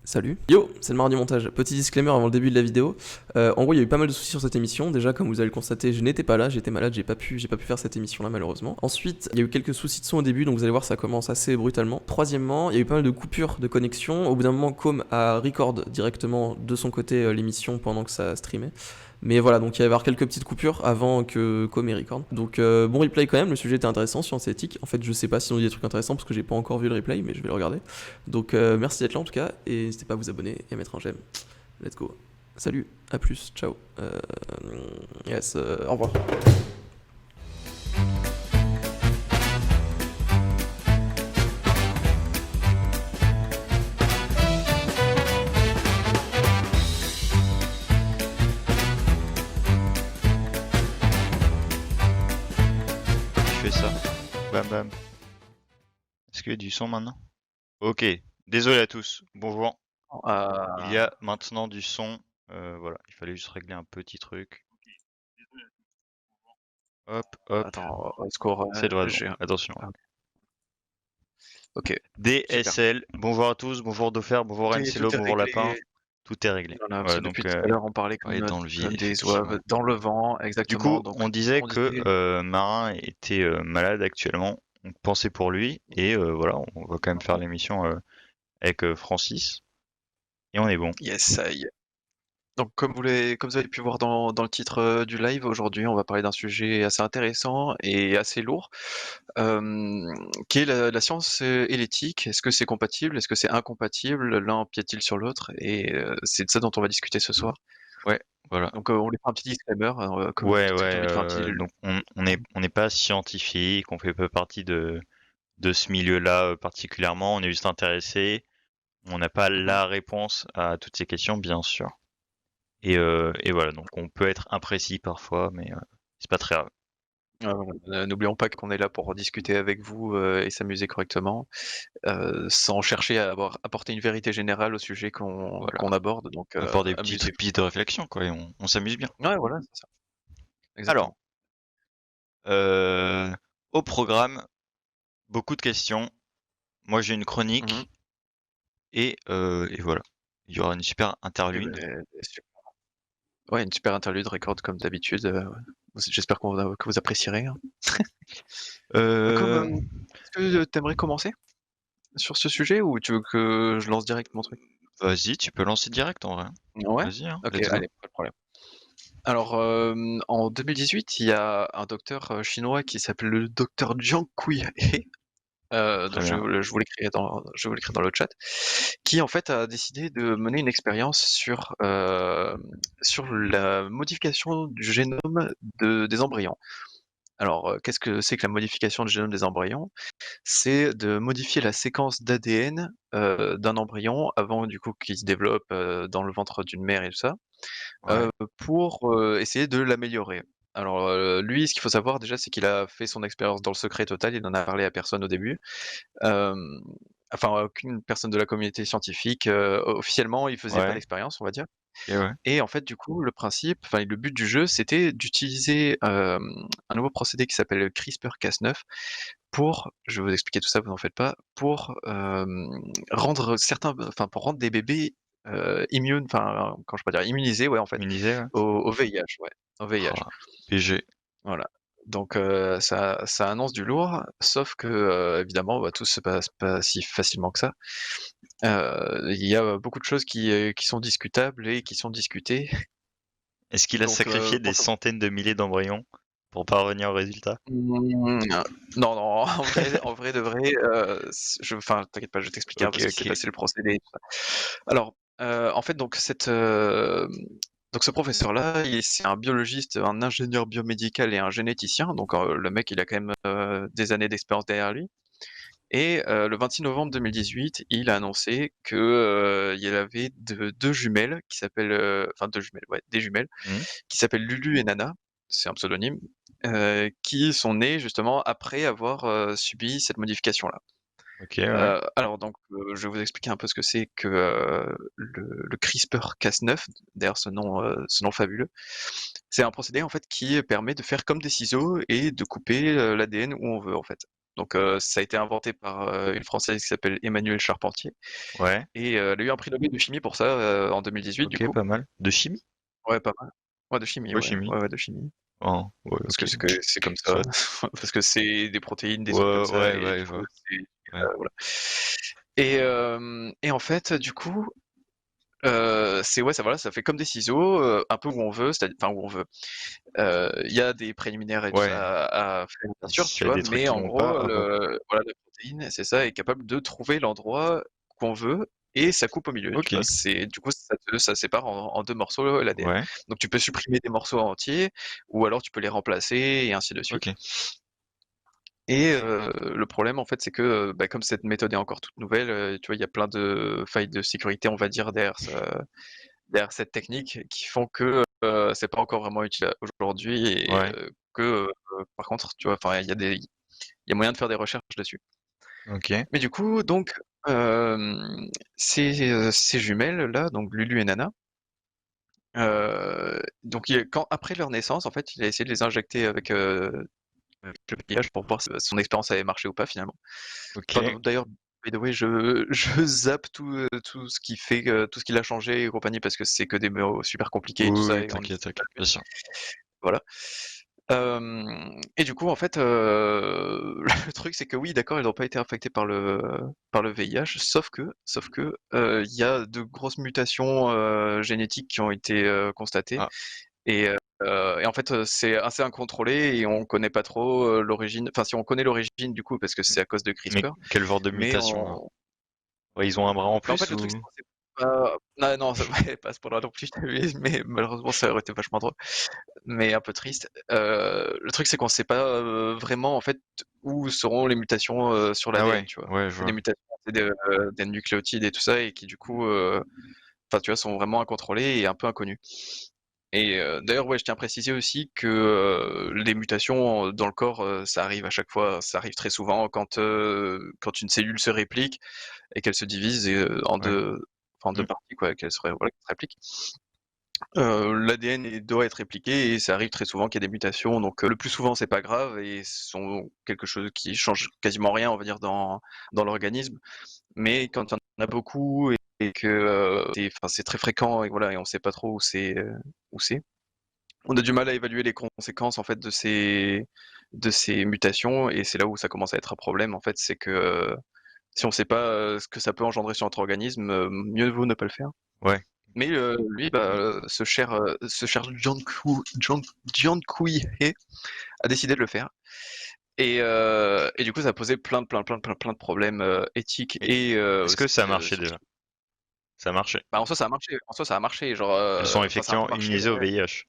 Salut. Yo, c'est le mardi montage. Petit disclaimer avant le début de la vidéo. En gros, il y a eu pas mal de soucis sur cette émission. Déjà, comme vous allez le constater, je n'étais pas là, j'étais malade, j'ai pas pu faire cette émission-là malheureusement. Ensuite, il y a eu quelques soucis de son au début, donc vous allez voir, ça commence assez brutalement. Troisièmement, il y a eu pas mal de coupures de connexion. Au bout d'un moment, Com a record directement de son côté l'émission pendant que ça streamait. Mais voilà, donc il va y avoir quelques petites coupures avant que Com ait record. Donc bon replay quand même, le sujet était intéressant, science et éthique. En fait, je sais pas si on dit des trucs intéressants parce que j'ai pas encore vu le replay, mais je vais le regarder. Donc merci d'être là en tout cas, et n'hésitez pas à vous abonner et à mettre un j'aime. Let's go. Salut, à plus, ciao. Au revoir. Je fais ça. Bam bam. Est-ce qu'il y a du son maintenant? Ok. Désolé à tous. Bonjour. Il y a maintenant du son. Voilà. Il fallait juste régler un petit truc. Hop, hop. Attends, au secours. C'est droit. Attention. Ok. DSL. Bonjour à tous. Bonjour Dofer. Bonjour Ancelo. Bonjour Lapin. Tout est réglé. Voilà, Voilà, depuis tout à l'heure, on parlait comme, dans le vide, des oies dans le vent, Du exactement. coup, Donc, on disait que Marin était malade actuellement. On pensait pour lui. Et voilà, on va quand même faire l'émission avec Francis. Et on est bon. yes, ça y est. Donc, comme vous avez pu voir dans le titre du live, aujourd'hui, on va parler d'un sujet assez intéressant et assez lourd, qui est la science et l'éthique. Est-ce que c'est compatible? Est-ce que c'est incompatible? L'un empiète-t-il sur l'autre? Et c'est de ça dont on va discuter ce soir. Ouais, voilà. Donc, on lui fait un petit disclaimer. Ouais, donc on n'est pas scientifique, on fait pas partie de ce milieu-là particulièrement, on est juste intéressé, on n'a pas la réponse à toutes ces questions, bien sûr. Et voilà, donc on peut être imprécis parfois, mais c'est pas très grave. N'oublions pas qu'on est là pour discuter avec vous et s'amuser correctement, sans chercher à apporter une vérité générale au sujet qu'on aborde. Donc, On apporte des petites pistes de réflexion, quoi, et on s'amuse bien. Ouais, voilà, c'est ça. Exactement. Alors, au programme, beaucoup de questions. Moi, j'ai une chronique. Et voilà. Il y aura une super interlude. Ouais, une super interlude record comme d'habitude. J'espère que vous apprécierez. Hein. Est-ce que tu aimerais commencer sur ce sujet ou tu veux que je lance direct mon truc? Vas-y, tu peux lancer direct en vrai. Ouais? Vas-y, hein, Ok, let's go. allez, pas de problème. Alors, en 2018, il y a un docteur chinois qui s'appelle le docteur Jiang Kui He, donc Très bien. je vous l'écrirai dans le chat, qui en fait a décidé de mener une expérience sur la modification du génome des embryons. Alors, qu'est-ce que c'est que la modification du génome des embryons? C'est de modifier la séquence d'ADN d'un embryon avant du coup qu'il se développe dans le ventre d'une mère et tout ça, Ouais. pour essayer de l'améliorer. Alors, lui, ce qu'il faut savoir déjà, c'est qu'il a fait son expérience dans le secret total, il n'en a parlé à personne au début. Hem, enfin, aucune personne de la communauté scientifique, officiellement, il faisait pas Ouais. d'expérience, on va dire. Et ouais. Et en fait, du coup, le but du jeu, c'était d'utiliser, un nouveau procédé qui s'appelle CRISPR-Cas9 pour je vais vous expliquer tout ça, vous en faites pas, pour, pour rendre des bébés, immunes, enfin, comment je peux dire? Immunisés, ouais, en fait, Immunisé, ouais. au VIH, ouais, au VIH. Ah, PG. Voilà. Donc ça annonce du lourd, sauf que, évidemment, bah, tout se passe pas si facilement que ça. Il y a beaucoup de choses qui sont discutables et qui sont discutées. Est-ce qu'il a Donc sacrifié des pour centaines de milliers d'embryons pour parvenir au résultat? non, en vrai de vrai, t'inquiète pas, je vais t'expliquer un peu Ok, ce qui s'est ok. passé, le procédé et tout ça. Alors, en fait, donc ce professeur-là, c'est un biologiste, un ingénieur biomédical et un généticien, donc le mec, il a quand même, des années d'expérience derrière lui et le 26 novembre 2018, il a annoncé que, il avait 2 jumelles qui s'appellent, enfin 2 jumelles, ouais, des jumelles Mmh. qui s'appellent Lulu et Nana, c'est un pseudonyme, qui sont nées justement après avoir, subi cette modification-là. Ok, ouais. Alors donc, je vais vous expliquer un peu ce que c'est que, le CRISPR-Cas9, d'ailleurs ce nom fabuleux. C'est un procédé en fait qui permet de faire comme des ciseaux et de couper, l'ADN où on veut en fait. Donc ça a été inventé par une Française qui s'appelle Emmanuelle Charpentier. Ouais, Et elle a eu un prix Nobel de chimie pour ça en 2018 du ok, coup. pas mal. De chimie? Ouais, pas mal. Ouais, de chimie, Ouais, ouais. chimie. Ouais, de chimie. Oh, ouais, Parce ok. que c'est comme ça. Soit. Parce que c'est des protéines, des trucs comme Ouais, ça, ouais, et ouais, du je coup, vois. Ouais. voilà. Et en fait, du coup, c'est ouais, ça voilà, ça fait comme des ciseaux, un peu où on veut, enfin où on veut. Il y a des préliminaires et tout Ouais. ça à faire, bien sûr, S'il tu y a vois, des trucs mais qui en vont pas, gros, hop, hop. voilà, la protéine, c'est ça, est capable de trouver l'endroit qu'on veut et ça coupe au milieu, tu Ok. vois. Du coup, ça sépare en deux morceaux l'ADN. Ouais, Donc tu peux supprimer des morceaux entiers ou alors tu peux les remplacer et ainsi de suite. ok. Et le problème, en fait, c'est que bah, comme cette méthode est encore toute nouvelle, tu vois, il y a plein de failles de sécurité, on va dire, derrière cette technique qui font que c'est pas encore vraiment utile aujourd'hui et Ouais, que par contre, tu vois, enfin, il y a moyen de faire des recherches dessus. ok. Mais du coup, donc, ces jumelles-là, donc Lulu et Nana, donc après leur naissance, en fait, il a essayé de les injecter avec le VIH pour voir si son expérience avait marché ou pas finalement. Ok. Enfin, d'ailleurs, by the way, je zappe tout ce qui fait, tout ce qu'il a changé et compagnie parce que c'est que des mots super compliqués et tout Oui, ça oui, et on y t'inquiète, sait pas t'inquiète, le bien but. sûr. Voilà. Et du coup, en fait, le truc, c'est que oui, d'accord, ils n'ont pas été infectés par le VIH, sauf que, il y a de grosses mutations génétiques qui ont été constatées. Ah, Et, et en fait, c'est assez incontrôlé et on connaît pas trop l'origine. Enfin, si on connaît l'origine du coup, parce que c'est à cause de mais CRISPR, quel genre de mais mutation, là? Ouais, ils ont un bras en bah, en fait, plus le truc, c'est ou? qu'on sait pas. Non, non, ça ouais, pas à ce point-là non plus, je t'avais mais malheureusement, ça aurait été vachement drôle, mais un peu triste. Le truc, c'est qu'on sait pas vraiment en fait où seront les mutations sur Ah l'ADN, ouais, tu vois. ouais, je C'est des vois. mutations des nucléotides et tout ça, et qui du coup, enfin, tu vois, sont vraiment incontrôlées et un peu inconnues. Et d'ailleurs, ouais, je tiens à préciser aussi que les mutations dans le corps, ça arrive à chaque fois, ça arrive très souvent quand une cellule se réplique et qu'elle se divise en Ouais. deux, enfin, en deux Mm. parties, quoi, voilà, qu'elle se réplique. L'ADN doit être répliqué et ça arrive très souvent qu'il y ait des mutations. Donc le plus souvent, c'est pas grave et sont quelque chose qui change quasiment rien, on va dire, dans l'organisme. Mais quand il y en a beaucoup et que enfin, c'est très fréquent et voilà, et on sait pas trop où c'est. On a du mal à évaluer les conséquences en fait de ces mutations et c'est là où ça commence à être un problème en fait, c'est que si on sait pas ce que ça peut engendrer sur notre organisme, mieux vaut ne pas le faire. Ouais. Mais lui, bah, ce cher Jiankui He a décidé de le faire. Et du coup, ça a posé plein de problèmes éthiques Et et est-ce que aussi ça a marché déjà? scientifiques. Ça a marché. Bah, en soi, ça a marché. En soi, ça a marché. Genre, Elles sont enfin, ça a un peu effectivement marché. immunisées au VIH.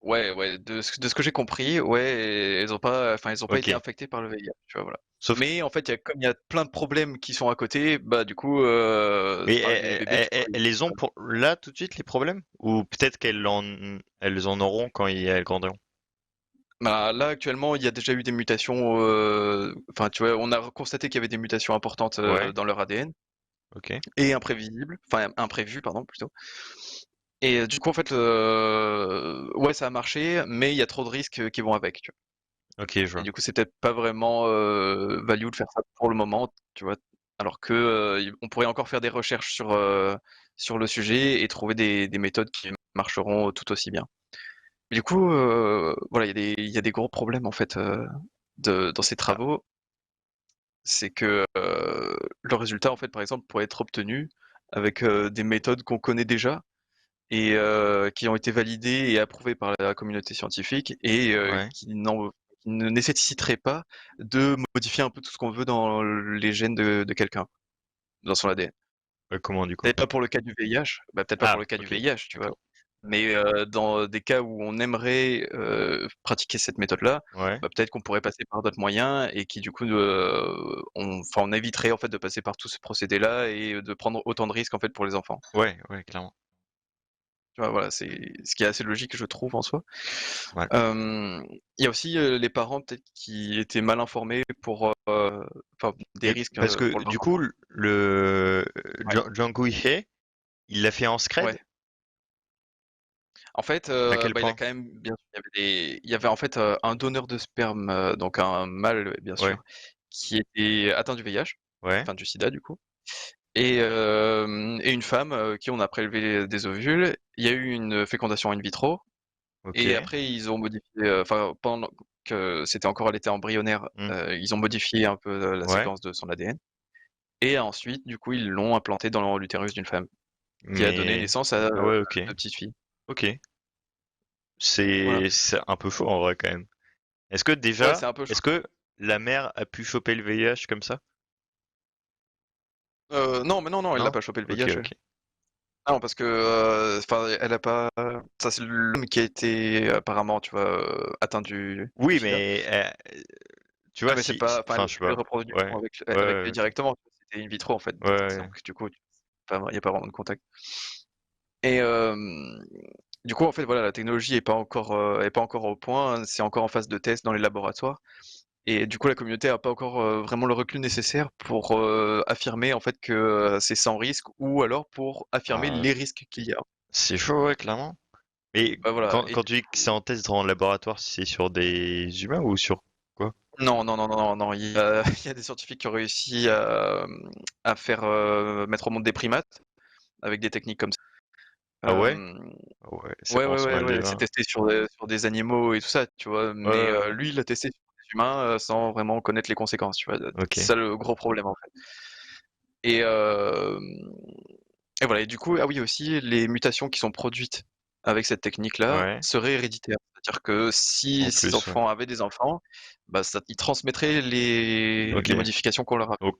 Ouais, ouais, de ce que j'ai compris, ouais, elles ont pas Ok. été infectées par le VIH, tu vois, voilà. Sauf Mais en fait, comme il y a plein de problèmes qui sont à côté, bah du coup, mais enfin, les bébés, tu vois, elles les ont pour là tout de suite les problèmes? Ou peut-être elles en auront quand elles grandiront. bah, là actuellement, il y a déjà eu des mutations, enfin, tu vois, on a constaté qu'il y avait des mutations importantes Ouais, dans leur ADN ok. et imprévisibles, enfin imprévues, pardon, plutôt. Et du coup, en fait, ouais, ça a marché, mais il y a trop de risques qui vont avec, tu vois. Ok, je Et vois. du coup, c'est peut-être pas vraiment value de faire ça pour le moment, tu vois. Alors que on pourrait encore faire des recherches sur le sujet et trouver des méthodes qui marcheront tout aussi bien. Mais du coup, voilà, il y a des gros problèmes en fait dans ces Ah, travaux. C'est que le résultat, en fait, par exemple, pourrait être obtenu avec des méthodes qu'on connaît déjà et qui ont été validées et approuvées par la communauté scientifique et ouais. qui ne nécessiteraient pas de modifier un peu tout ce qu'on veut dans les gènes de quelqu'un, dans son ADN. Comment du coup? Peut-être pas pour le cas du VIH, bah, peut-être pas pour Ah, le cas du ok. VIH, tu vois. D'accord. Mais dans des cas où on aimerait pratiquer cette méthode-là, Ouais. bah, peut-être qu'on pourrait passer par d'autres moyens et qui du coup, enfin, on éviterait en fait de passer par tout ce procédé-là et de prendre autant de risques en fait pour les enfants. Ouais, ouais, clairement. Tu vois, voilà, c'est ce qui est assez logique, je trouve, en soi. Ouais. Il y a aussi les parents peut-être qui étaient mal informés pour, enfin, des Et risques parce pour que leurs du coup, enfants. le Ouais. Django He, il l'a fait en Ouais. scred? En fait, À quel il a point? quand même bien sûr, il y avait en fait, un donneur de sperme, donc un mâle, bien Ouais, sûr, qui était atteint du VIH, ouais, enfin du sida du coup et une femme, qui on a prélevé des ovules. Il y a eu une fécondation in vitro et ok. après ils ont modifié, enfin pendant que c'était encore à l'état embryonnaire, Hmm, ils ont modifié un peu, la ouais, séquence de son ADN et ensuite du coup ils l'ont implanté dans l'utérus d'une femme qui a donné mais... naissance à, Ah ouais, ok, 2 petites filles. ok. Voilà. C'est un peu chaud en vrai quand même. Ouais, c'est un peu Est-ce chaud. que la mère a pu choper le VIH comme ça? Non, mais non, elle l'a Non? pas chopé le Ok, VIH, elle. ok. Non, parce que, enfin, elle a pas. Ça, c'est l'homme qui a été apparemment, tu vois, atteint du Oui, sida. mais tu Ah, vois, mais c'est pas. Enfin, elle enfin, a je sais pas eu de pas. Ouais, reproduction ouais, avec lui ouais, directement. C'était in vitro, en fait. ouais, ouais. Donc, du coup, il y a pas vraiment de contact. Et du coup, en fait, voilà, la technologie est pas encore au point. C'est encore en phase de test dans les laboratoires. Et du coup, la communauté a pas encore vraiment le recul nécessaire pour affirmer en fait que c'est sans risque ou alors pour affirmer Ah, les risques qu'il y a. c'est chaud, ouais, clairement. Mais Bah voilà. Et quand tu dis que c'est en test dans le laboratoire, c'est sur des humains ou sur quoi? non, non, non, non, non, non, il y a des scientifiques qui ont réussi à faire mettre au monde des primates avec des techniques comme ça. Ah ouais? Euh, Ah ouais, ça ouais, ouais, commence ouais, mal ouais, c'est déjà. testé sur des animaux et tout ça, tu vois. Ouais, Mais ouais, ouais. lui, il l'a testé sur des humains sans vraiment connaître les conséquences, tu vois. Ok. C'est ça le gros problème en fait. Et, euh, Et voilà, et du coup, ah oui aussi, les mutations qui sont produites avec cette technique-là Ouais, seraient héréditaires. C'est-à-dire que en si ces plus, ouais. enfants avaient des enfants, bah ça, ils transmettraient Ok. les modifications qu'on leur a. Donc,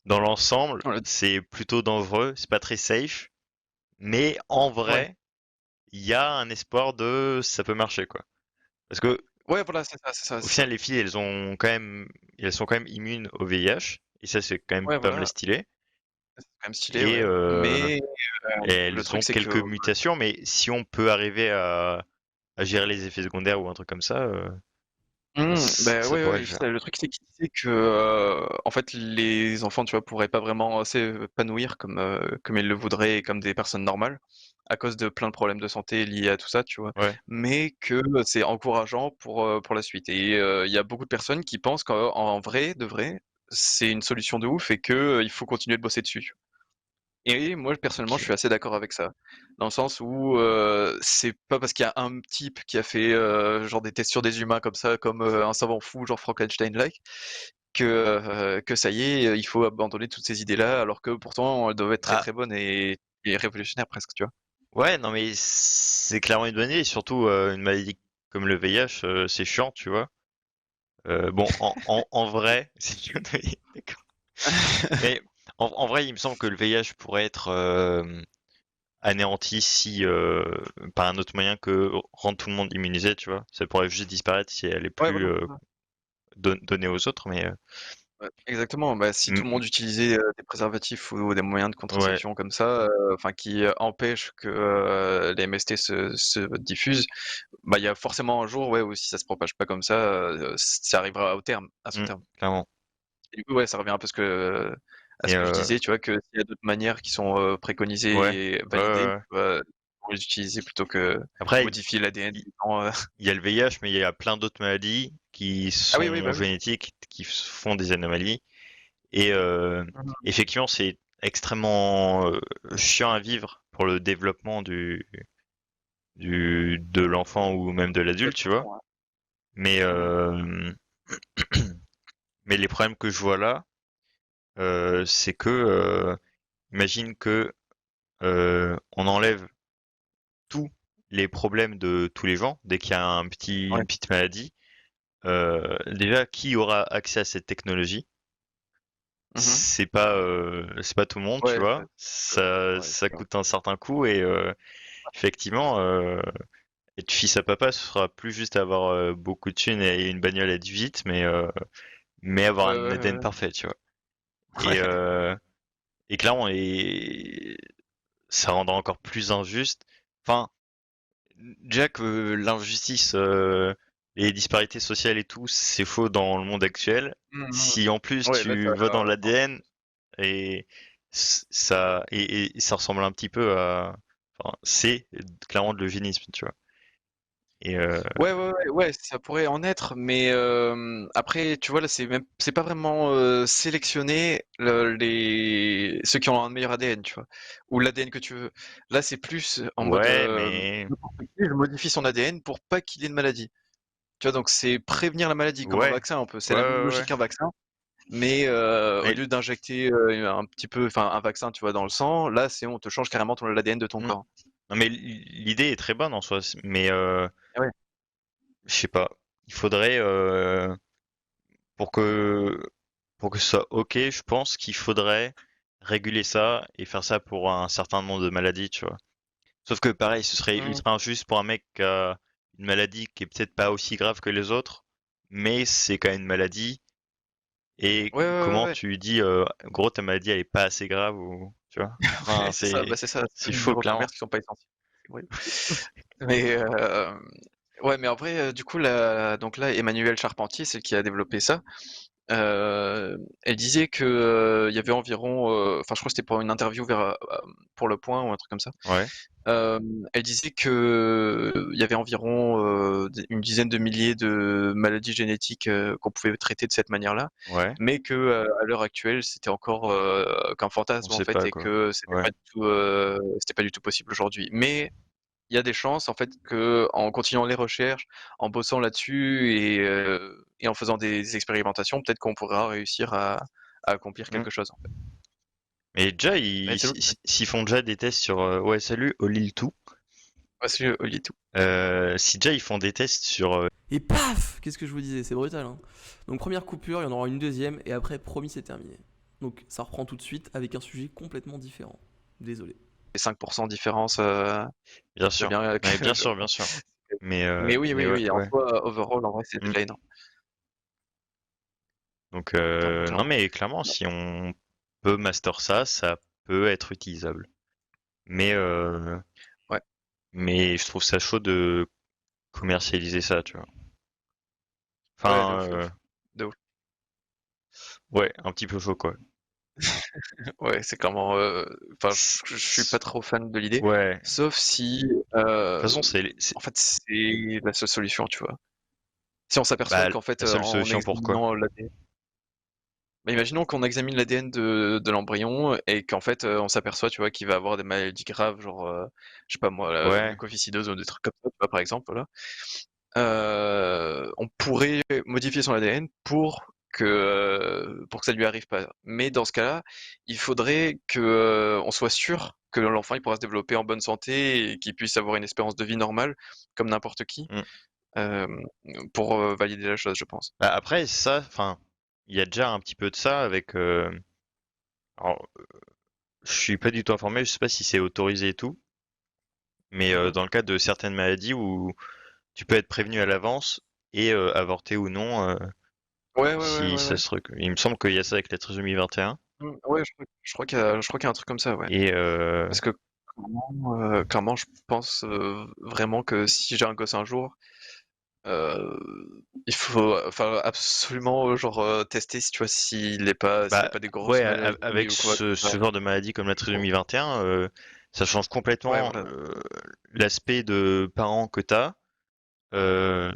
dans l'ensemble, Voilà. c'est plutôt dangereux, c'est pas très safe, mais en Ouais, vrai, il y a un espoir de ça peut marcher, quoi. Parce que ouais, voilà, c'est ça, c'est ça, au c'est ça. final, les filles, elles sont quand même immunes au VIH, et ça, c'est quand même Ouais, pas mal voilà, stylé. c'est quand même stylé, Et, ouais. Mais le elles ont truc, c'est que quelques mutations, mais si on peut arriver à gérer les effets secondaires ou un truc comme ça, bah ça ouais, pourrait le ouais, faire. le truc c'est que en fait les enfants tu vois pourraient pas vraiment s'épanouir comme ils le voudraient et comme des personnes normales à cause de plein de problèmes de santé liés à tout ça tu vois Ouais, mais que c'est encourageant pour la suite et il y a beaucoup de personnes qui pensent qu'en vrai de vrai c'est une solution de ouf et que il faut continuer de bosser dessus. Et moi, personnellement, je ok. suis assez d'accord avec ça. Dans le sens où c'est pas parce qu'il y a un type qui a fait genre des tests sur des humains comme ça, comme un savant fou, genre Frankenstein-like, que ça y est, il faut abandonner toutes ces idées-là, alors que pourtant, elles doivent être très Ah, très bonnes et révolutionnaires presque, tu vois. ouais, non, mais c'est clairement une bonne idée, et surtout une maladie comme le VIH, c'est chiant, tu vois. Bon, en vrai, c'est une bonne idée, d'accord. Mais en vrai, il me semble que le VIH pourrait être anéanti si par un autre moyen que rendre tout le monde immunisé, tu vois. Ça pourrait juste disparaître si elle est Ouais, plus voilà. donnée aux autres, mais Ouais, exactement. Bah, si tout le mm, monde utilisait des préservatifs ou des moyens de ouais, contraception comme ça, enfin qui empêchent que les MST se diffusent, bah il y a forcément un jour, ouais, où si ça se propage pas comme ça, ça arrivera au terme, à son terme. clairement. Et du coup, ouais, ça revient un peu à Et ce que je disais, tu vois, que s'il y a d'autres manières qui sont ouais, préconisées et ouais, ouais, validées, ouais. tu vois, pour les utiliser plutôt que Après, modifier l'ADN il des gens. il y a le VIH, mais il y a plein d'autres maladies qui Ah oui, oui, sont bah oui. génétiques, qui font des anomalies. Et Mhm. effectivement, c'est extrêmement chiant à vivre pour le développement de l'enfant ou même de Ouais, l'adulte, tu vois. ouais. Mais, Mhm. mais les problèmes que je vois là, c'est que, imagine que on enlève tous les problèmes de tous les gens dès qu'il y a Ouais. une petite maladie. Déjà, qui aura accès à cette technologie? Mhm. C'est pas tout le monde, tu Ouais, vois. ouais, c'est Ça clair. coûte un certain coût et effectivement, être fils à papa, ce sera plus juste avoir beaucoup de thunes et une bagnole à être vite, mais avoir Ouais, un ouais, ADN ouais. parfait, tu vois. Et, Ouais. et clairement, ça rendra encore plus injuste. Enfin, déjà que l'injustice, les disparités sociales et tout, c'est faux dans le monde actuel. Mhm. Si en plus Ouais, là, tu vas dans l'ADN et ça ressemble un petit peu à, Enfin, c'est clairement de l'eugénisme, tu vois. Et Ouais, ça pourrait en être, mais après, tu vois, là, c'est pas vraiment sélectionner ceux qui ont un meilleur ADN, tu vois, ou l'ADN que tu veux. Là, c'est plus en mode ouais, mais n'importe qui, je modifie son ADN pour pas qu'il ait une maladie. Tu vois, donc c'est prévenir la maladie comme un ouais, vaccin un peu. C'est ouais, la même ouais, ouais. logique qu'un vaccin, mais au Mais lieu d'injecter un petit peu, enfin un vaccin, tu vois, dans le sang, là, c'est on te change carrément l'ADN de ton mm, corps. non, mais l'idée est très bonne en soi, mais Ah ouais. je sais pas. Il faudrait pour que pour que ce soit ok, je pense qu'il faudrait réguler ça et faire ça pour un certain nombre de maladies, tu vois. Sauf que pareil, ce serait Mm. ultra injuste pour un mec qui a une maladie qui est peut-être pas aussi grave que les autres, mais c'est quand même une maladie. Et comment Ouais. tu lui dis, gros, ta maladie elle est pas assez grave ou tu vois? Enfin, Ouais, c'est ça, bah c'est ça, c'est c'est les faux bureaux de clairement. commerce qui sont pas essentiels. Oui. Mais ouais, mais en vrai, du coup, donc là, Emmanuelle Charpentier, celle qui a développé ça, elle disait que il y avait environ, enfin, je crois que c'était pour une interview pour Le Point ou un truc comme ça. Ouais, Elle disait que il y avait environ une dizaine de milliers de maladies génétiques qu'on pouvait traiter de cette manière-là, ouais, mais que à l'heure actuelle, c'était encore qu'un on fantasme en sait fait, pas et quoi. que Ouais. c'était pas du tout possible aujourd'hui. Mais il y a des chances en fait que en continuant les recherches, en bossant là-dessus et en faisant des expérimentations, peut-être qu'on pourra réussir à accomplir Mm. quelque chose. En fait. Mais déjà, Mais c'est l'autre. s'ils font déjà des tests sur ouais, salut, Olil tout. Voici Oli tout. Si déjà ils font des tests sur Et paf, qu'est-ce que je vous disais, c'est brutal. Hein. Donc première coupure, il y en aura une deuxième, et après, promis, c'est terminé. Donc ça reprend tout de suite avec un sujet complètement différent. Désolé. Les 5% de différence, bien c'est sûr. bien. Mais bien sûr, bien sûr. Mais Mais ouais, oui, en ouais. soi, overall, en vrai, c'est Mm. déjà énorme. Donc Clairement, non clairement. mais clairement, si on peut master ça, ça peut être utilisable. Mais Ouais, mais je trouve ça chaud de commercialiser ça, tu vois. ouais, de Enfin, ouf, de ouf. De ouf. ouais, un petit peu chaud quoi. Ouais, c'est clairement. Enfin, C'est- je suis pas trop fan de l'idée, Ouais. De sauf si, toute façon, en fait, c'est la seule solution, tu vois. Si on s'aperçoit bah, qu'en fait, la seule en solution pour quoi? examinant l'ADN, bah, imaginons qu'on examine l'ADN de l'embryon et qu'en fait, on s'aperçoit, tu vois, qu'il va avoir des maladies graves, genre, je sais pas moi, la Ouais. mucoviscidose ou des trucs comme ça, tu vois, par exemple, voilà. On pourrait modifier son ADN pour que ça lui arrive pas. Mais dans ce cas-là, il faudrait que on soit sûr que l'enfant il pourra se développer en bonne santé et qu'il puisse avoir une espérance de vie normale comme n'importe qui Mm. euh, pour valider la chose, je pense. Bah, après ça, enfin, il y a déjà un petit peu de ça avec. Alors, je suis pas du tout informé, je sais pas si c'est autorisé et tout, mais Mhm. dans le cas de certaines maladies où tu peux être prévenu à l'avance et avorter ou non, si ça Ouais. se il me semble qu'il y a ça avec la trisomie 21. Ouais, je crois qu'il y a un truc comme ça, ouais. Et Parce que clairement, je pense vraiment que si j'ai un gosse un jour, il faut enfin absolument genre tester si tu vois s'il est bah pas des grosses ouais, maladies avec ou quoi. ce genre de maladie comme la trisomie 21, ça change Ouais, complètement voilà. l'aspect de parent que t'as. Euh,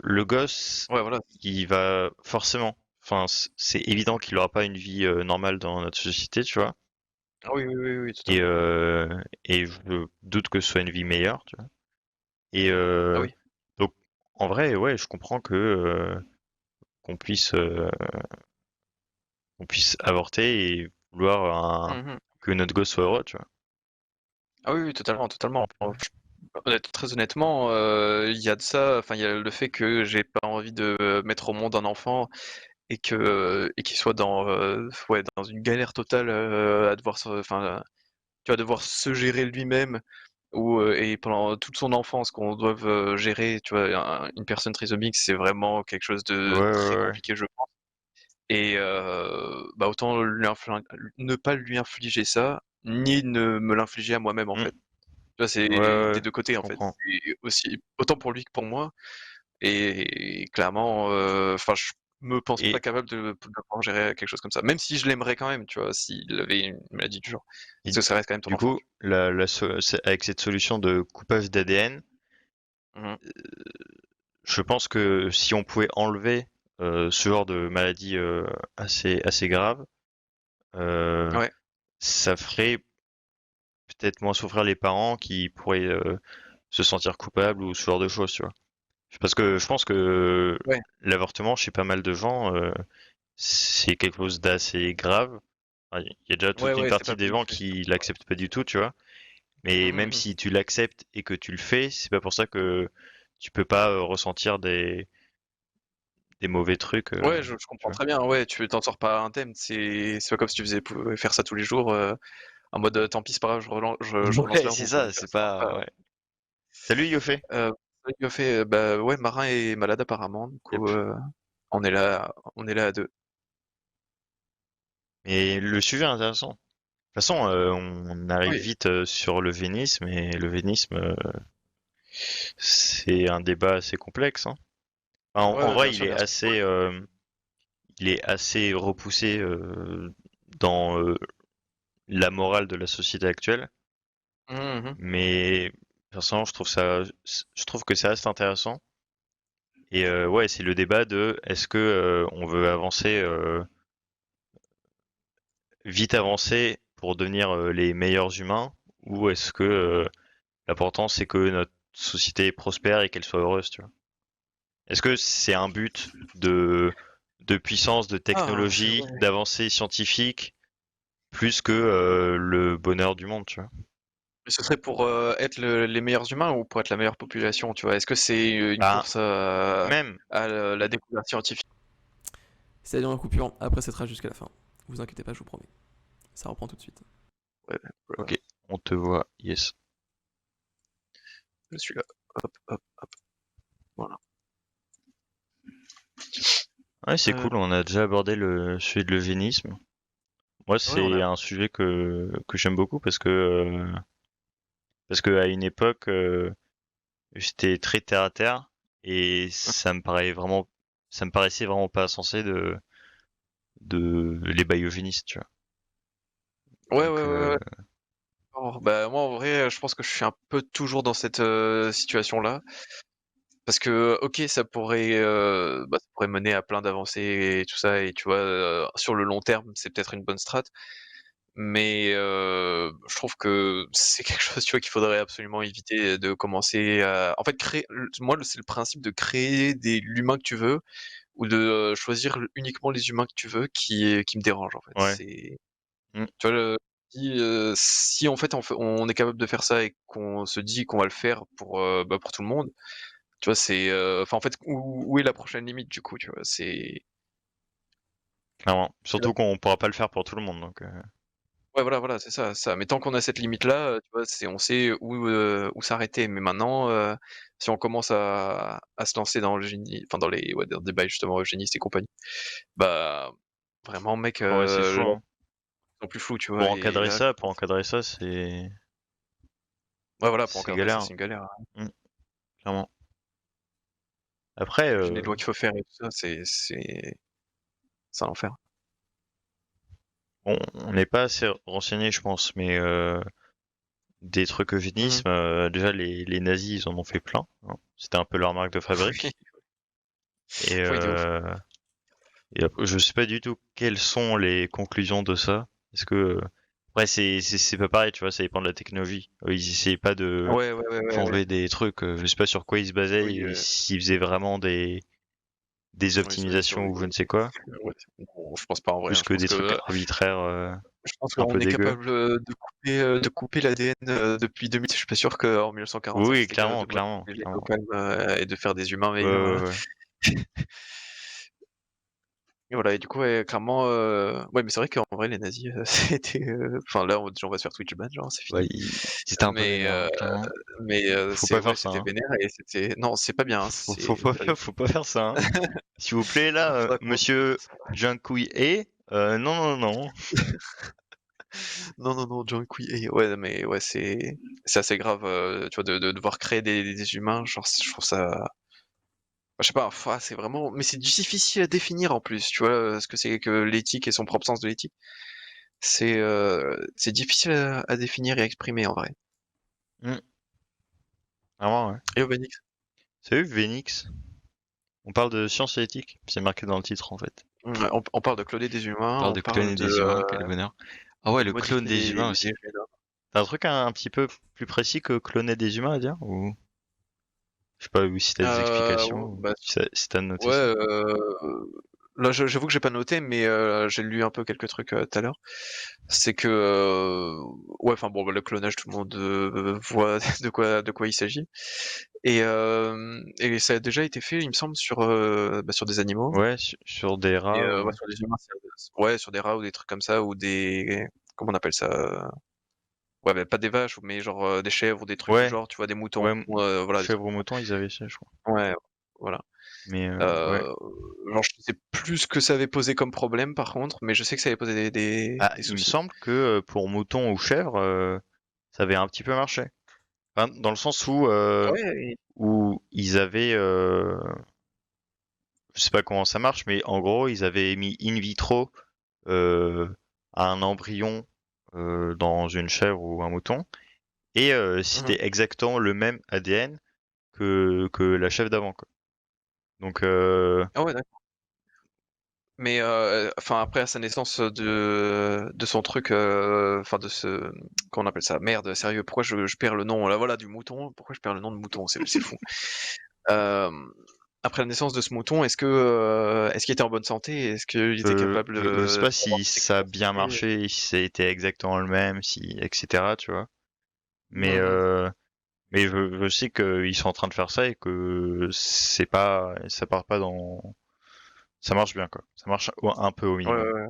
le gosse, Ouais, voilà. il va forcément, enfin, c'est évident qu'il aura pas une vie normale dans notre société, tu vois. Ah oui, Et, totalement. euh, et je doute que ce soit une vie meilleure, tu vois. Et Ah oui. donc, en vrai, ouais, je comprends que qu'on puisse euh, qu'on puisse avorter et vouloir Mhm. que notre gosse soit heureux, tu vois. Ah oui, totalement. Très honnêtement, il y a de ça. Enfin, il y a le fait que j'ai pas envie de mettre au monde un enfant et qu'il soit dans une galère totale à devoir enfin tu vas devoir se gérer lui-même et pendant toute son enfance qu'on doive gérer, tu vois, une personne trisomique, c'est vraiment quelque chose Ouais, de très ouais, ouais. compliqué, je pense. Et bah autant ne pas lui infliger ça, ni ne me l'infliger à moi-même en Hmm. fait. Tu vois, c'est Ouais, ouais, des ouais, deux côtés je en fait. comprends. C'est aussi autant pour lui que pour moi. Et clairement, enfin, me pense Et pas capable de pouvoir gérer quelque chose comme ça. Même si je l'aimerais quand même, tu vois, s'il avait une maladie du genre. Et Parce que ça reste quand même ton du enfant. coup, avec cette solution de coupage d'ADN, Mhm. je pense que si on pouvait enlever ce genre de maladie assez grave, euh, Ouais. ça ferait peut-être moins souffrir les parents qui pourraient se sentir coupables ou ce genre de choses, tu vois. Parce que je pense que Ouais. l'avortement chez pas mal de gens, c'est quelque chose d'assez grave. Enfin, il y a déjà Ouais, toute une ouais, c'est partie pas des plus. gens qui l'acceptent pas du tout, tu vois. Mais même Mhm. si tu l'acceptes et que tu le fais, c'est pas pour ça que tu peux pas ressentir des mauvais trucs, Ouais, je tu comprends vois. très bien. Ouais, tu t'en sors pas indemne. C'est pas comme si tu pouvais faire ça tous les jours en mode tant pis, c'est pas grave, je relance Ouais, la c'est roue, quoi. ça, Tu vois, c'est ça marche pas. pas. Ouais. Salut Yofé. Euh, il a fait, bah ouais, Marin est malade apparemment. Du coup, Yep. on est là à deux. Et le sujet est intéressant. De toute façon, on arrive Oui. vite sur le vénisme, et le vénisme, c'est un débat assez complexe, hein. Enfin, en Ouais, vrai, bien sûr, bien sûr. il est assez repoussé dans la morale de la société actuelle. Mhm. Mais personnellement, je trouve que ça reste intéressant. Et ouais, c'est le débat de est-ce que on veut avancer vite avancer pour devenir les meilleurs humains, ou est-ce que l'important c'est que notre société prospère et qu'elle soit heureuse, tu vois. Est-ce que c'est un but de puissance, de Ah, technologie, ouais. d'avancée scientifique, plus que le bonheur du monde, tu vois. Ce serait pour être les meilleurs humains ou pour être la meilleure population, tu vois? Est-ce que c'est une Bah, course même, à la découverte scientifique? C'est dans la coupure, après ça sera jusqu'à la fin. Vous inquiétez pas, je vous promets. Ça reprend tout de suite. Ouais, voilà, ok, on te voit, yes. je suis là. Hop, hop, voilà. Ouais, c'est Euh, cool, on a déjà abordé le sujet de l'eugénisme. Moi, ouais, on c'est a. un sujet que j'aime beaucoup parce que à une époque, j'étais très terre à terre et ça me paraissait vraiment pas sensé de les eugénistes, tu vois. Ouais, ouais, Donc, ouais, ouais. Oh, bah moi en vrai, je pense que je suis un peu toujours dans cette situation-là. Parce que, ok, ça pourrait mener à plein d'avancées et tout ça, et tu vois, sur le long terme, c'est peut-être une bonne strat. Mais je trouve que c'est quelque chose, tu vois, qu'il faudrait absolument éviter de commencer à en fait, c'est le principe de créer l'humain que tu veux ou de, choisir uniquement les humains que tu veux qui me dérange, en fait. ouais. Mm. Tu vois, si en fait, on est capable de faire ça et qu'on se dit qu'on va le faire pour tout le monde, tu vois, enfin, en fait, où est la prochaine limite, du coup, tu vois? Clairement. Surtout qu'on pourra pas le faire pour tout le monde, donc. Ouais, voilà, voilà, c'est ça, ça. Mais tant qu'on a cette limite-là, tu vois, on sait où s'arrêter. Mais maintenant, si on commence à se lancer dans enfin dans les ouais, dans le débat justement eugénistes et compagnie, bah vraiment mec, Ouais, c'est fou, le monde hein. est plus flou, tu vois? Et là, Pour encadrer ça, ouais, voilà, pour c'est encadrer ça, galère. c'est une galère, hein. Mm, clairement. Après, Les lois qu'il faut faire et tout ça, c'est un enfer. on n'est pas assez renseigné, je pense, mais des trucs Mmh. eugénisme, déjà les nazis, ils en ont fait plein, hein. C'était un peu leur marque de Oui, fabrique. Et, oui, de ouf. et après, je sais pas du tout quelles sont les conclusions de ça. Est-ce que après c'est pas pareil, tu vois, ça dépend de la technologie. Ils essayaient pas de Ouais, ouais, ouais, ouais, ouais. changer des trucs. Je sais pas sur quoi ils se basaient Oui, et s'ils faisaient vraiment des oui, sur optimisations ou je ne sais quoi, ouais, non, je pense pas en vrai, hein. plus que des trucs arbitraires Je pense un peu qu'on est dégueux. capable, de couper l'ADN, depuis 2000. Je suis pas sûr qu'en Oui, 1945, oui, c'était capable clairement, de clairement, manipuler les clairement. locales, et de faire des humains Ouais, meilleurs, ouais, ouais. et voilà, et du coup, ouais, clairement, ouais, mais c'est vrai qu'en vrai, les nazis, c'était, enfin là, on va se faire Twitch ban, genre, c'est Ouais, fini. c'était un peu Mais vénère, hein, clairement. Faut c'est pas ouais, faire ça, c'était hein. vénère et c'était non, c'est pas bien, hein, Faut pas faire ça, hein. S'il vous plaît, là, faudra qu'on monsieur Junkoui non, non, non. non, non, non, John Cui ouais, mais ouais, c'est assez grave, tu vois, de devoir créer des humains, genre, je trouve ça je sais pas, c'est vraiment, mais c'est difficile à définir en plus, tu vois, ce que c'est que l'éthique et son propre sens de l'éthique. C'est difficile à définir et à exprimer en vrai. Vraiment, ouais. Et Obélix. Salut Vénix. On parle de science et éthique. C'est marqué dans le titre en fait. On parle de cloner des On humains, parle on de parle cloner des humains, quel bonheur. Ah ouais, le clone modifier des humains aussi. des génomes. T'as un truc un petit peu plus précis que cloner des humains à dire ou je sais pas si t'as des explications ou Bah, si t'as noté ouais, ça. là j'avoue que j'ai pas noté, mais j'ai lu un peu quelques trucs tout à l'heure. C'est que ouais, enfin bon, bah, le clonage, tout le monde voit de quoi il s'agit. Et ça a déjà été fait, il me semble, sur des animaux. Ouais, sur des Et rats ouais, ou... sur des humains, ouais, sur des rats ou des trucs comme ça, ou des, comment on appelle ça? Ouais, bah, pas des vaches, mais genre des chèvres ou des trucs du Ouais, genre, tu vois, des moutons, ouais, voilà, des trucs chèvre ou comme mouton, ils avaient ça, je crois. ça. Ouais, voilà. Mais ouais. Euh, genre, je sais plus ce que ça avait posé comme problème par contre, mais je sais que ça avait posé Ah, des il me soucis. semble que pour mouton ou chèvre, ça avait un petit peu marché. Enfin, dans le sens Ouais, où ils avaient, je sais pas comment ça marche, mais en gros, ils avaient mis in vitro euh, un embryon dans une chèvre ou un mouton, et mhm. c'était exactement le même ADN que la chèvre d'avant, quoi. Donc, Ah ouais, d'accord. Mais enfin après à sa naissance de son truc, enfin de ce, comment on appelle ça? Merde, sérieux, pourquoi je perds le nom là, voilà, du mouton. Pourquoi je perds le nom de mouton? C'est fou. Euh, Après la naissance de ce mouton, est-ce qu'il était en bonne santé? Est-ce qu'il était capable je sais pas d'avoir si ses ça a bien capacités? marché, si c'était exactement le même, si, etc., tu vois. Mais, Mhm. je sais qu'ils sont en train de faire ça et que ça part pas dans, ça marche bien, quoi. Ça marche un peu au Ouais, minimum. ouais, ouais.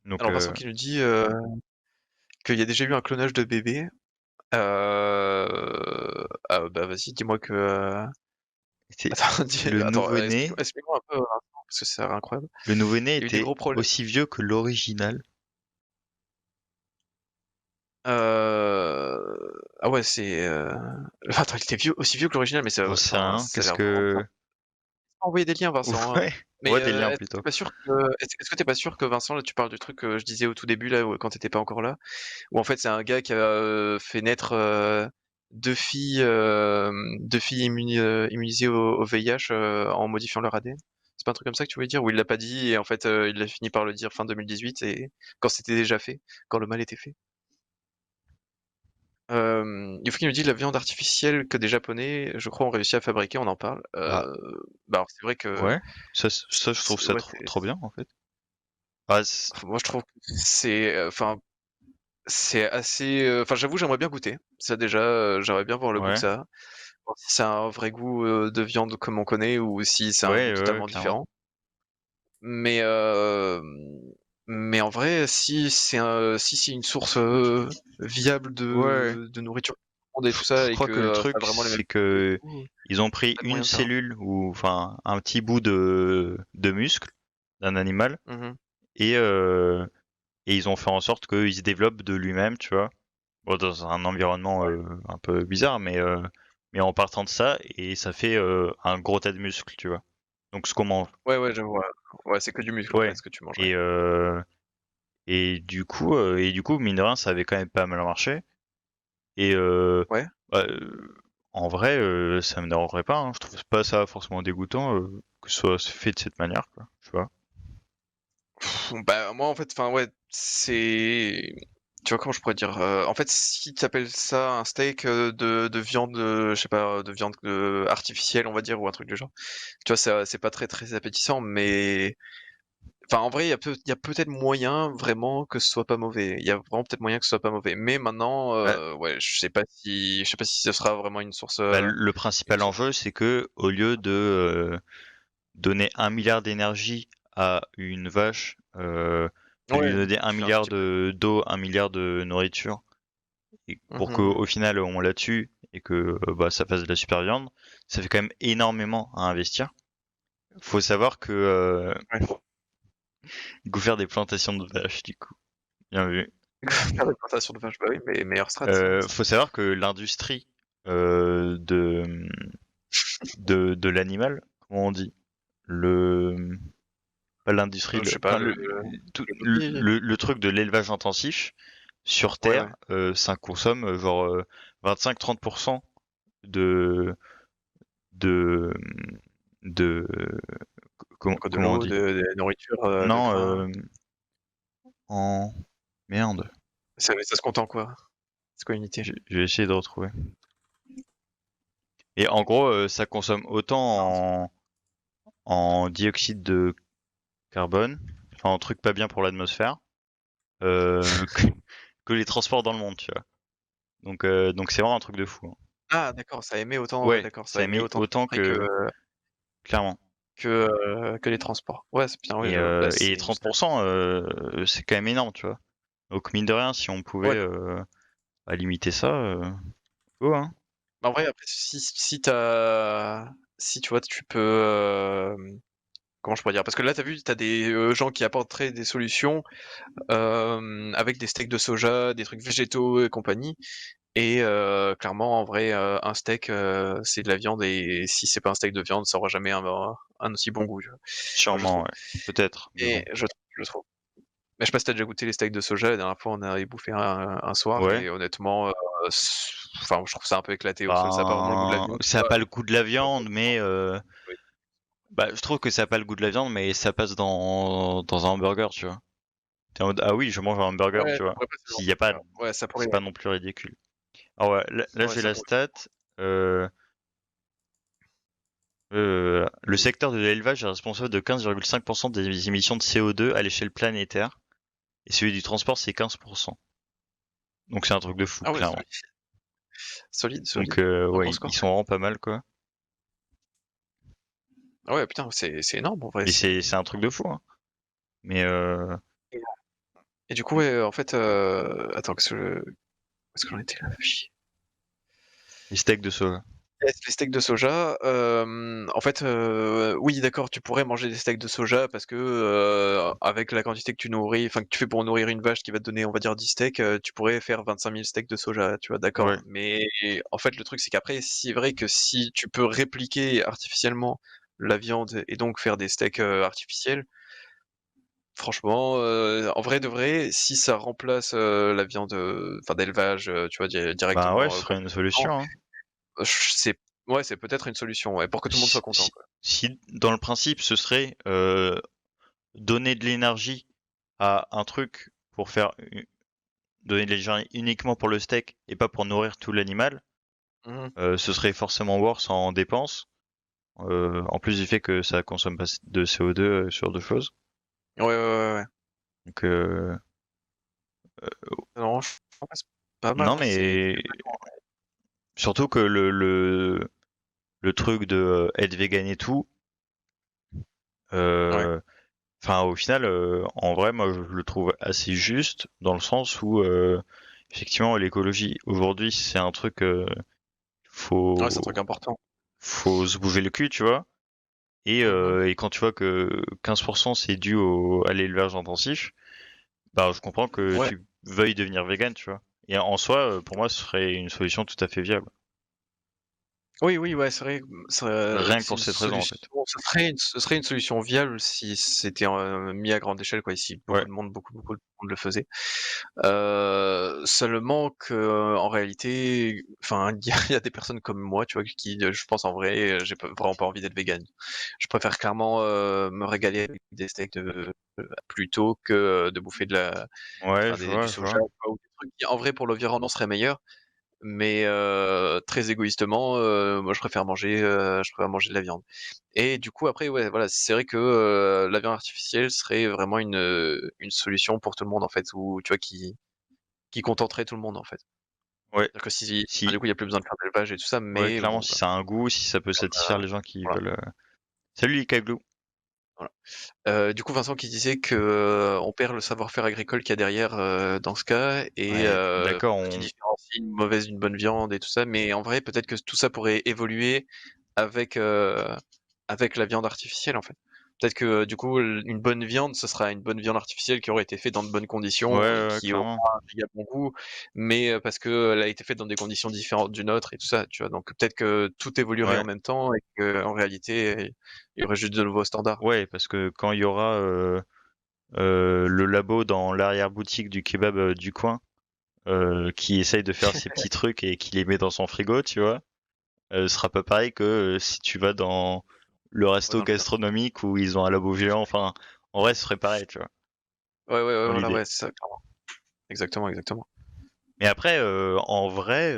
Donc, Alors Vincent qui nous dit qu'il y a déjà eu un clonage de bébé. Bah vas-y, dis-moi que. c'est Attends, le attends, nouveau-né, explique-moi un peu, Vincent, parce que ça a l'air incroyable. le nouveau-né Il y a eu des était gros problèmes. aussi vieux que l'original. Ah ouais, c'est. Attends, il était vieux, aussi vieux que l'original, mais J'en sais enfin, rien. ça a Qu'est-ce l'air vraiment bizarre. que, Envoyer des liens, Vincent, hein. ouais, Mais ouais, des liens est-ce que t'es plutôt. pas sûr que, est-ce que t'es pas sûr que Vincent, là, tu parles du truc que je disais au tout début, là, quand t'étais pas encore là, où en fait c'est un gars qui a fait naître deux filles immunisées au VIH en modifiant leur ADN. C'est pas un truc comme ça que tu voulais dire? Ou il l'a pas dit et en fait il a fini par le dire fin 2018 et quand c'était déjà fait, quand le mal était fait. Yufuki nous dit la viande artificielle que des Japonais, je crois, ont réussi à fabriquer, on en parle. Ah, Bah alors c'est vrai que ouais. Ça, je trouve ça ouais, trop, trop bien, en fait. Ah, moi je trouve que c'est, enfin, c'est assez, enfin j'avoue j'aimerais bien goûter. Ça déjà, j'aimerais bien voir le goût que ouais, ça a. Voir si c'est un vrai goût de viande comme on connaît ou si c'est un goût ouais, totalement clairement. différent. Mais mais en vrai, si c'est une source viable Ouais, de nourriture pour tout le monde et tout ça je et crois que que le ça a truc, vraiment les mêmes c'est effets et que tout, ils ont pris peut-être une moyen de faire un truc. cellule ou, enfin, un petit bout de muscle d'un animal Mmh. et, et ils ont fait en sorte qu'il se développe de lui-même, tu vois. Bon, dans un environnement un peu bizarre, mais en partant de ça, et ça fait un gros tas de muscles, tu vois. Donc ce qu'on mange. Ouais, ouais, j'avoue, ouais. Ouais, c'est que du muscle en fait Ouais. ce que tu manges, ouais. Et, et du coup, mine de rien, ça avait quand même pas mal marché. Et Ouais. bah, en vrai, ça me dérangerait pas, hein. Je trouve pas ça forcément dégoûtant que ce soit fait de cette manière, quoi. Tu vois. Bah moi en fait, enfin ouais, c'est, tu vois comment je pourrais dire? En fait, si tu appelles ça un steak de viande, je sais pas, de viande artificielle, on va dire, ou un truc du genre. Tu vois, c'est pas très très appétissant, mais enfin en vrai, il y a peut-être moyen vraiment que ce soit pas mauvais. Il y a vraiment peut-être moyen que ce soit pas mauvais. Mais maintenant, Bah, ouais, je sais pas si ce sera vraiment le une principal source. enjeu, c'est que au lieu de donner 1 milliard d'énergie à une vache, de lui Ouais, donner un tu fais un milliard petit peu. de d'eau, 1 milliard de nourriture, et pour Mhm. qu'au final on la tue et que bah, ça fasse de la super viande, ça fait quand même énormément à investir. Faut savoir que Ouais. il faut faire des plantations de vaches du coup. Bien vu. Faire des plantations de vaches, bah oui, mais meilleure strat. Faut savoir que l'industrie de de l'animal, comment on dit? Pas l'industrie, Je sais pas, le truc de l'élevage intensif sur ouais, Terre, ça consomme genre 25-30% de de de quoi, de comment on l'eau, dit? de la nourriture, de Non, grains. en merde, Ça se compte en quoi? C'est quoi une unité? je vais essayer de retrouver. Et en gros, ça consomme autant en dioxyde de carbone, enfin en truc pas bien pour l'atmosphère, euh, que, que les transports dans le monde, tu vois. Donc c'est vraiment un truc de fou, hein. Ah d'accord, ça émet autant, ouais Ouais, d'accord, ça ça émet émet autant de autant nitrés clairement. que les transports. Ouais, c'est bien, oui, bah, Et c'est une 30%, c'est quand même énorme, tu vois. Donc mine de rien, si on pouvait ouais. limiter ça, go, hein. Bah, en vrai, après si tu vois, tu peux, comment je pourrais dire? Parce que là, tu as vu, tu as des, gens qui apporteraient des solutions, avec des steaks de soja, des trucs végétaux et compagnie et clairement, en vrai, un steak, c'est de la viande et si c'est pas un steak de viande, ça aura jamais un aussi bon goût, tu vois? Moi, je Sûrement, trouve ouais. Peut-être, mais et bon. je trouve. Mais je sais pas si tu déjà goûté les steaks de soja, la dernière fois, on a bouffé un soir Ouais. et honnêtement, enfin, je trouve ça un peu éclaté au sol, ça a pas vraiment le goût de la Ben, viande, tu ça a vois? pas le goût de la Ouais, viande, mais oui. bah, je trouve que ça a pas le goût de la viande, mais ça passe dans un hamburger, tu vois. T'es en mode, ah oui, je mange un hamburger, Ouais, tu ça vois. pourrait passer dans S'il y a le pas, hamburger. Ouais, ça pourrait c'est pas non plus ridicule. Ah ouais, là ouais, j'ai ça la pourrait stat. Euh, le secteur de l'élevage est responsable de 15,5% des émissions de CO2 à l'échelle planétaire, et celui du transport c'est 15%. Donc c'est un truc de fou, ah ouais, clairement. solide, Donc solide. Tu en ouais, penses quoi? ils sont vraiment pas mal, quoi. Ah ouais, putain, c'est énorme en vrai, Et c'est un truc de fou, hein. Mais et et du coup, ouais, en fait, attends, où est-ce que j'en étais là? Chier. les steaks de soja. Yes, les steaks de soja, en fait, oui d'accord, tu pourrais manger des steaks de soja parce que, avec la quantité que tu nourris enfin que tu fais pour nourrir une vache qui va te donner, on va dire 10 steaks, tu pourrais faire 25 000 steaks de soja, tu vois? D'accord. Ouais. Mais en fait, le truc, c'est qu'après, c'est vrai que si tu peux répliquer artificiellement la viande et donc faire des steaks, artificiels, franchement, en vrai de vrai, si ça remplace, la viande, enfin d'élevage, tu vois? Bah ouais, ce Directement, serait une complètement, solution, hein. c'est ouais, c'est peut-être une solution, ouais, pour que tout le monde soit Si, content, si, quoi. si dans le principe ce serait donner de l'énergie à un truc pour donner de l'énergie uniquement pour le steak et pas pour nourrir tout l'animal, Mmh. ce serait forcément worse en dépenses. En plus du fait que ça consomme pas de CO2 sur deux choses. Ouais, ouais, ouais, ouais. Donc Non, je pense que c'est pas mal, non, hein, c'est mais surtout que le truc de être vegan et tout, ouais. euh, enfin au final, en vrai, moi je le trouve assez juste dans le sens où effectivement l'écologie aujourd'hui c'est un truc Ouais, c'est un faut truc important. faut se bouger le cul, tu vois. Mmh. Et quand tu vois que 15% c'est dû à l'élevage intensif, bah je comprends que Ouais. tu veuilles devenir vegan, tu vois. Et en soi, pour moi, ce serait une solution tout à fait viable. Oui, oui, ouais, c'est vrai, Rien que c'est pour une cette raison, en fait. solution ce serait une solution viable si c'était, mis à grande échelle, quoi, si Ouais, beaucoup de monde le faisait. Seulement que en réalité, enfin, il y a des personnes comme moi, tu vois, qui, je pense en vrai, j'ai pas vraiment pas envie d'être végan. Je préfère clairement, me régaler avec des steaks plutôt que, de bouffer ouais, enfin je du vois, je soja vois. ou des trucs qui en vrai pour l'environnement seraient meilleurs. Mais très égoïstement, moi je préfère manger de la viande et du coup après ouais, voilà, c'est vrai que, la viande artificielle serait vraiment une solution pour tout le monde en fait, ou tu vois qui contenterait tout le monde en fait. Ouais, C'est-à-dire que si enfin, si, du coup, il y a plus besoin de faire d'élevage et tout ça, ouais, mais clairement, bon, si quoi, ça a un goût, si ça peut satisfaire les gens qui voilà, veulent. Salut les caglous. voilà. Du coup, Vincent qui disait que, on perd le savoir-faire agricole qu'il y a derrière, dans ce cas et Ouais, d'accord, qui différencie une mauvaise d'une bonne viande et tout ça, mais en vrai, peut-être que tout ça pourrait évoluer avec, avec la viande artificielle, en fait. peut-être que du coup, une bonne viande, ce sera une bonne viande artificielle qui aurait été faite dans de bonnes conditions et Ouais, qui aura clairement. un méga bon goût, mais parce qu'elle a été faite dans des conditions différentes d'une autre et tout ça, tu vois. Donc peut-être que tout évoluerait en Ouais. même temps et qu'en réalité, il y aurait juste de nouveaux standards. Ouais, parce que quand il y aura le labo dans l'arrière-boutique du kebab du coin, qui essaye de faire ses petits trucs et qui les met dans son frigo, tu vois, ce sera pas pareil que si tu vas dans le resto Dans le cas. gastronomique où ils ont un labo géant. Enfin, en vrai, ce serait pareil, tu vois, Ouais, dans voilà, l'idée. ouais, c'est ça, clairement. Exactement. Mais après, en vrai,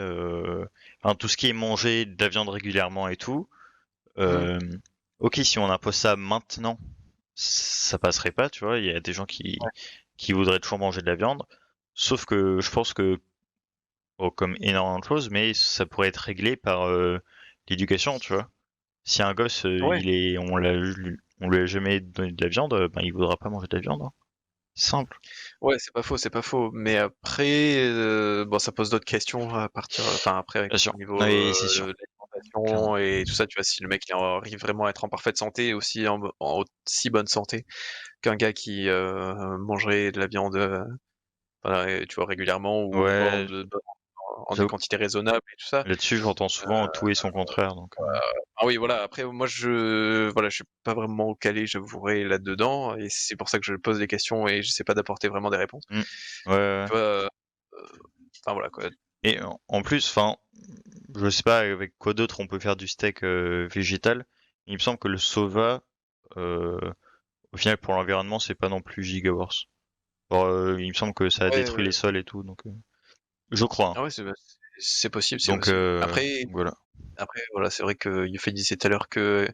enfin, tout ce qui est manger de la viande régulièrement et tout, Mhm. euh, ok, si on impose ça maintenant, ça passerait pas, tu vois. Il y a des gens qui voudraient toujours manger de la viande. Sauf que je pense que, bon, comme énormément de choses, mais ça pourrait être réglé par l'éducation, tu vois. Si un gosse, Ouais, on lui a jamais donné de la viande, ben il voudra pas manger de la viande, hein. C'est simple. ouais, c'est pas faux. Mais après, bon, ça pose d'autres questions à partir, enfin après, Bien sûr. au niveau Oui, c'est sûr. de Clairement. l'alimentation et tout ça, tu vois, si le mec il arrive vraiment à être en parfaite santé, aussi en aussi bonne santé qu'un gars qui mangerait de la viande, voilà, et tu vois, régulièrement ou Ouais, en des j'avoue, quantités raisonnables et tout ça. là-dessus, j'entends souvent tout et son contraire, donc. Ah oui, voilà. Après, moi, voilà, je suis pas vraiment calé, j'avouerai là-dedans, et c'est pour ça que je pose des questions et j'essaie pas d'apporter vraiment des réponses. Ouais, ouais, ouais. Tu vois, enfin voilà quoi. Et en plus, enfin, je sais pas avec quoi d'autre on peut faire du steak végétal. Il me semble que le soja, euh, au final, pour l'environnement, c'est pas non plus gigawars. Genre, il me semble que ça a détruit Ouais. les sols et tout, donc je crois, hein. Ah ouais, c'est possible, c'est Donc, possible. Après, voilà. voilà, c'est vrai que Yuffie disait tout à l'heure que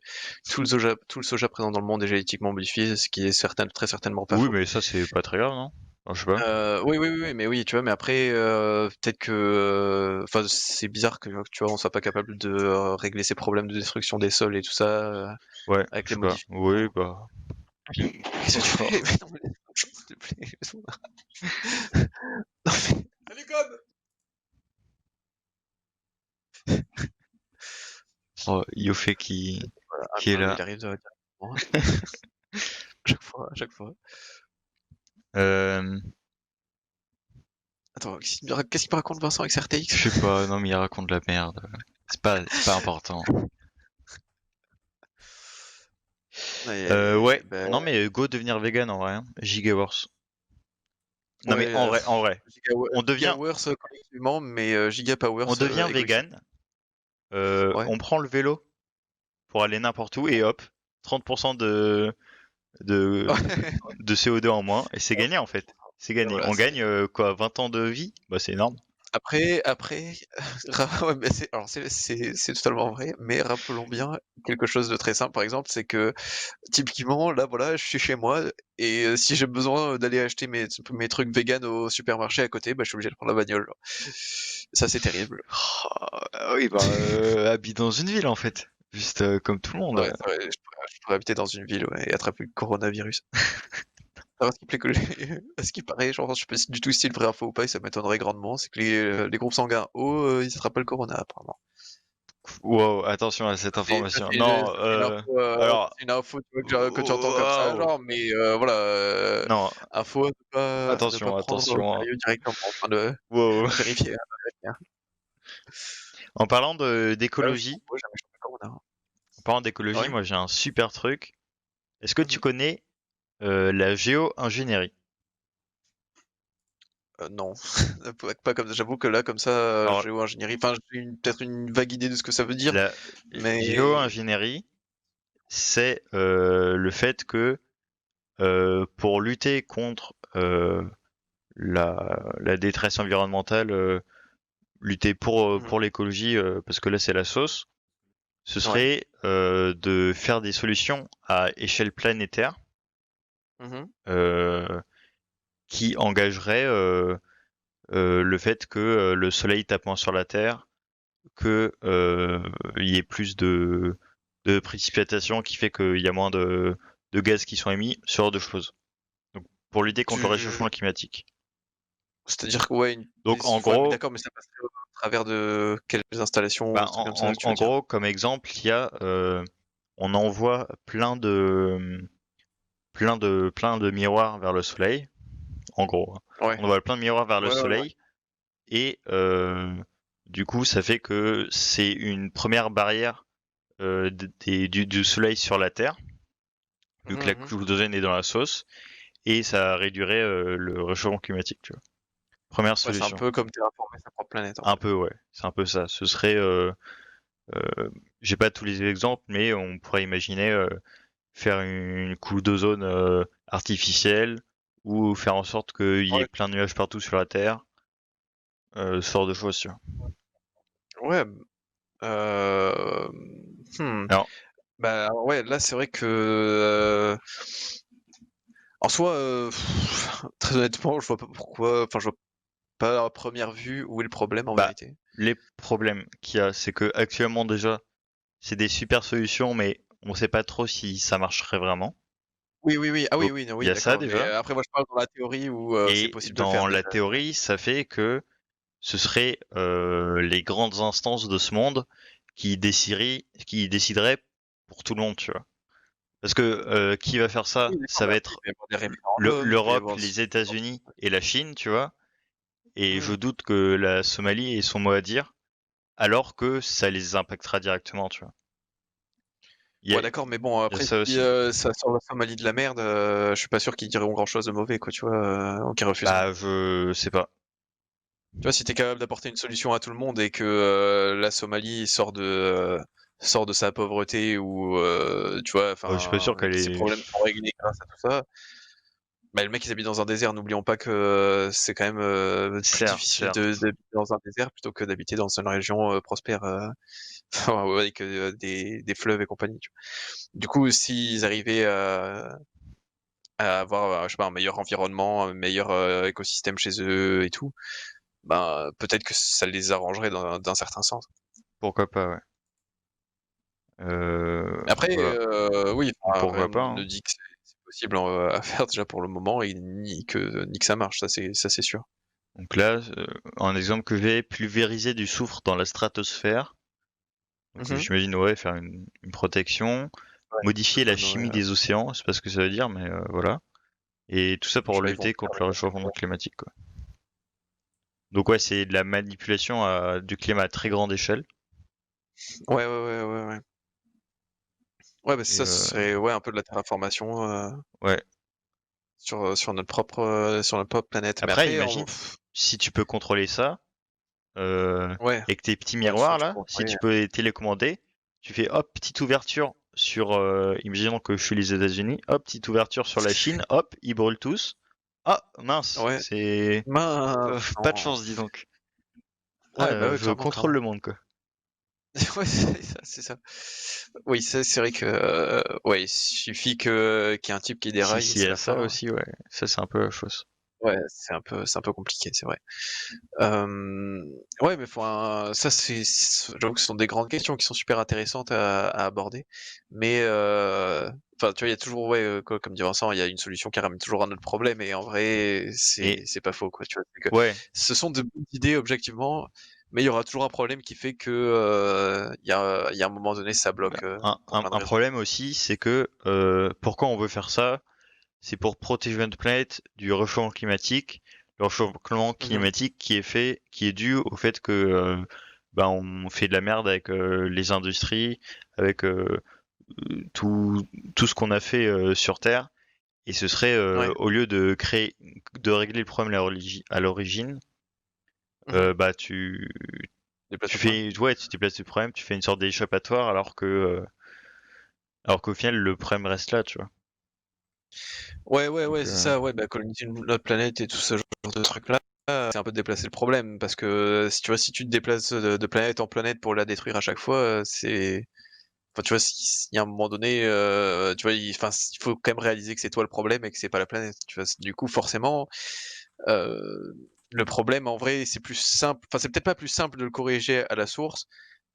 tout le soja présent dans le monde est génétiquement modifié, ce qui est très certainement pas Oui, faux. mais ça, c'est pas très grave, non? Enfin, je sais pas. Oui, mais oui, tu vois, mais après, peut-être que, enfin, c'est bizarre que, tu vois, on soit pas capable de régler ces problèmes de destruction des sols et tout ça, Ouais, avec je les sais pas. modifications. Oui, bah. Qu'est-ce que tu fais? Mais non, mais s'il te plaît, laisse-moi. Non, mais... Allez, gomme! Oh, Yoffé Voilà, qui est non, mais là. il arrive directement, à chaque fois. Euh, Attends, qu'est-ce qu'il me raconte Vincent avec ses RTX? je sais pas, non, mais il raconte de la merde. C'est pas important. Aïe, aïe, aïe, aïe, Ouais, ben, non, mais go devenir vegan en vrai, hein. Gigawars. Non, mais ouais, en vrai, on devient, Gigawars collectivement, mais on Gigapowers devient égoïstement. vegan, Ouais. on prend le vélo pour aller n'importe où et hop, 30% de, de CO2 en moins et c'est gagné en fait. C'est Ouais, gagné. voilà, On gagne quoi, 20 ans de vie? Bah, c'est énorme. après, ouais, mais alors c'est totalement vrai, mais rappelons bien quelque chose de très simple, par exemple, c'est que typiquement, là, voilà, je suis chez moi et si j'ai besoin d'aller acheter mes trucs vegan au supermarché à côté, bah, je suis obligé de prendre la bagnole. Ça, c'est terrible. Ah oui, bah, habite dans une ville en fait. Juste comme tout le Ouais, monde. c'est vrai, je pourrais habiter dans une ville, ouais, et attraper le coronavirus. Alors, à ce qui paraît, genre, je sais pas du tout si c'est une vraie info ou pas, et ça m'étonnerait grandement, c'est que les groupes sanguins O, ils attrapent pas le corona, apparemment. Wow, attention à cette information. Non, Ça, alors, c'est une info, tu vois, que tu entends comme ça, waouh. genre, mais voilà, Non, info à ne pas attention, prendre au attention, hein. sérieux directement, enfin, de Wow. vérifier, hein, vérifier, hein. En parlant Ah ouais, d'écologie, moi, jamais chopé le corona, hein. Ouais. moi j'ai un super truc. Est-ce que tu Mhm. connais la géo-ingénierie? Non, pas comme j'avoue que là, comme ça, Alors, géo-ingénierie, enfin, j'ai peut-être une vague idée de ce que ça veut dire, la mais géo-ingénierie, c'est le fait que pour lutter contre la détresse environnementale, lutter Mhm. pour l'écologie, parce que là c'est la sauce, ce Ouais. serait de faire des solutions à échelle planétaire Mhm. euh, qui engageraient le fait que le soleil tape moins sur la Terre, que il y ait plus de précipitations qui fait qu'il y a moins de gaz qui sont émis, ce genre de choses. Donc, pour lutter contre le Tu... réchauffement climatique. C'est-à-dire que, ouais, Donc en ouais, mais gros, d'accord, mais ça passerait au travers de quelles installations ou bah, des trucs comme ça que tu veux en dire? gros, comme exemple, il y a, on envoie plein plein de miroirs vers le soleil, en gros. Ouais. On envoie plein de miroirs vers le Ouais, ouais, soleil, et du coup, ça fait que c'est une première barrière du soleil sur la Terre, vu que la Mhm. couche d'ozone est dans la sauce, et ça réduirait le réchauffement climatique, tu vois. Première Ouais, c'est un solution. peu comme terraformer sa propre planète, en Un fait. peu, ouais. C'est un peu ça. Ce serait, j'ai pas tous les exemples, mais on pourrait imaginer faire une couche d'ozone artificielle, ou faire en sorte qu'il y ait Ouais. plein de nuages partout sur la Terre, ce genre de choses, tu vois. Ouais. Euh... hmm. Alors, Bah ouais, là c'est vrai que en soi, très honnêtement, je vois pas pourquoi. Enfin, je vois pas à première vue où est le problème en bah, vérité. les problèmes qu'il y a, c'est que actuellement déjà, c'est des super solutions, mais on sait pas trop si ça marcherait vraiment. Oui, oui, oui. Ah oui, Donc, oui, non, il y oui, a ça d'accord. Mais déjà. après, moi, je parle dans la théorie où c'est Et possible de le faire dans la déjà. théorie, ça fait que ce serait les grandes instances de ce monde qui décideraient pour tout le monde, tu vois. Parce que qui va faire ça? Oui, d'accord. Ça Mais va après, être il peut y avoir des référendums, il peut y l'Europe, avoir. les États-Unis et la Chine, tu vois. Et je Hmm. doute que la Somalie ait son mot à dire, alors que ça les impactera directement, tu vois. Il y a, Ouais, d'accord, mais bon, il y a après, ça si aussi. ça sort la Somalie de la merde, je suis pas sûr qu'ils diront grand-chose de mauvais, quoi, tu vois, ou qu'ils refuseraient. Bah, je sais pas. Tu vois, si t'es capable d'apporter une solution à tout le monde et que la Somalie sort de sa pauvreté ou tu vois, Je suis pas sûr enfin, qu'elle que ses est. problèmes sont réglés grâce à tout ça. Bah, le mec, il habite dans un désert. N'oublions pas que c'est quand même plus Certes, difficile certes. d'habiter dans un désert plutôt que d'habiter dans une région prospère, enfin, ouais, avec des fleuves et compagnie. Tu vois. Du coup, s'ils arrivaient à avoir, je sais pas, un meilleur environnement, un meilleur écosystème chez eux et tout, ben peut-être que ça les arrangerait d'un certain sens. Pourquoi pas, ouais. Après, Voilà. oui, Donc enfin, pourquoi rien pas, ne hein. dit que c'est possible à faire déjà pour le moment et ni que ça marche, ça c'est sûr. Donc là, un exemple que j'ai, pulvériser du soufre dans la stratosphère. Donc Mhm. j'imagine, ouais, faire une protection, Ouais, modifier la ozone, ouais, chimie des océans, c'est pas ce que ça veut dire, mais voilà. Et tout ça je pour sais pas, ils vont lutter faire contre le des réchauffement réacteurs. climatique, quoi. Donc ouais, c'est de la manipulation du climat à très grande échelle. Ouais, ouais, ouais, ouais, ouais. Ouais, bah, Et ça, ce serait ouais, un peu de la terraformation ouais. sur notre propre planète. Mais Après, après, imagine si tu peux contrôler ça, ouais, avec tes petits ouais, soit miroirs tu là, si contrôler. tu peux les télécommander, tu fais hop, petite ouverture sur, imaginons que je suis les États-Unis, hop, petite ouverture sur la Chine, hop, ils brûlent tous. Ah, mince, Ouais, c'est mince, pas de non. chance, dis donc. Ah, Ouais, bah ouais, je clairement, contrôle clairement. le monde, quoi. Ouais, c'est ça, c'est ça. Oui, ça, c'est vrai que ouais, il suffit que qu'il y ait un type qui Si, déraille et si, il y c'est a la ça fin. aussi, ouais. Ça, c'est un peu la chose. Ouais, c'est un peu compliqué, c'est vrai. Hem, ouais, mais enfin, ça j'avoue que ce sont des grandes questions qui sont super intéressantes à aborder. Mais enfin, tu vois, il y a toujours, ouais, comme dit Vincent, il y a une solution qui ramène toujours un autre problème et en vrai, Et c'est pas faux, quoi, tu vois? C'est que ouais, ce sont de bonnes idées objectivement, mais il y aura toujours un problème qui fait que, il y a un moment donné, ça bah, bloque, un, pour un, plein de un raisons. problème aussi, c'est que pourquoi on veut faire ça? C'est pour protéger notre planète du réchauffement climatique. Le réchauffement Mmh. climatique qui est dû au fait que bah, on fait de la merde avec les industries, avec tout, tout ce qu'on a fait sur Terre. Et ce serait, Ouais. au lieu de régler le problème à l'origine, Mmh. bah Déplace tu le problème. fais, ouais, tu déplaces le problème, tu fais une sorte d'échappatoire alors qu'au final le problème reste là, tu vois. Ouais, ouais, Donc ouais, c'est ça, ouais, bah, coloniser notre planète et tout ce genre de trucs-là, c'est un peu déplacer le problème parce que si tu vois, si tu te déplaces de planète en planète pour la détruire à chaque fois, c'est enfin, tu vois, il y a un moment donné, tu vois, enfin, il faut quand même réaliser que c'est toi le problème et que c'est pas la planète, tu vois? Du coup, forcément, heu, le problème en vrai, c'est plus simple enfin, c'est peut-être pas plus simple de le corriger à la source,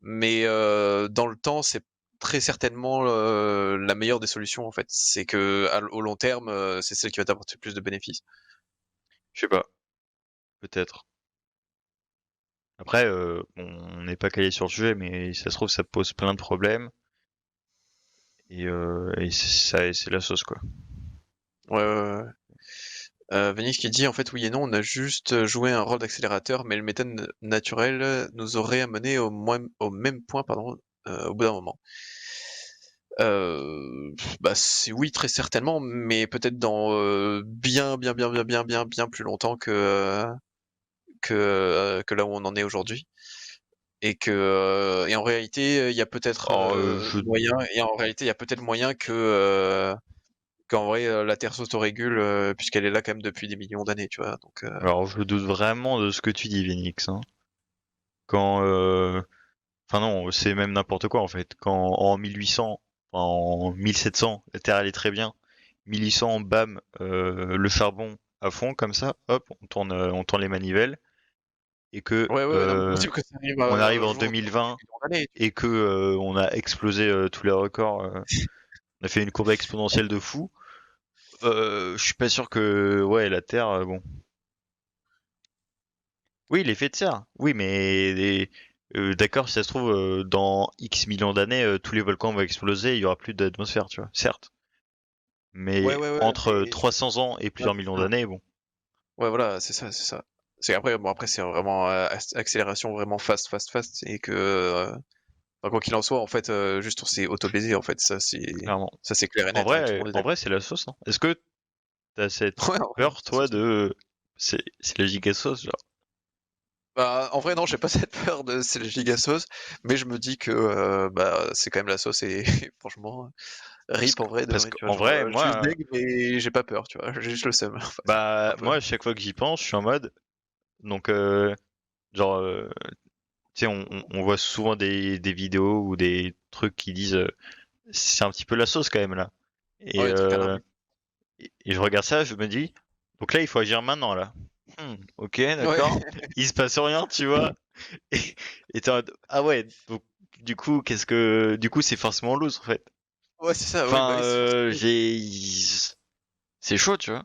mais dans le temps, c'est très certainement, la meilleure des solutions, en fait. C'est que au long terme, c'est celle qui va t'apporter plus de bénéfices. je sais pas, peut-être. Après, bon, on n'est pas calé sur le sujet, mais ça se trouve ça pose plein de problèmes et c'est ça, c'est la sauce quoi. Ouais, ouais, ouais. Venix qui dit en fait oui et non, on a juste joué un rôle d'accélérateur, mais le méthode naturel nous aurait amené au même point, pardon, au bout d'un moment. Bah c'est oui très certainement, mais peut-être dans bien plus longtemps que là où on en est aujourd'hui. Et en réalité, il y a peut-être moyen, et en réalité, il y a peut-être moyen qu'en vrai, la Terre s'autorégule, puisqu'elle est là quand même depuis des millions d'années, tu vois. Donc, Alors, je doute vraiment de ce que tu dis, Vénix, hein. Quand, enfin non, c'est même n'importe quoi en fait. Quand en 1800, en 1700, la Terre allait très bien. 1800, bam, le charbon à fond comme ça, hop, on tourne les manivelles et que ouais, ouais, ouais, non, mais possible que ça arrive on arrive un en jour dans des 2020 millions d'années. et que on a explosé tous les records. On a fait une courbe exponentielle de fou. Je suis pas sûr que ouais la Terre, bon. Oui, l'effet de serre. Oui, mais d'accord, si ça se trouve, dans X millions d'années, tous les volcans vont exploser, il y aura plus d'atmosphère, tu vois, certes. Ouais, Mais ouais, ouais, entre mais 300 ans et plusieurs millions d'années, bon. ouais, voilà, c'est ça, c'est ça. C'est après, bon, après, c'est vraiment accélération vraiment fast, et que, enfin, quoi qu'il en soit, en fait, juste on s'est auto-baisé, en fait, Clairement. ça c'est clair et net, hein, tout le monde est En d'accord. vrai, c'est la sauce, hein. Est-ce que t'as cette Ouais, en vrai, peur, ça, toi, de... C'est la giga sauce, genre. bah, en vrai, non, j'ai pas cette peur de c'est le giga sauce, mais je me dis que bah, c'est quand même la sauce et franchement, rip en vrai de Parce vrai, tu vois, qu'en genre, vrai, je suis moi, deg, mais j'ai pas peur, tu vois, j'ai juste le seum, en fait, un bah, peu. moi, à chaque fois que j'y pense, je suis en mode, donc, genre, tu sais, on voit souvent des vidéos ou des trucs qui disent, c'est un petit peu la sauce quand même là. Et, Ouais, des trucs anarchiques. et je regarde ça, je me dis, donc là, il faut agir maintenant là. Ok, Ouais, d'accord. Il se passe rien, tu vois. Et et t'es en mode, ah ouais, donc du coup, c'est forcément loose en fait. ouais, c'est ça, ouais, bah, Enfin, oui, c'est forcément. c'est chaud, tu vois.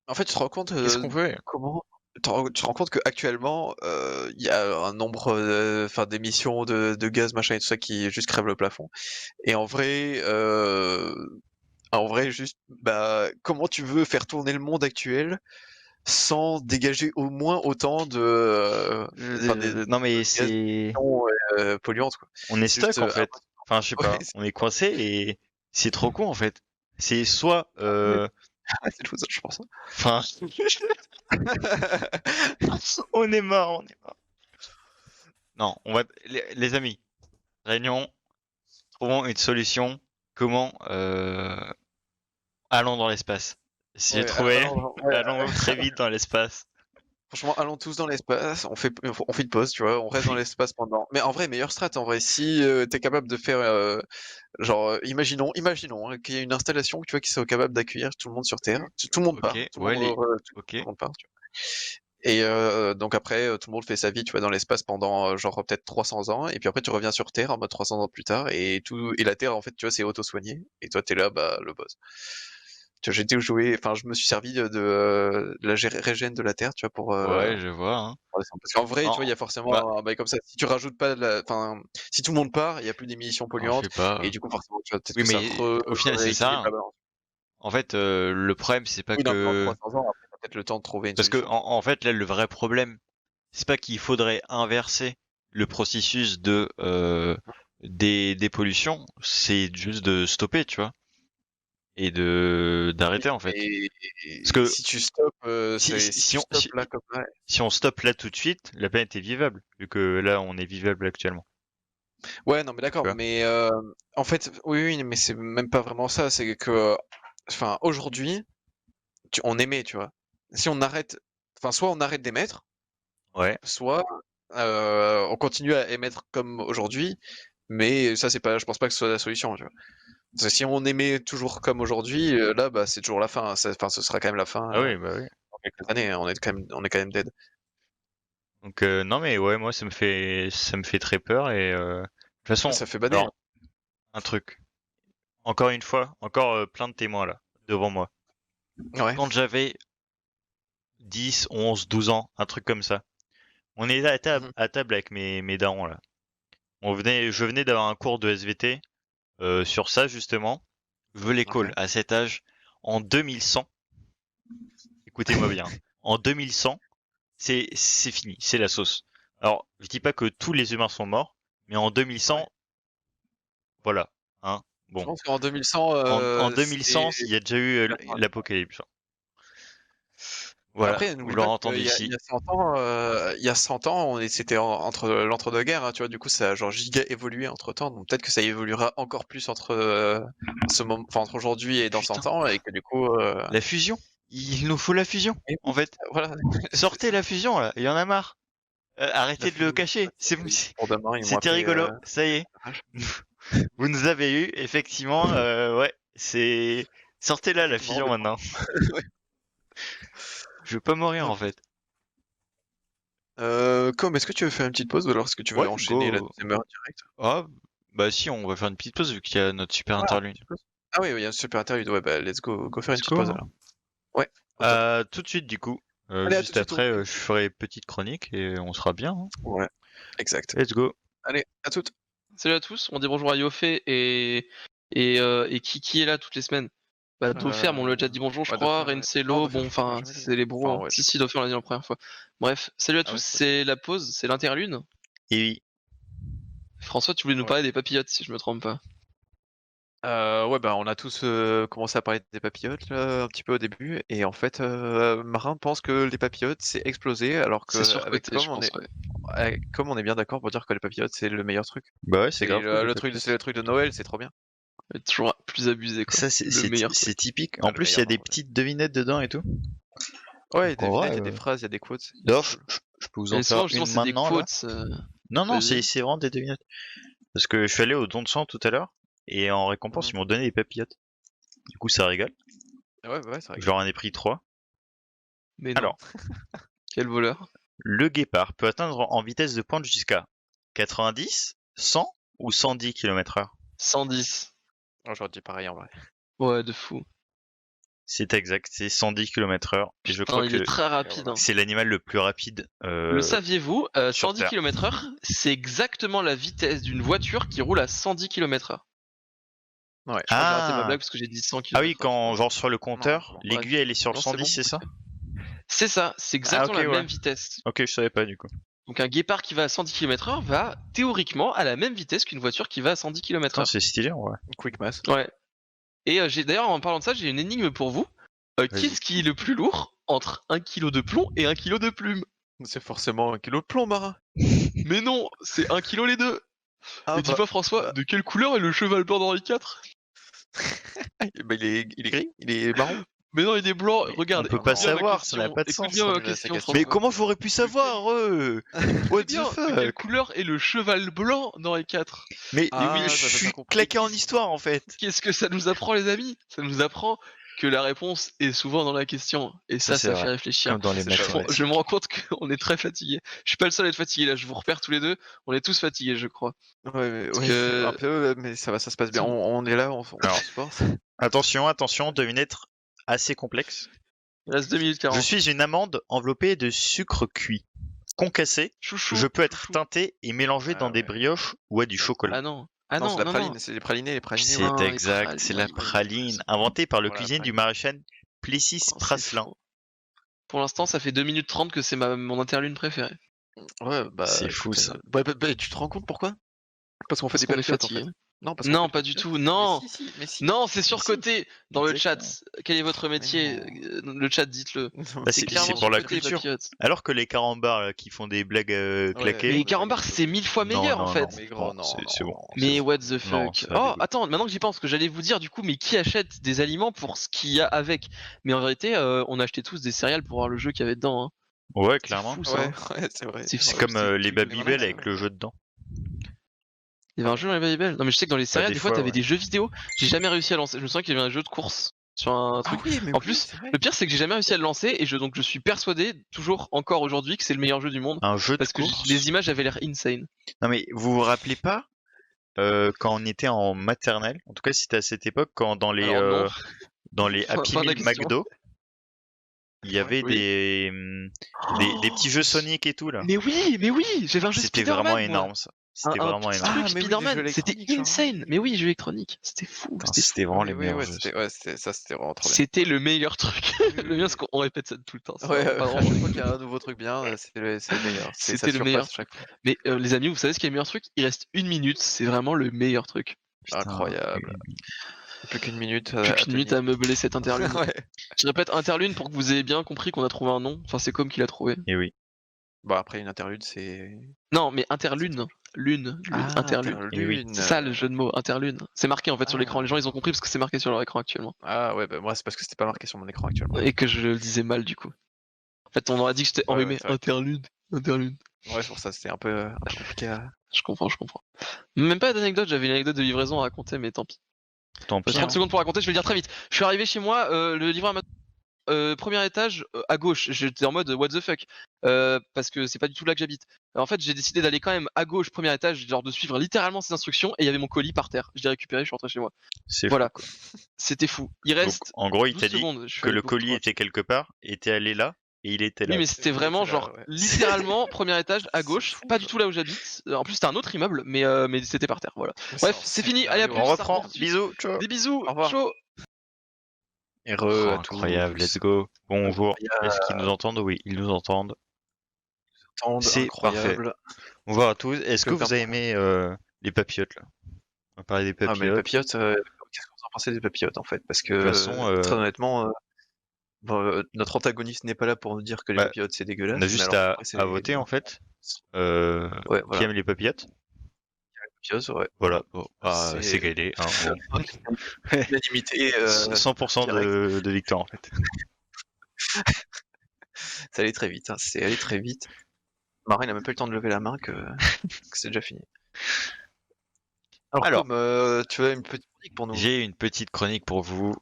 En fait, tu te rends compte, Qu'est-ce qu'on fait? comment tu te rends compte qu'actuellement, il y a un nombre, enfin, d'émissions de gaz, machin et tout ça qui juste crève le plafond et en vrai, juste, bah, comment tu veux faire tourner le monde actuel sans dégager au moins autant de, enfin Non mais gaz c'est, d'émissions, polluantes, quoi. on est C'est juste, stuck en fait. Enfin, je sais ouais, pas, on est coincé et c'est trop con en fait. C'est soit, c'est le fou ça, je pense, hein. enfin, on est mort, on est mort. Non, les amis, réunion, trouvons une solution. Comment allons dans l'espace. J'ai Ouais, trouvé. ouais, Allons très vite dans l'espace. franchement, allons tous dans l'espace, on fait une pause, tu vois, on reste dans Oui. l'espace pendant mais en vrai, meilleure strat, en vrai, si, tu capable de faire, genre, imaginons, hein, qu'il y ait une installation, tu vois, qui soit capable d'accueillir tout le monde sur Terre. Tout le monde Ok. part, Ouais, les. tout Ok. le monde part, tu vois? Et donc après, tout le monde fait sa vie, tu vois, dans l'espace pendant, genre, peut-être 300 ans et puis après tu reviens sur Terre en mode 300 ans plus tard et la Terre, en fait, tu vois, c'est auto-soigné et toi, t'es là, bah, le boss. Tu vois, je me suis servi de la régène de la Terre, tu vois, Ouais, je vois, hein. parce qu'en vrai, tu vois, il y Non. a Bah, forcément un bail comme ça. Si tu rajoutes pas si tout le monde part, il y a plus d'émissions alors, je polluantes sais pas. et du coup, forcément, tu vois, peut-être Oui, que ça mais au final, ça sert à rééquilibre la rien. balance. En fait, le problème, c'est pas Oui, d'un plan de que. 300 ans, après, tu peut-être le temps de trouver une Parce que, solution. en fait, là, le vrai problème, c'est pas qu'il faudrait inverser le processus de des pollutions, c'est juste de stopper, tu vois, et de Oui, d'arrêter en fait. mais Parce que si tu stoppes, si si tu on stoppes là comme ouais. si on stoppe là tout de suite, la planète est vivable, vu que là on est vivable actuellement. Ouais, non, mais Tu d'accord, vois? mais en fait, oui, oui, mais c'est même pas vraiment ça. C'est que, enfin, aujourd'hui, on émet, tu vois. Si on arrête, enfin, soit on arrête d'émettre, Ouais. soit on continue à émettre comme aujourd'hui, mais ça, c'est pas, je pense pas que ce soit la solution, tu vois. Parce que si on émet toujours comme aujourd'hui, là, bah, c'est toujours la fin, hein. Enfin, ce sera quand même la fin Ah oui, bah oui. dans quelques années, hein. On est quand même dead. Donc non mais ouais, moi ça me fait très peur et de toute Ouais, façon, ça fait bader, hein. alors un truc. Encore une fois, encore plein de témoins là devant moi. Ouais. Quand j'avais 10, 11, 12 ans, un truc comme ça. On est Mhm. à table avec mes darons là. Je venais d'avoir un cours de SVT sur ça justement. Je veux l'école Ok. à cet âge en 2100. Écoutez-moi bien. En 2100, c'est fini, c'est la sauce. Alors, je dis pas que tous les humains sont morts, mais en 2100, Ouais. voilà. Hein. Je Bon. pense qu'en 2100, En 2100, il y a déjà eu l'apocalypse. Voilà, après, vous n'oublie l'aurez pas entendu qu'il y a, ici. il y a 100 ans, c'était entre l'entre-deux-guerres, hein, tu vois, du coup, ça a genre giga évolué entre-temps, donc peut-être que ça évoluera encore plus entre aujourd'hui et dans Putain. 100 ans, et que du coup... La fusion. Il nous faut la fusion, en fait. Voilà. Sortez la fusion, là. Il y en a marre. Arrêtez de le cacher. Pour demain, ils m'ont C'était appelé, rigolo. Ça y est. Vous nous avez eu, effectivement. Ouais, c'est... Sortez-la, la fusion, maintenant. Je veux pas mourir, en fait. Est-ce que tu veux faire une petite pause ou alors est-ce que tu veux Ouais, enchaîner la go. deuxième heure direct? Ah, bah si, on va faire une petite pause vu qu'il y a notre super interlude. Ah oui, il y a un super interlude, ouais, bah let's go faire une Let's petite go, pause hein. alors. Ouais. Au top. Tout de suite, du coup. Allez, à Juste tout de suite, après, je ferai petite chronique et on sera bien. Hein. Ouais, exact. Let's go. Allez, à toutes. Salut à tous, on dit bonjour à Yofé et qui est là toutes les semaines. Bah Daupher, on l'a déjà dit bonjour je ouais, crois, Daupher, ouais. Rencelo, Non, Daupher, bon je crois enfin jamais dit. c'est les bros. Enfin, hein. ouais, Si Daupher on l'a dit la première fois. Bref, salut à tous, ouais. c'est la pause, c'est l'interlude. Et oui. François, tu voulais nous parler des papillotes si je me trompe pas. Ouais, bah on a tous commencé à parler des papillotes là, un petit peu au début, et en fait, Marin pense que les papillotes c'est explosé, alors que C'est surcoté, je pense, ouais. comme on est bien d'accord pour dire que les papillotes c'est le meilleur truc. Bah ouais, c'est Et grave. c'est le truc de Noël, c'est trop bien. Mais toujours plus abusé quoi. Ça, le meilleur. c'est typique. Ah, En le plus, il y a meilleur, des ouais. petites devinettes dedans et tout. Ouais, il y a des En vrai, vignettes, il y a des phrases, il y a des quotes. D'ailleurs, je peux vous en Mais faire souvent justement une c'est des maintenant, là. quotes. Non, vas-y. c'est vraiment des devinettes. Parce que je suis allé au don de sang tout à l'heure, et en récompense, ils m'ont donné des papillotes. Du coup, ça régale. Ouais, bah ouais, ça Je leur en ai pris 3. Mais non. Alors. Quel voleur. Le guépard peut atteindre en vitesse de pointe jusqu'à 90, 100 ou 110 km/h. 110. Oh, j'aurais dit pareil en vrai. Ouais, de fou. C'est exact, c'est 110 km/h. Et je crois il que est très rapide. Hein. c'est l'animal le plus rapide. Le saviez-vous 110 Terre. km/h, c'est exactement la vitesse d'une voiture qui roule à 110 km/h. Ouais. Je crois que j'ai raté ma blague parce que j'ai dit 100 km/h. Ah oui, quand genre sur le compteur, Non, l'aiguille elle est sur le Non, 110, c'est c'est ça? C'est ça, c'est exactement ok, la ouais. même vitesse. Ok, je savais pas du coup. Donc un guépard qui va à 110 km/h va théoriquement à la même vitesse qu'une voiture qui va à 110 Putain, km/h. c'est stylé en vrai. Quick math. Ouais. Et j'ai d'ailleurs en parlant de ça, j'ai une énigme pour vous. Qu'est-ce qui est le plus lourd entre 1 kg de plomb et 1 kg de plume? C'est forcément 1 kilo de plomb, Marin. Mais non, c'est 1 kg les deux. Ah, et dis pas François, de quelle couleur est le cheval blanc d'Henri IV? Bah, il est gris, il est marron. Mais non, il est blanc, regarde. On peut pas écoute bien ma savoir, question. ça n'a pas de Écoute sens. bien ma Ça, question, c'est- François. Mais comment j'aurais pu savoir What Bien, the de quelle fuck? couleur est le cheval blanc d'Henri IV? Mais Ah, oui, j'avais je pas suis compris. claqué en histoire en fait. Qu'est-ce que ça nous apprend, les amis? Ça nous apprend que la réponse est souvent dans la question. Et ça c'est fait vrai. réfléchir. Comme dans les C'est mathématiques. Je me rends compte qu'on est très fatigué. Je suis pas le seul à être fatigué là, je vous repère tous les deux. On est tous fatigués, je crois. Ouais, que- un peu, mais ça se passe bien. On est là, on Alors. se force. Attention, devinette assez complexe. Il reste 2 minutes 40. Je suis une amande enveloppée de sucre cuit. Concassé, Chouchou. je peux être chouchou. teinté et mélangé dans des brioches ou à du chocolat. Ah non. Ah non, non, c'est la non, praline, non. c'est les pralinés. C'est Ah, les exact, c'est la pralines. praline, inventée par le Voilà, cuisinier du praline. maréchal Plessis Oh, c'est Praslin. faux. Pour l'instant, ça fait 2 minutes 30 que c'est mon interlude préférée. Ouais, bah. C'est fou, écoute, ça. Tu te rends compte pourquoi? Parce qu'on fait Parce des qu'on est papillotes, en fatigué. fait. Non, parce qu'on Non, fait pas des du papillotes. tout. Non. Mais si. Non, c'est surcoté dans le chat. Quel est votre métier? non. Le chat, dites-le. Bah, C'est c'est clairement pour la surcoté, les culture. papillotes. Alors que les carambars là, qui font des blagues claquées. Mais Ouais, les carambars, c'est 1000 fois Non, meilleur non, en fait. non. Mais gros, non. c'est bon. Mais what the Non, fuck. c'est Oh, dégueu. attends, maintenant que j'y pense, que j'allais vous dire du coup, mais qui achète des aliments pour ce qu'il y a avec? Mais en vérité, on achetait tous des céréales pour voir le jeu qu'il y avait dedans. Hein. Ouais, C'est clairement. fou, ça. Ouais, hein. ouais, c'est vrai. C'est C'est fou, comme c'est les malin, Babybel ça. avec le jeu dedans. Il y avait un jeu dans les Babybel. Non, mais je sais que dans les céréales, des des fois, fois, t'avais ouais. des jeux vidéo. J'ai jamais réussi à lancer. Je me souviens qu'il y avait un jeu de course sur un truc. oui, mais En plus, le pire, c'est que j'ai jamais réussi à le lancer et donc je suis persuadé, toujours encore aujourd'hui, que c'est le meilleur jeu du monde. Un jeu de Parce que course. les images avaient l'air insane. Non mais vous vous rappelez pas quand on était en maternelle, en tout cas c'était à cette époque, quand dans les Alors, non. dans les Happy Fin de la Meal question. McDo, il y avait Oui. des petits jeux Sonic et tout là. Mais oui, j'avais un jeu C'était Spider-Man, vraiment moi. énorme ça. C'était vraiment énorme. Ah, Truc mais oui, Spider-Man, les jeux c'était électroniques, genre. insane. Mais oui, jeux électroniques, c'était fou. Putain, C'était C'était fou. vraiment Oui, les oui, meilleurs ouais, jeux. c'était vraiment trop bien. C'était le meilleur truc. Le bien, c'est qu'on répète ça tout le temps. ça, Ouais, pas à vraiment. chaque fois qu'il y a un nouveau truc bien, c'est le meilleur. Ça C'était le meilleur surpasse chaque fois. Mais les amis, vous savez ce qui est le meilleur truc? Il reste 1 minute, c'est vraiment le meilleur truc. Putain, Incroyable. Plus qu'une minute Plus qu'une minute à meubler cette interlude. Ouais. Je répète interlude pour que vous ayez bien compris qu'on a trouvé un nom. Enfin, c'est comme qu'il a trouvé. Et oui. Bon, après, une interlude, c'est. Non, mais interlune. Lune, interlude. interlude. C'est ça le jeu de mots, interlude. C'est marqué en fait sur Ah. l'écran. Les gens ils ont compris parce que c'est marqué sur leur écran actuellement. Ah ouais, bah moi, c'est parce que c'était pas marqué sur mon écran actuellement. Et que je le disais mal du coup. En fait, on aurait dit que j'étais Ouais, enrhumé. ouais, c'est vrai. Interlude. Ouais, c'est pour ça, c'était un peu compliqué à. Je comprends. Même pas d'anecdote, j'avais une anecdote de livraison à raconter, mais tant pis. Tant pis. 30 secondes pour raconter, je vais le dire très vite. Je suis arrivé chez moi, le livreur m'a premier étage à gauche, j'étais en mode what the fuck parce que c'est pas du tout là que j'habite. En fait, j'ai décidé d'aller quand même à gauche, premier étage, genre de suivre littéralement ses instructions et il y avait mon colis par terre. Je l'ai récupéré, je suis rentré chez moi. C'est Voilà, fou, quoi. c'était fou. Il Donc, reste en gros, il 12 t'a dit secondes. Je suis que allé le pour colis toi. était quelque part, était allé là, et il était là. Oui, mais c'était Il vraiment était là, genre ouais. littéralement premier étage à C'est gauche, fou, pas ça. du tout là où j'habite. En plus, c'était un autre immeuble, mais c'était par terre. Voilà. Mais Bref, un c'est fini. Allez, à scénario. plus. On ça reprend. repart tout de suite. Bisous, ciao. Des bisous. Au revoir. Chaud. Heureux Oh, à tous. incroyable, let's go. Bonjour. Incroyable. Est-ce qu'ils nous entendent? Oui, ils nous entendent. C'est Incroyable. Bonjour à tous. Est-ce que Que vous avez faire aimé les papillotes là? On va parler des Ah, mais les papillotes. papillotes, qu'est-ce que vous en pensez des papillotes en fait? Parce De toute que façon, très honnêtement, notre antagoniste n'est pas là pour nous dire que les bah, papillotes c'est dégueulasse. on a mais juste alors à, après, c'est à voter en fait. Ouais, Qui voilà. aime les papillotes? Les papillotes, ouais. Voilà, bon, bah, C'est- c'est gagné. Hein, bon. Unanimité. 100% de victoire en fait. Ça allait très vite, hein. C'est allé très vite. Marin n'a même pas eu le temps de lever la main que c'est déjà fini. Alors. Comme, tu as une petite chronique pour nous. J'ai une petite chronique pour vous.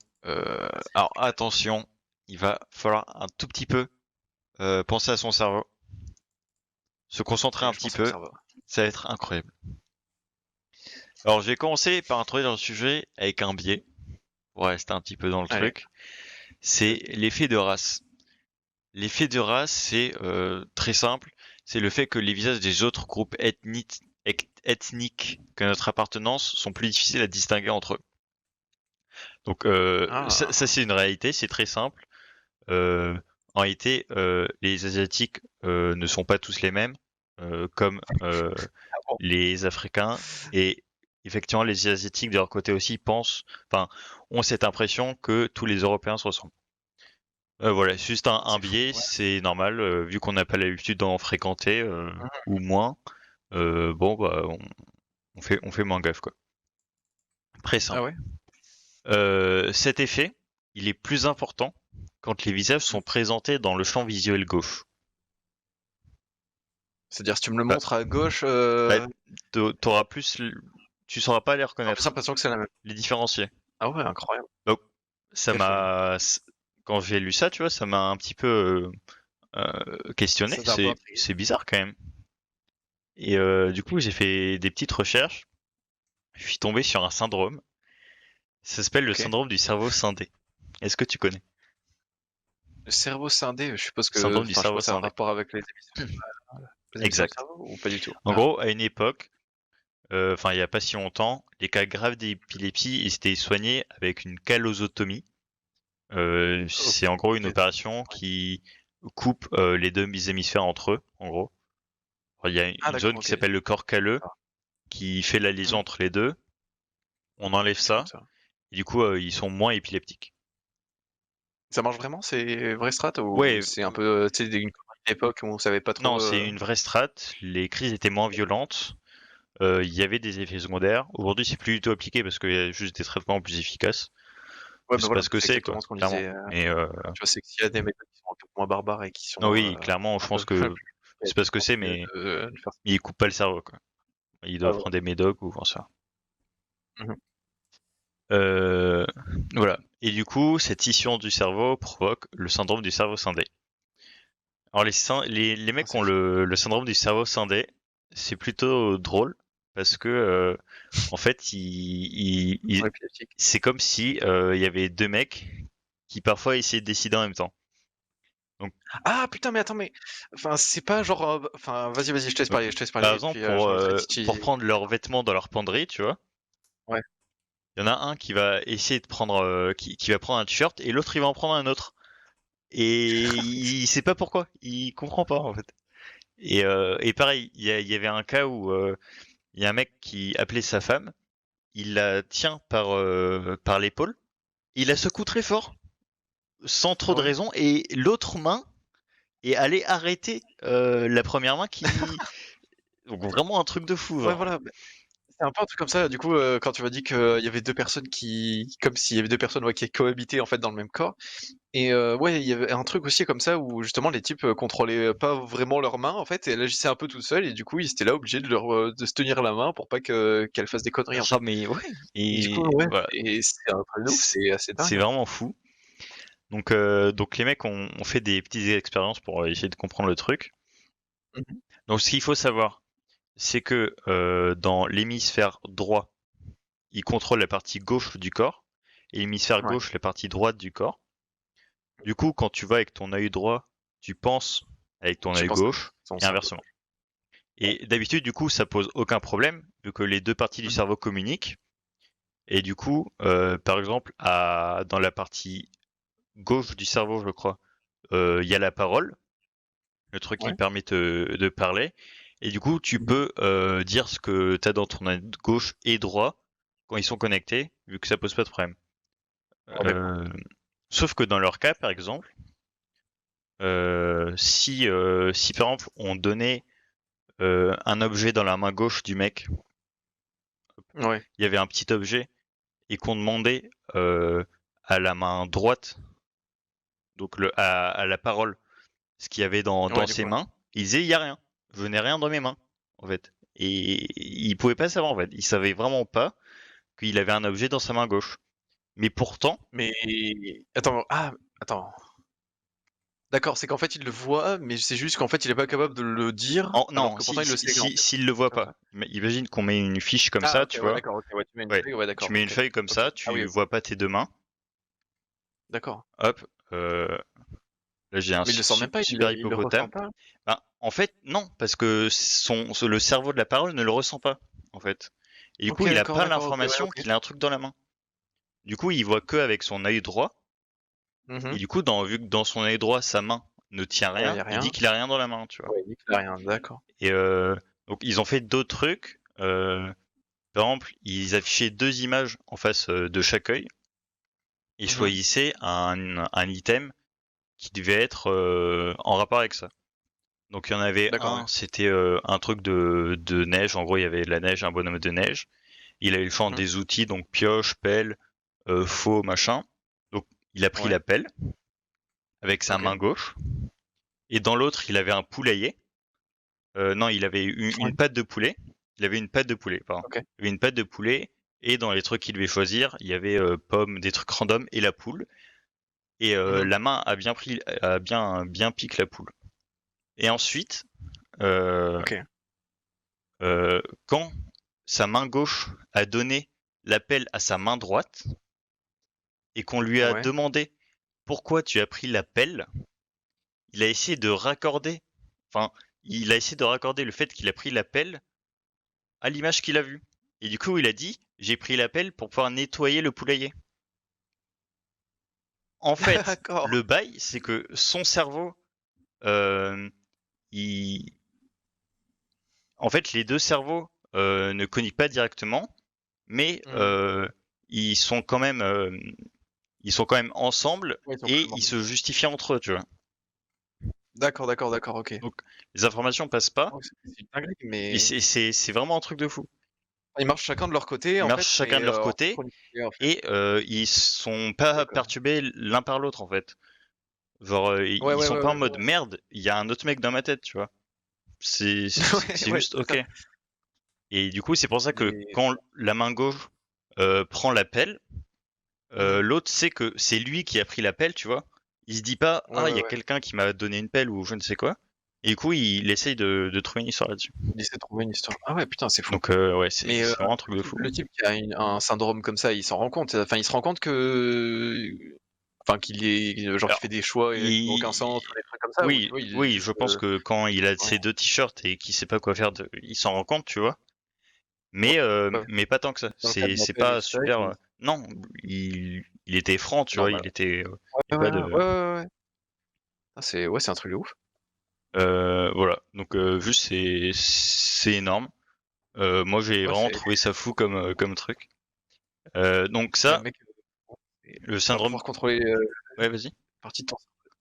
Alors attention, il va falloir un tout petit peu penser à son cerveau, se concentrer un Je petit pense que peu, ça va. ça va être incroyable. Alors je vais commencer par introduire le sujet avec un biais, pour rester un petit peu dans le Allez. truc. C'est l'effet de race. L'effet de race, c'est très simple. C'est le fait que les visages des autres groupes ethniques que notre appartenance sont plus difficiles à distinguer entre eux. Donc ça c'est une réalité, c'est très simple. En réalité, les Asiatiques ne sont pas tous les mêmes, comme les Africains, et effectivement les Asiatiques de leur côté aussi ont cette impression que tous les Européens se ressemblent. Voilà, c'est juste un biais, c'est normal, vu qu'on n'a pas l'habitude d'en fréquenter, ou moins, bon bah on fait moins gaffe quoi. Très simple. Ah ouais? Cet effet, il est plus important quand les visages sont présentés dans le champ visuel gauche. C'est-à-dire si tu me le montres à gauche, Tu sauras pas les j'ai reconnaître, l'impression que c'est la même. les différencier. Ah ouais, incroyable. Donc Quelle quand j'ai lu ça, tu vois, ça m'a un petit peu questionné. Ça t'a un peu intrigué. C'est bizarre quand même. Et du coup, j'ai fait des petites recherches. Je suis tombé sur un syndrome. Ça s'appelle le syndrome du cerveau scindé. Est-ce que tu connais? Le cerveau scindé, je suppose que Syndrome du je cerveau suppose que ça a un scindé. rapport avec les émissions. Exact. Du cerveau, ou pas du tout? En gros, à une époque, il y a pas si longtemps, les cas graves d'épilepsie ils étaient soignés avec une callosotomie. C'est en gros une opération qui coupe les deux hémisphères entre eux, en gros. Il y a une zone qui s'appelle le corps calleux qui fait la liaison entre les deux. On enlève ça, et du coup ils sont moins épileptiques. Ça marche vraiment? C'est vrai strat ou Ouais. c'est un peu une connerie d'époque où on savait pas trop? Non, c'est une vraie strat. Les crises étaient moins violentes. Il y avait des effets secondaires. Aujourd'hui, c'est plus du tout appliqué parce qu'il y a juste des traitements plus efficaces. Ouais, c'est parce que c'est quoi. exactement ce qu'on Clairement. disait. Et Tu vois, c'est que s'il y a des méthodes qui sont un peu moins barbares et qui sont. oui, clairement, je pense que c'est parce que c'est, mais ils coupent pas le cerveau, quoi. Ils doivent prendre des médocs ou ça. Voilà. Et du coup, cette scission du cerveau provoque le syndrome du cerveau scindé. Alors les mecs qui ont le syndrome du cerveau scindé, c'est plutôt drôle parce que en fait, c'est comme si il y avait deux mecs qui parfois essayaient de décider en même temps. Ah putain, mais attends, mais. Enfin, c'est pas genre. Enfin, vas-y, je te laisse Donc, parler, je te laisse Par parler. Et exemple, puis, je rajouterai pour prendre leurs vêtements dans leur penderie, tu vois, Ouais. il y en a un qui va essayer de prendre, qui va prendre un t-shirt et l'autre il va en prendre un autre. Et il sait pas pourquoi, il comprend pas en fait. Et pareil, il y avait un cas où il y a un mec qui appelait sa femme, il la tient par l'épaule, il la secoue très fort, sans trop Ah de ouais. raison, et l'autre main est allée arrêter la première main qui. Donc vraiment un truc de fou, Ouais, genre. voilà. C'est un peu un truc comme ça, du coup, quand tu m'as dit qu'il y avait 2 personnes qui comme s'il y avait 2 personnes, ouais, qui cohabitaient, en fait, dans le même corps et ouais, il y avait un truc aussi comme ça où justement les types, contrôlaient pas vraiment leurs mains, en fait et elles agissaient un peu toutes seules et du coup, ils étaient là obligés de se tenir la main pour pas qu'elles fassent des conneries, en Ah fait mais ouais, et du coup, et ouais, voilà, c'est un truc de ouf, c'est c'est assez c'est dingue, hein. vraiment fou. Donc les mecs ont fait des petites expériences pour essayer de comprendre le truc. Mmh. Donc ce qu'il faut savoir, c'est que dans l'hémisphère droit, il contrôle la partie gauche du corps, et l'hémisphère Ouais, gauche la partie droite du corps. Du coup, quand tu vas avec ton œil droit, tu penses avec ton tu œil penses à gauche, ton et cerveau. inversement. Et d'habitude, du coup, ça pose aucun problème, vu que les deux parties du Mmh. cerveau communiquent. Et du coup, par exemple, dans la partie gauche du cerveau, je crois, il y a la parole, le truc qui Ouais. permet de parler. Et du coup, tu Mmh. peux dire ce que tu as dans ton œil gauche et droit quand ils sont connectés, vu que ça pose pas de problème. Ouais, d'accord. Euh, Sauf que dans leur cas, par exemple, si par exemple on donnait un objet dans la main gauche du mec, Ouais, il y avait un petit objet, et qu'on demandait à la main droite, donc à la parole, ce qu'il y avait dans ouais, du ses coup, ouais. mains, il disait il y a rien, je n'ai rien dans mes mains, en fait. Et il pouvait pas savoir, en fait. Il savait vraiment pas qu'il avait un objet dans sa main gauche. Mais pourtant, Mais attends. D'accord, c'est qu'en fait, il le voit, mais c'est juste qu'en fait, il est pas capable de le dire, alors non, que pourtant il le sait, en fait. s'il le voit Comme ça. pas. Imagine qu'on met une fiche comme Ah ça, OK, tu ouais, vois. d'accord, OK, ouais, tu mets une Ouais, feuille, ouais, tu d'accord, mets une OK. feuille comme OK. ça, Ah oui, tu OK, vois pas tes deux mains. d'accord. Hop, là j'ai un Mais il le sent même pas, super il le ressent hippopotame. pas? Ben, en fait, non, parce que le cerveau de la parole ne le ressent pas, en fait. Et du OK, coup, il a d'accord, pas d'accord, OK, ouais, l'information OK. qu'il a un truc dans la main. Du coup, il voit que avec son œil droit. Et Mmh. du coup, vu que dans son œil droit, sa main ne tient Ouais, il rien, y a il dit rien. qu'il a rien dans la main, tu vois. Ouais, il dit qu'il a rien, d'accord. Et donc, ils ont fait d'autres trucs. Par exemple, ils affichaient deux images en face de chaque œil et Mmh. choisissaient un item qui devait être en rapport avec ça. Donc il y en avait D'accord, ouais. un, c'était un truc de neige. En gros, il y avait de la neige, un bonhomme de neige. Il avait le champ Mmh. des outils, donc pioche, pelle, faux, machin. Donc il a pris Ouais, la pelle avec sa OK. main gauche. Et dans l'autre, il avait un poulailler. Non, il avait Ouais, une patte de poulet. Il avait une patte de poulet, pardon. OK. Il avait une patte de poulet. Et dans les trucs qu'il devait choisir, il y avait pomme, des trucs random et la poule. Et Mmh. la main a bien pris, a bien piqué la poule. Et ensuite, euh, OK. quand sa main gauche a donné l'appel à sa main droite et qu'on lui a Ouais. demandé pourquoi tu as pris l'appel, il a essayé de raccorder, enfin, il a essayé de raccorder le fait qu'il a pris l'appel à l'image qu'il a vue. Et du coup, il a dit, j'ai pris l'appel pour pouvoir nettoyer le poulailler. En fait, D'accord. le bail, c'est que son cerveau, euh, il... en fait, les deux cerveaux ne communiquent pas directement, mais Mmh. ils sont quand même ensemble Ouais, ils sont et vraiment ils se justifient entre eux, tu vois. d'accord, d'accord, d'accord, OK. Donc les informations passent pas Oh, c'est une dinguerie, et mais c'est vraiment un truc de fou. ils marchent chacun de leur côté, Ils en marchent fait, chacun mais de leur en côté synchronicité, en fait. et ils sont pas D'accord. perturbés l'un par l'autre en fait. Genre Ouais, ils ouais, sont ouais, pas en ouais, je mode vois. merde, il y a un autre mec dans ma tête, tu vois. Ouais, C'est ouais, juste c'est ok. ça. Et du coup c'est pour ça que Mais quand la main gauche prend l'appel, mmh. l'autre sait que c'est lui qui a pris la pelle, tu vois. Il se dit pas, Ouais, ah, il ouais, y a ouais. quelqu'un qui m'a donné une pelle ou je ne sais quoi. Et du coup, il essaye de trouver une histoire là-dessus. Il essaie de trouver une histoire. Ah ouais, putain, c'est fou. Donc, ouais, Mais c'est vraiment un truc de fou. le type qui a un syndrome comme ça, il s'en rend compte? Enfin, il se rend compte que enfin qu'il est genre Alors, qu'il fait des choix qui n'ont aucun sens ou des trucs comme ça. Ou, tu Oui, vois, il est oui, juste, je pense que quand il a ses 2 t-shirts et qu'il sait pas quoi faire, il s'en rend compte, tu vois. ouais, Mais pas tant que ça. dans le cadre C'est d'appel et pas tout ça. super. Non, il était franc, tu vois. Normal. Il était. Y a Ouais, pas ouais, de. ouais, ouais, ouais. Ah, c'est un truc de ouf. Voilà. Donc juste c'est énorme. Moi j'ai Ouais, vraiment c'est trouvé ça fou comme truc. Donc le ça, mec, le va syndrome. pouvoir contrôler Ouais, vas-y. parties de ton,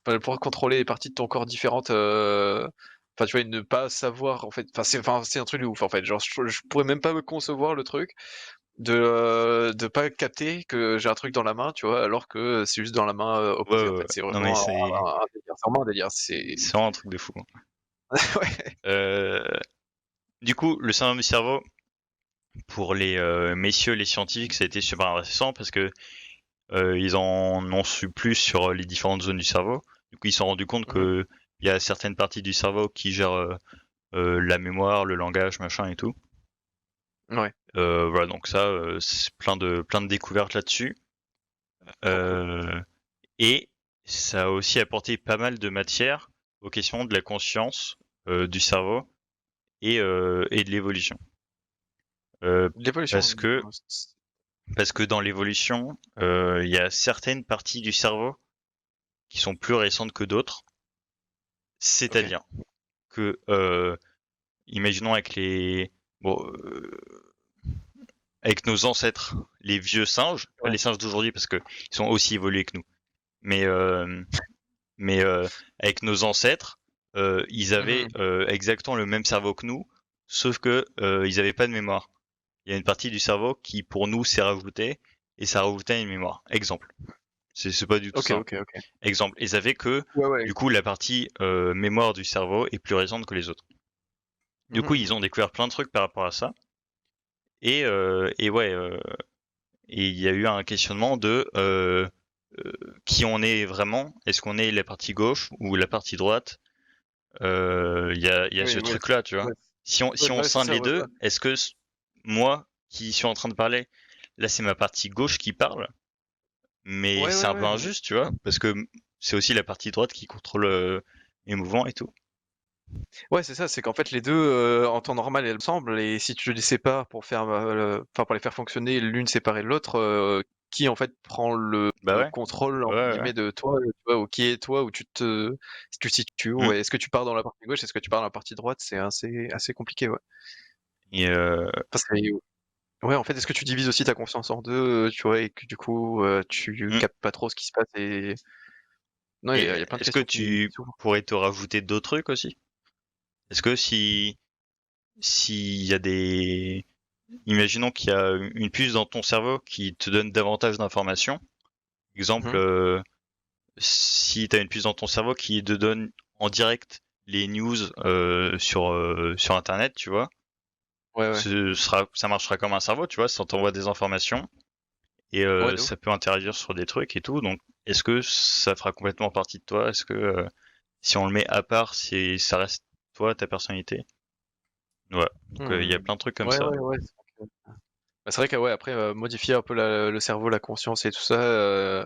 enfin, pouvoir contrôler les parties de ton corps différentes. Enfin, tu vois, et ne pas savoir en fait. Enfin, c'est un truc de ouf en fait. Genre, je pourrais même pas me concevoir le truc de pas capter que j'ai un truc dans la main, tu vois, alors que c'est juste dans la main Ouais, opposée en ouais, ouais. fait. C'est Non mais vraiment un délire. C'est vraiment un délire. c'est vraiment un truc de fou. Ouais. Euh, du coup, le syndrome du cerveau, pour les messieurs, les scientifiques, ça a été super intéressant parce que ils en ont su plus sur les différentes zones du cerveau. Du coup, ils se sont rendus compte Mhm. que il y a certaines parties du cerveau qui gèrent la mémoire, le langage, machin et tout. Ouais. Voilà, donc ça, c'est plein de découvertes là-dessus. Trop cool. Et ça a aussi apporté pas mal de matière aux questions de la conscience, du cerveau et de l'évolution. L'évolution. Parce que Parce que dans l'évolution, il y a certaines parties du cerveau qui sont plus récentes que d'autres. Ok. C'est-à-dire que, imaginons bon, avec nos ancêtres, les vieux singes, pas Ouais. les singes d'aujourd'hui parce que ils sont aussi évolués que nous, mais avec nos ancêtres, ils avaient Mhm. exactement le même cerveau que nous, sauf que ils avaient pas de mémoire. Il y a une partie du cerveau qui, pour nous, s'est rajoutée et ça rajoutait une mémoire. Exemple. C'est pas du tout Ok, ça. ok, ok. Exemple, ils avaient que, Ouais, ouais. du coup, la partie mémoire du cerveau est plus récente que les autres. Du Mhm, coup, ils mhm. ont découvert plein de trucs par rapport à ça. Et ouais, et il y a eu un questionnement de euh, qui on est vraiment. Est-ce qu'on est la partie gauche ou la partie droite? Il y a ce Oui, ouais, truc-là, tu vois. ouais, Si on ouais, c'est scinde ça, les ouais, deux, ouais. est-ce que moi, qui suis en train de parler, là, c'est ma partie gauche qui parle, mais Ouais, c'est ouais, un peu ouais. injuste, tu vois, parce que c'est aussi la partie droite qui contrôle mes mouvements et tout. Ouais, c'est ça, c'est qu'en fait les deux en temps normal elles ensemble et si tu les sépares pour faire enfin pour les faire fonctionner l'une séparée de l'autre, qui en fait prend le Bah ouais, contrôle entre ouais, ouais. guillemets de toi, tu vois, ou qui est toi, où si tu te situes où, Mm. ouais. Est-ce que tu pars dans la partie gauche, est-ce que tu pars dans la partie droite, c'est assez compliqué, ouais. Et Parce que, ouais, en fait, est-ce que tu divises aussi ta conscience en deux, tu vois, et que du coup tu mm. captes pas trop ce qui se passe et non, il y a plein de Est-ce que questions qui tu s'ouvrent. pourrais te rajouter d'autres trucs aussi? Est-ce que s'il y a des, imaginons qu'il y a une puce dans ton cerveau qui te donne davantage d'informations. Exemple, Mhm. si tu as une puce dans ton cerveau qui te donne en direct les news sur Internet, tu vois, Ouais, ouais. ça marchera comme un cerveau, tu vois, ça t'envoie des informations et Ouais, de ouf. ça peut interagir sur des trucs et tout. Donc, est-ce que ça fera complètement partie de toi? Est-ce que si on le met à part, ça reste toi, ta personnalité? Ouais. Donc, il y a Hmm. plein de trucs comme Ouais, ça. ouais, ouais. Bah, c'est vrai que ouais, après modifier un peu le cerveau, la conscience et tout ça,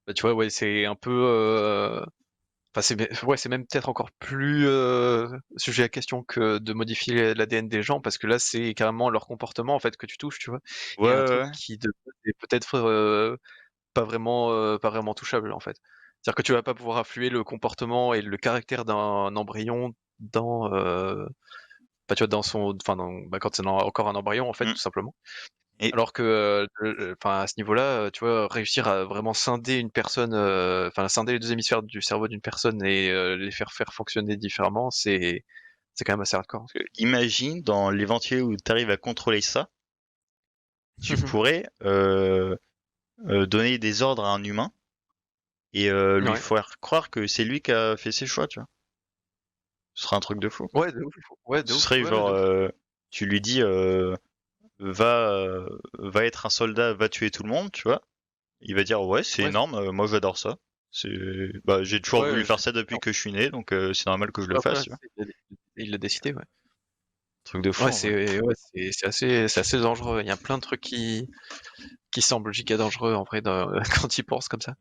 bah, tu vois, ouais, c'est un peu, enfin ouais, c'est même peut-être encore plus sujet à question que de modifier l'ADN des gens, parce que là, c'est carrément leur comportement en fait que tu touches, tu vois, Ouais, et un ouais, truc ouais. qui de base est peut-être pas vraiment touchable en fait. C'est-à-dire que tu vas pas pouvoir influer le comportement et le caractère d'un embryon dans, bah, tu vois, bah, quand c'est encore un embryon en fait, Mm. tout simplement. Et Alors que, enfin, à ce niveau-là, tu vois, réussir à vraiment scinder une personne, enfin, scinder les 2 hémisphères du cerveau d'une personne et les faire fonctionner différemment, c'est quand même assez hardcore. imagine dans l'éventuel où tu arrives à contrôler ça, tu pourrais donner des ordres à un humain et lui Ouais. faire croire que c'est lui qui a fait ses choix, tu vois. Ce serait un truc de fou. Ouais, de ouf. Ouais, de Ce ouf. serait Ouais, ouais, genre, de ouf. tu lui dis, va être un soldat, va tuer tout le monde, tu vois. Il va dire, ouais, c'est Ouais, énorme, moi j'adore ça. Bah, j'ai toujours ouais, voulu faire ça depuis que je suis né, donc c'est normal que je le après, fasse, ouais, tu vois. il l'a décidé, ouais. Truc de fou. Ouais, c'est assez dangereux. Il y a plein de trucs qui semblent giga dangereux en vrai quand ils pensent comme ça.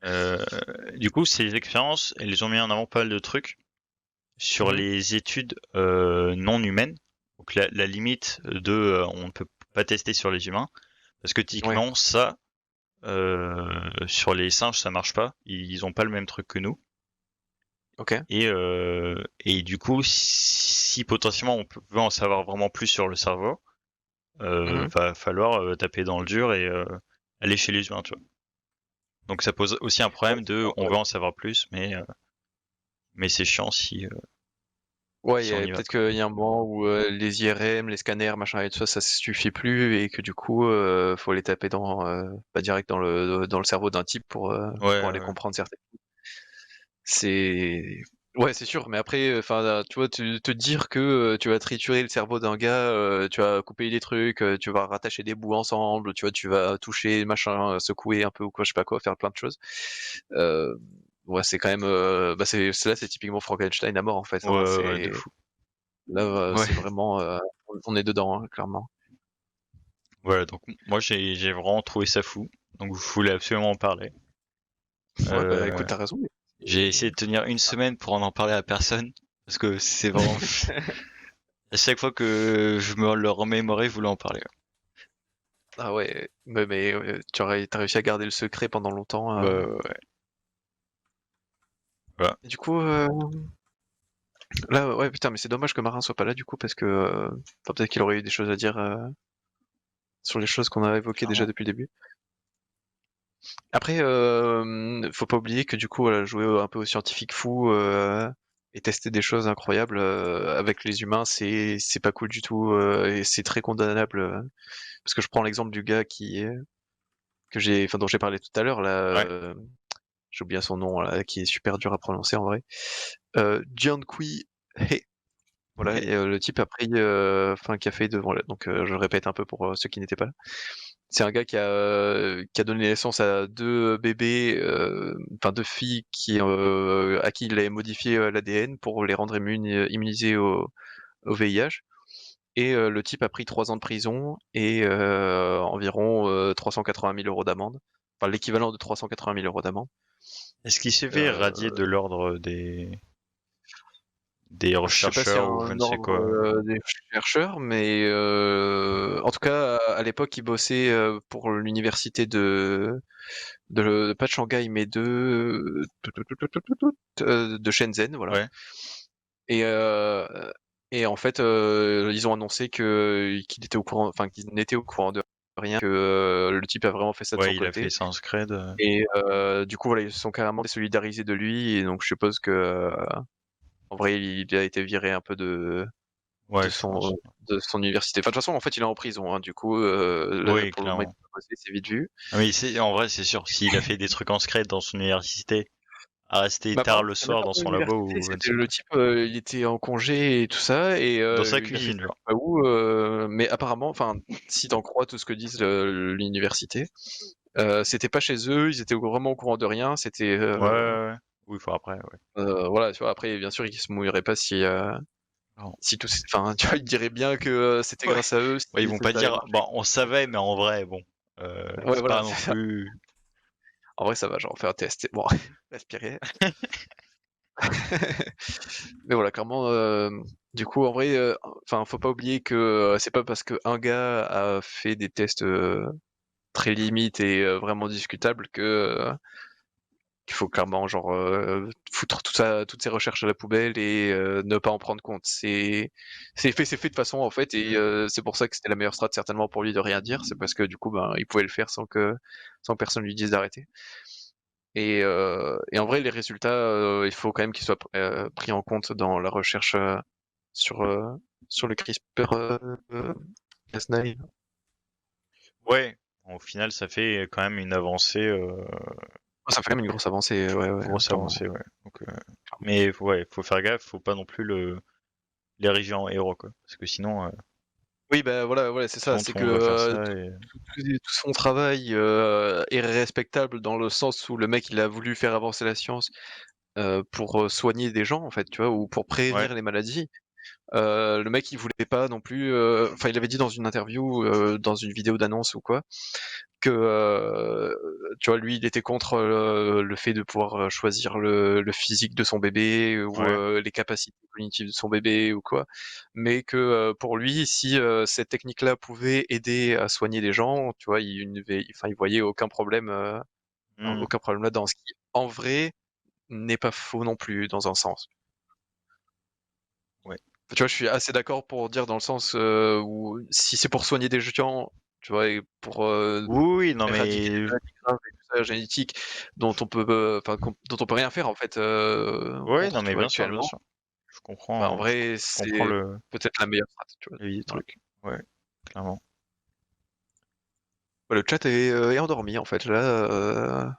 Du coup, ces expériences, elles ont mis en avant pas mal de trucs sur Mhm. les études non humaines. Donc la limite de on ne peut pas tester sur les humains. Parce que Ouais. typiquement, ça, sur les singes, ça marche pas. Ils ont pas le même truc que nous. Ok. Et du coup, si potentiellement on veut en savoir vraiment plus sur le cerveau, Mhm. va falloir taper dans le dur et aller chez les humains, tu vois. Donc ça pose aussi un problème de on veut en savoir plus, mais c'est chiant Ouais, si on y va. peut-être qu'il y a un moment où les IRM, les scanners, machin et tout ça, ça suffit plus et que du coup, faut les taper pas direct dans le cerveau d'un type pour Ouais, aller ouais. comprendre certaines. C'est ouais, c'est sûr, mais après, enfin, tu vois, te dire que tu vas triturer le cerveau d'un gars, tu vas couper des trucs, tu vas rattacher des bouts ensemble, tu vois, tu vas toucher, machin, secouer un peu ou quoi, je sais pas quoi, faire plein de choses. Euh, ouais, c'est quand même, bah là, c'est typiquement Frankenstein à mort en fait. Hein, Ouais, de fou. là, Ouais. c'est vraiment, on est dedans, hein, clairement. Voilà, donc moi j'ai vraiment trouvé ça fou. Donc je voulais absolument en parler. Ouais, bah Euh, écoute, t'as raison. j'ai essayé de tenir une semaine pour en parler à personne. Parce que c'est vraiment... À chaque fois que je me le remémorais, je voulais en parler. Ah ouais, mais t'as réussi à garder le secret pendant longtemps. Ouais. Voilà. Et du coup, là, ouais, putain, mais c'est dommage que Marin soit pas là du coup parce que enfin, peut-être qu'il aurait eu des choses à dire sur les choses qu'on a évoquées déjà Clairement. depuis le début. Après, faut pas oublier que du coup, voilà, jouer un peu au scientifique fou et tester des choses incroyables avec les humains, c'est pas cool du tout et c'est très condamnable. Parce que je prends l'exemple du gars enfin dont j'ai parlé tout à l'heure là. Ouais. J'ai oublié son nom là, qui est super dur à prononcer en vrai. Jiankui He. Voilà, et le type a pris enfin qui a fait devant donc je répète un peu pour ceux qui n'étaient pas là. C'est un gars qui a donné naissance à deux bébés, enfin deux filles à qui il avait modifié l'ADN pour les rendre immunisés au VIH. Et le type a pris 3 ans de prison et environ 380 000 euros d'amende. Enfin l'équivalent de 380 000 euros d'amende. Est-ce qu'il s'est fait Euh, radier de l'ordre des Je sais pas si rechercheurs ou je un ne sais ordre quoi? des chercheurs, mais en tout cas, à l'époque, il bossait pour l'université pas de Shanghai, mais de Shenzhen, voilà. Ouais. Et, en fait, ils ont annoncé qu'il était au courant, enfin qu'il n'était au courant de rien, que le type a vraiment fait ça de son Ouais, il a fait côté. sans scred. Et du coup, voilà, ils se sont carrément désolidarisés de lui, et donc je suppose que en vrai, il a été viré un peu de Ouais, je son pense. de son université. Enfin, de toute façon, en fait, il est en prison, hein, du coup, là, Oui, pour le moment, il clairement. peut pas bosser, c'est vite vu. Ah, mais en vrai, c'est sûr. S'il a fait des trucs en secret dans son université, à rester Mais tard apparemment, le c'était même soir pas dans son son labo université, ou je ne c'était sais le quoi. type, il était en congé et tout ça, et Dans sa il a fait cuisine, ça je genre. sais pas où, mais apparemment, enfin, si t'en crois tout ce que disent l'université, c'était pas chez eux, ils étaient vraiment au courant de rien, c'était, Ouais. Oui, faut après, ouais. voilà, tu vois, après, bien sûr, ils se mouilleraient pas Non. si enfin, tu vois, ils diraient bien que c'était Ouais. grâce à eux Ouais, ils si vont tout pas ça avait dire, marché. bon, on savait, mais en vrai, bon, Ouais, c'est voilà, pas non c'est ça. plus. En vrai, ça va, genre, faire un test. Bon, respirer. Mais voilà, clairement, du coup, en vrai, enfin, faut pas oublier que c'est pas parce qu'un gars a fait des tests très limites et vraiment discutables qu'il faut clairement, genre, foutre tout ça, toutes ces recherches à la poubelle et ne pas en prendre compte. C'est fait de façon, en fait, et c'est pour ça que c'était la meilleure strat certainement pour lui de rien dire. C'est parce que du coup, ben, il pouvait le faire sans que personne lui dise d'arrêter. Et en vrai, les résultats, il faut quand même qu'ils soient pris en compte dans la recherche sur, euh, sur le CRISPR Cas9. Ouais, au final, ça fait quand même une avancée, Ça fait quand même une grosse avancée, ouais, grosse avancée, ouais. Donc, mais ouais, faut faire gaffe, faut pas non plus l'ériger en héros, quoi. Parce que sinon, Oui, bah voilà, c'est ça, c'est tout que le monde va faire ça et. tout son travail est respectable dans le sens où le mec il a voulu faire avancer la science pour soigner des gens en fait, tu vois, ou pour Ouais, prévenir les maladies. Le mec il voulait pas non plus, enfin il avait dit dans une interview, dans une vidéo d'annonce ou quoi, que tu vois lui il était contre le fait de pouvoir choisir le physique de son bébé ou les capacités cognitives de son bébé ou quoi, mais que pour lui si cette technique-là pouvait aider à soigner les gens, tu vois, il voyait aucun problème, aucun problème là-dedans, ce qui en vrai n'est pas faux non plus dans un sens. Ouais. Tu vois, je suis assez d'accord pour dire dans le sens où si c'est pour soigner des gens, tu vois, et pour Oui, non éradiquer des mais maladies graves et tout ça, génétiques, dont on peut, enfin, dont on peut rien faire en fait ouais, non contre, tu mais vois, bien sûr, actuellement. je Bah, en comprends, vrai, je comprends c'est peut-être la meilleure strat, tu vois. la vie des Voilà. trucs. Ouais, clairement. Bah, le chat est endormi en fait. Là,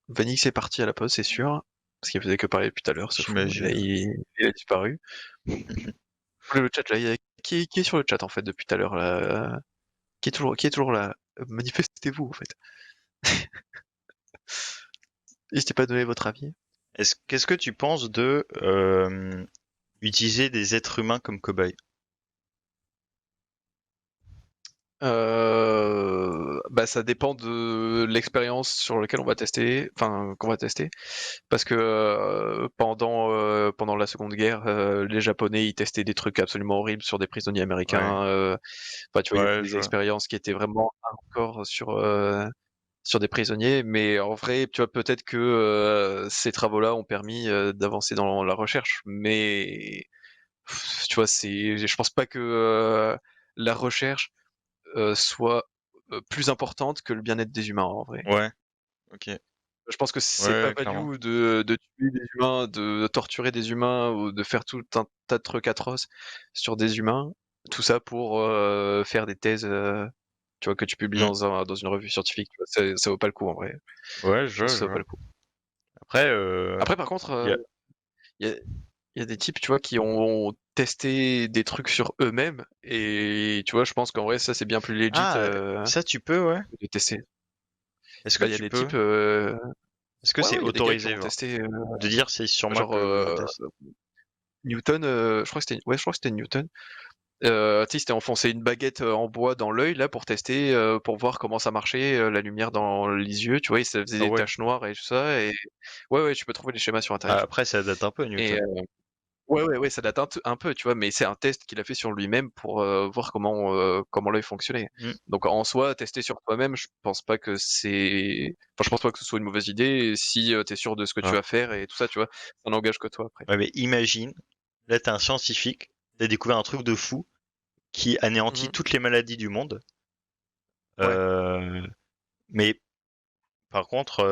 Vanix est parti à la pause, c'est sûr, parce qu'il faisait que parler depuis tout à l'heure, ce fou. J'imagine. Il a disparu. Le chat là, qui est sur le chat en fait depuis tout à l'heure là, qui est toujours là. Manifestez-vous en fait. N'hésitez pas à donner votre avis. Qu'est-ce que tu penses de utiliser des êtres humains comme cobayes? Bah ça dépend de l'expérience sur laquelle on va tester, enfin qu'on va tester, parce que pendant la Seconde Guerre, les Japonais ils testaient des trucs absolument horribles sur des prisonniers Ouais, américains. Enfin tu vois, il y avait ouais, des je vois. expériences qui étaient vraiment hardcore sur des prisonniers, mais en vrai, tu vois, peut-être que ces travaux-là ont permis d'avancer dans la recherche, mais tu vois, je pense pas que la recherche soit plus importante que le bien-être des humains en vrai. Ouais, ok. Je pense que c'est pas Ouais, clairement. value de tuer des humains, de torturer des humains ou de faire tout un tas de trucs atroces sur des humains, tout ça pour faire des thèses, tu vois, que tu publies Hmm. dans une revue scientifique, tu vois, ça vaut pas le coup en vrai. Ouais, Je pense que ça je vaut pas vois. le coup. Après, Après par contre, y a... il y a des types, tu vois, qui ont testé des trucs sur eux-mêmes et tu vois, je pense qu'en vrai ça c'est bien plus legit Ah, ça tu peux, ouais. de tester. Est-ce que Bah il y a tu des peux? types, Est-ce que ouais c'est ouais, il y a des gars qui autorisé, ont genre? testé De dire c'est sur moi genre que je teste. Newton, je crois que c'était Newton. Tu sais, il s'était enfoncé une baguette en bois dans l'œil là pour tester, pour voir comment ça marchait, la lumière dans les yeux, tu vois, et ça faisait Ah des ouais. taches noires et tout ça. Et ouais ouais, tu peux trouver des schémas sur internet, Ah, je crois. après, ça date un peu, Et Newton. ouais ouais ouais, ça date un peu, tu vois, mais c'est un test qu'il a fait sur lui-même pour voir comment l'œil fonctionnait. Hmm. Donc en soi, tester sur toi-même, je pense pas que je pense pas que ce soit une mauvaise idée. Et si t'es sûr de ce que tu Ah. vas faire et tout ça, tu vois, ça n'engage que toi après. Ouais, mais imagine, là, t'es un scientifique, t'as découvert un truc de fou qui anéantit Mhm. toutes les maladies du monde. Ouais. Euh, mais par contre,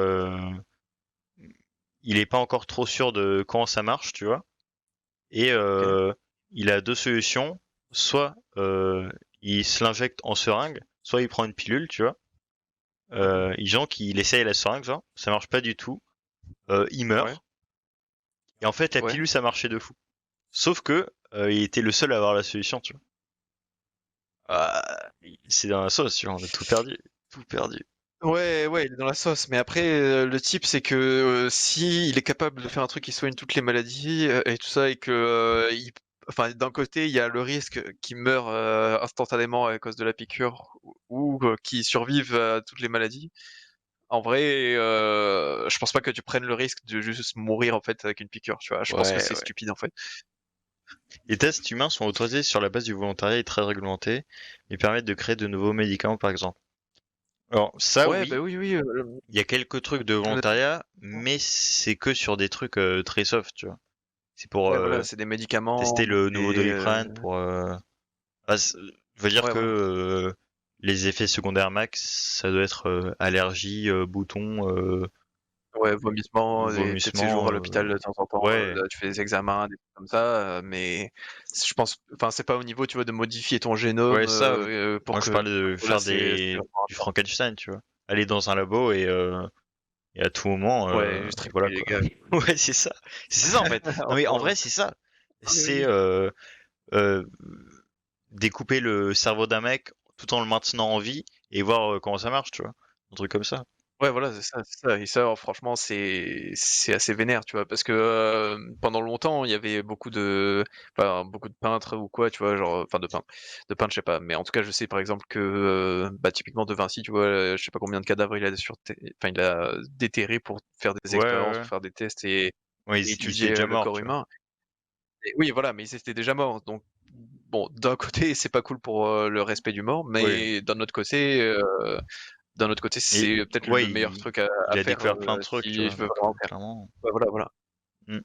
il est pas encore trop sûr de comment ça marche, tu vois. Et Ok. il a deux solutions. Soit il se l'injecte en seringue, soit il prend une pilule, tu vois. Mhm. Genre qu'il essaye la seringue, genre, ça marche pas du tout. Il Ouais. meurt. Et en fait, la Ouais. pilule, ça marchait de fou. Sauf que il était le seul à avoir la solution, tu vois. Ah, c'est dans la sauce, tu vois, on a tout perdu. Tout perdu. Ouais, ouais, il est dans la sauce. Mais après, le type, c'est que si il est capable de faire un truc qui soigne toutes les maladies et tout ça, et que, enfin, d'un côté, il y a le risque qu'il meure instantanément à cause de la piqûre ou qu'il survive à toutes les maladies. En vrai, je pense pas que tu prennes le risque de juste mourir en fait avec une piqûre. Tu vois, je pense que Ouais, c'est ouais. stupide en fait. Les tests humains sont autorisés sur la base du volontariat et très réglementés, mais permettent de créer de nouveaux médicaments, par exemple. Alors, ça, Ouais, bah oui, oui, oui. il y a quelques trucs de volontariat, mais c'est que sur des trucs très soft, tu vois. C'est pour Ouais, voilà, c'est des médicaments tester le nouveau et Doliprane, pour... je veux dire ouais, que voilà. les effets secondaires max, ça doit être allergie, boutons, Ouais, vomissement et peut-être séjour vomissements. à l'hôpital de temps en temps, Ouais, là, tu fais des examens, des trucs comme ça, mais je pense, enfin, c'est pas au niveau, tu vois, de modifier ton génome ouais, ça. pour Moi, je que parlais de là, faire c'est vraiment du important. Frankenstein, tu vois. Aller dans un labo et à tout moment, Ouais, juste voilà tripoter les quoi. gars. Ouais, c'est ça en fait. Non mais en Enfin, vrai, c'est ça. oui, C'est oui. euh, découper le cerveau d'un mec tout en le maintenant en vie et voir comment ça marche, tu vois. Un truc comme ça. Ouais, voilà, c'est ça. Et ça, franchement, c'est assez vénère, tu vois, parce que pendant longtemps, il y avait beaucoup de peintres ou quoi, tu vois, genre, enfin de peintres, je sais pas, mais en tout cas, je sais par exemple que, bah, typiquement De Vinci, tu vois, je sais pas combien de cadavres il a déterré pour faire des Ouais, ouais, expériences, pour ouais. faire des tests Ouais, et ils étaient étudier déjà le morts, corps tu vois. humain. Et oui, voilà, mais ils étaient déjà morts, donc bon, d'un côté, c'est pas cool pour le respect du mort, Oui. mais d'un autre côté, Et c'est peut-être ouais, le meilleur truc à il a faire, découvert plein de trucs, tu si vois, je veux donc vraiment faire. clairement. Ouais, voilà, voilà. Mm.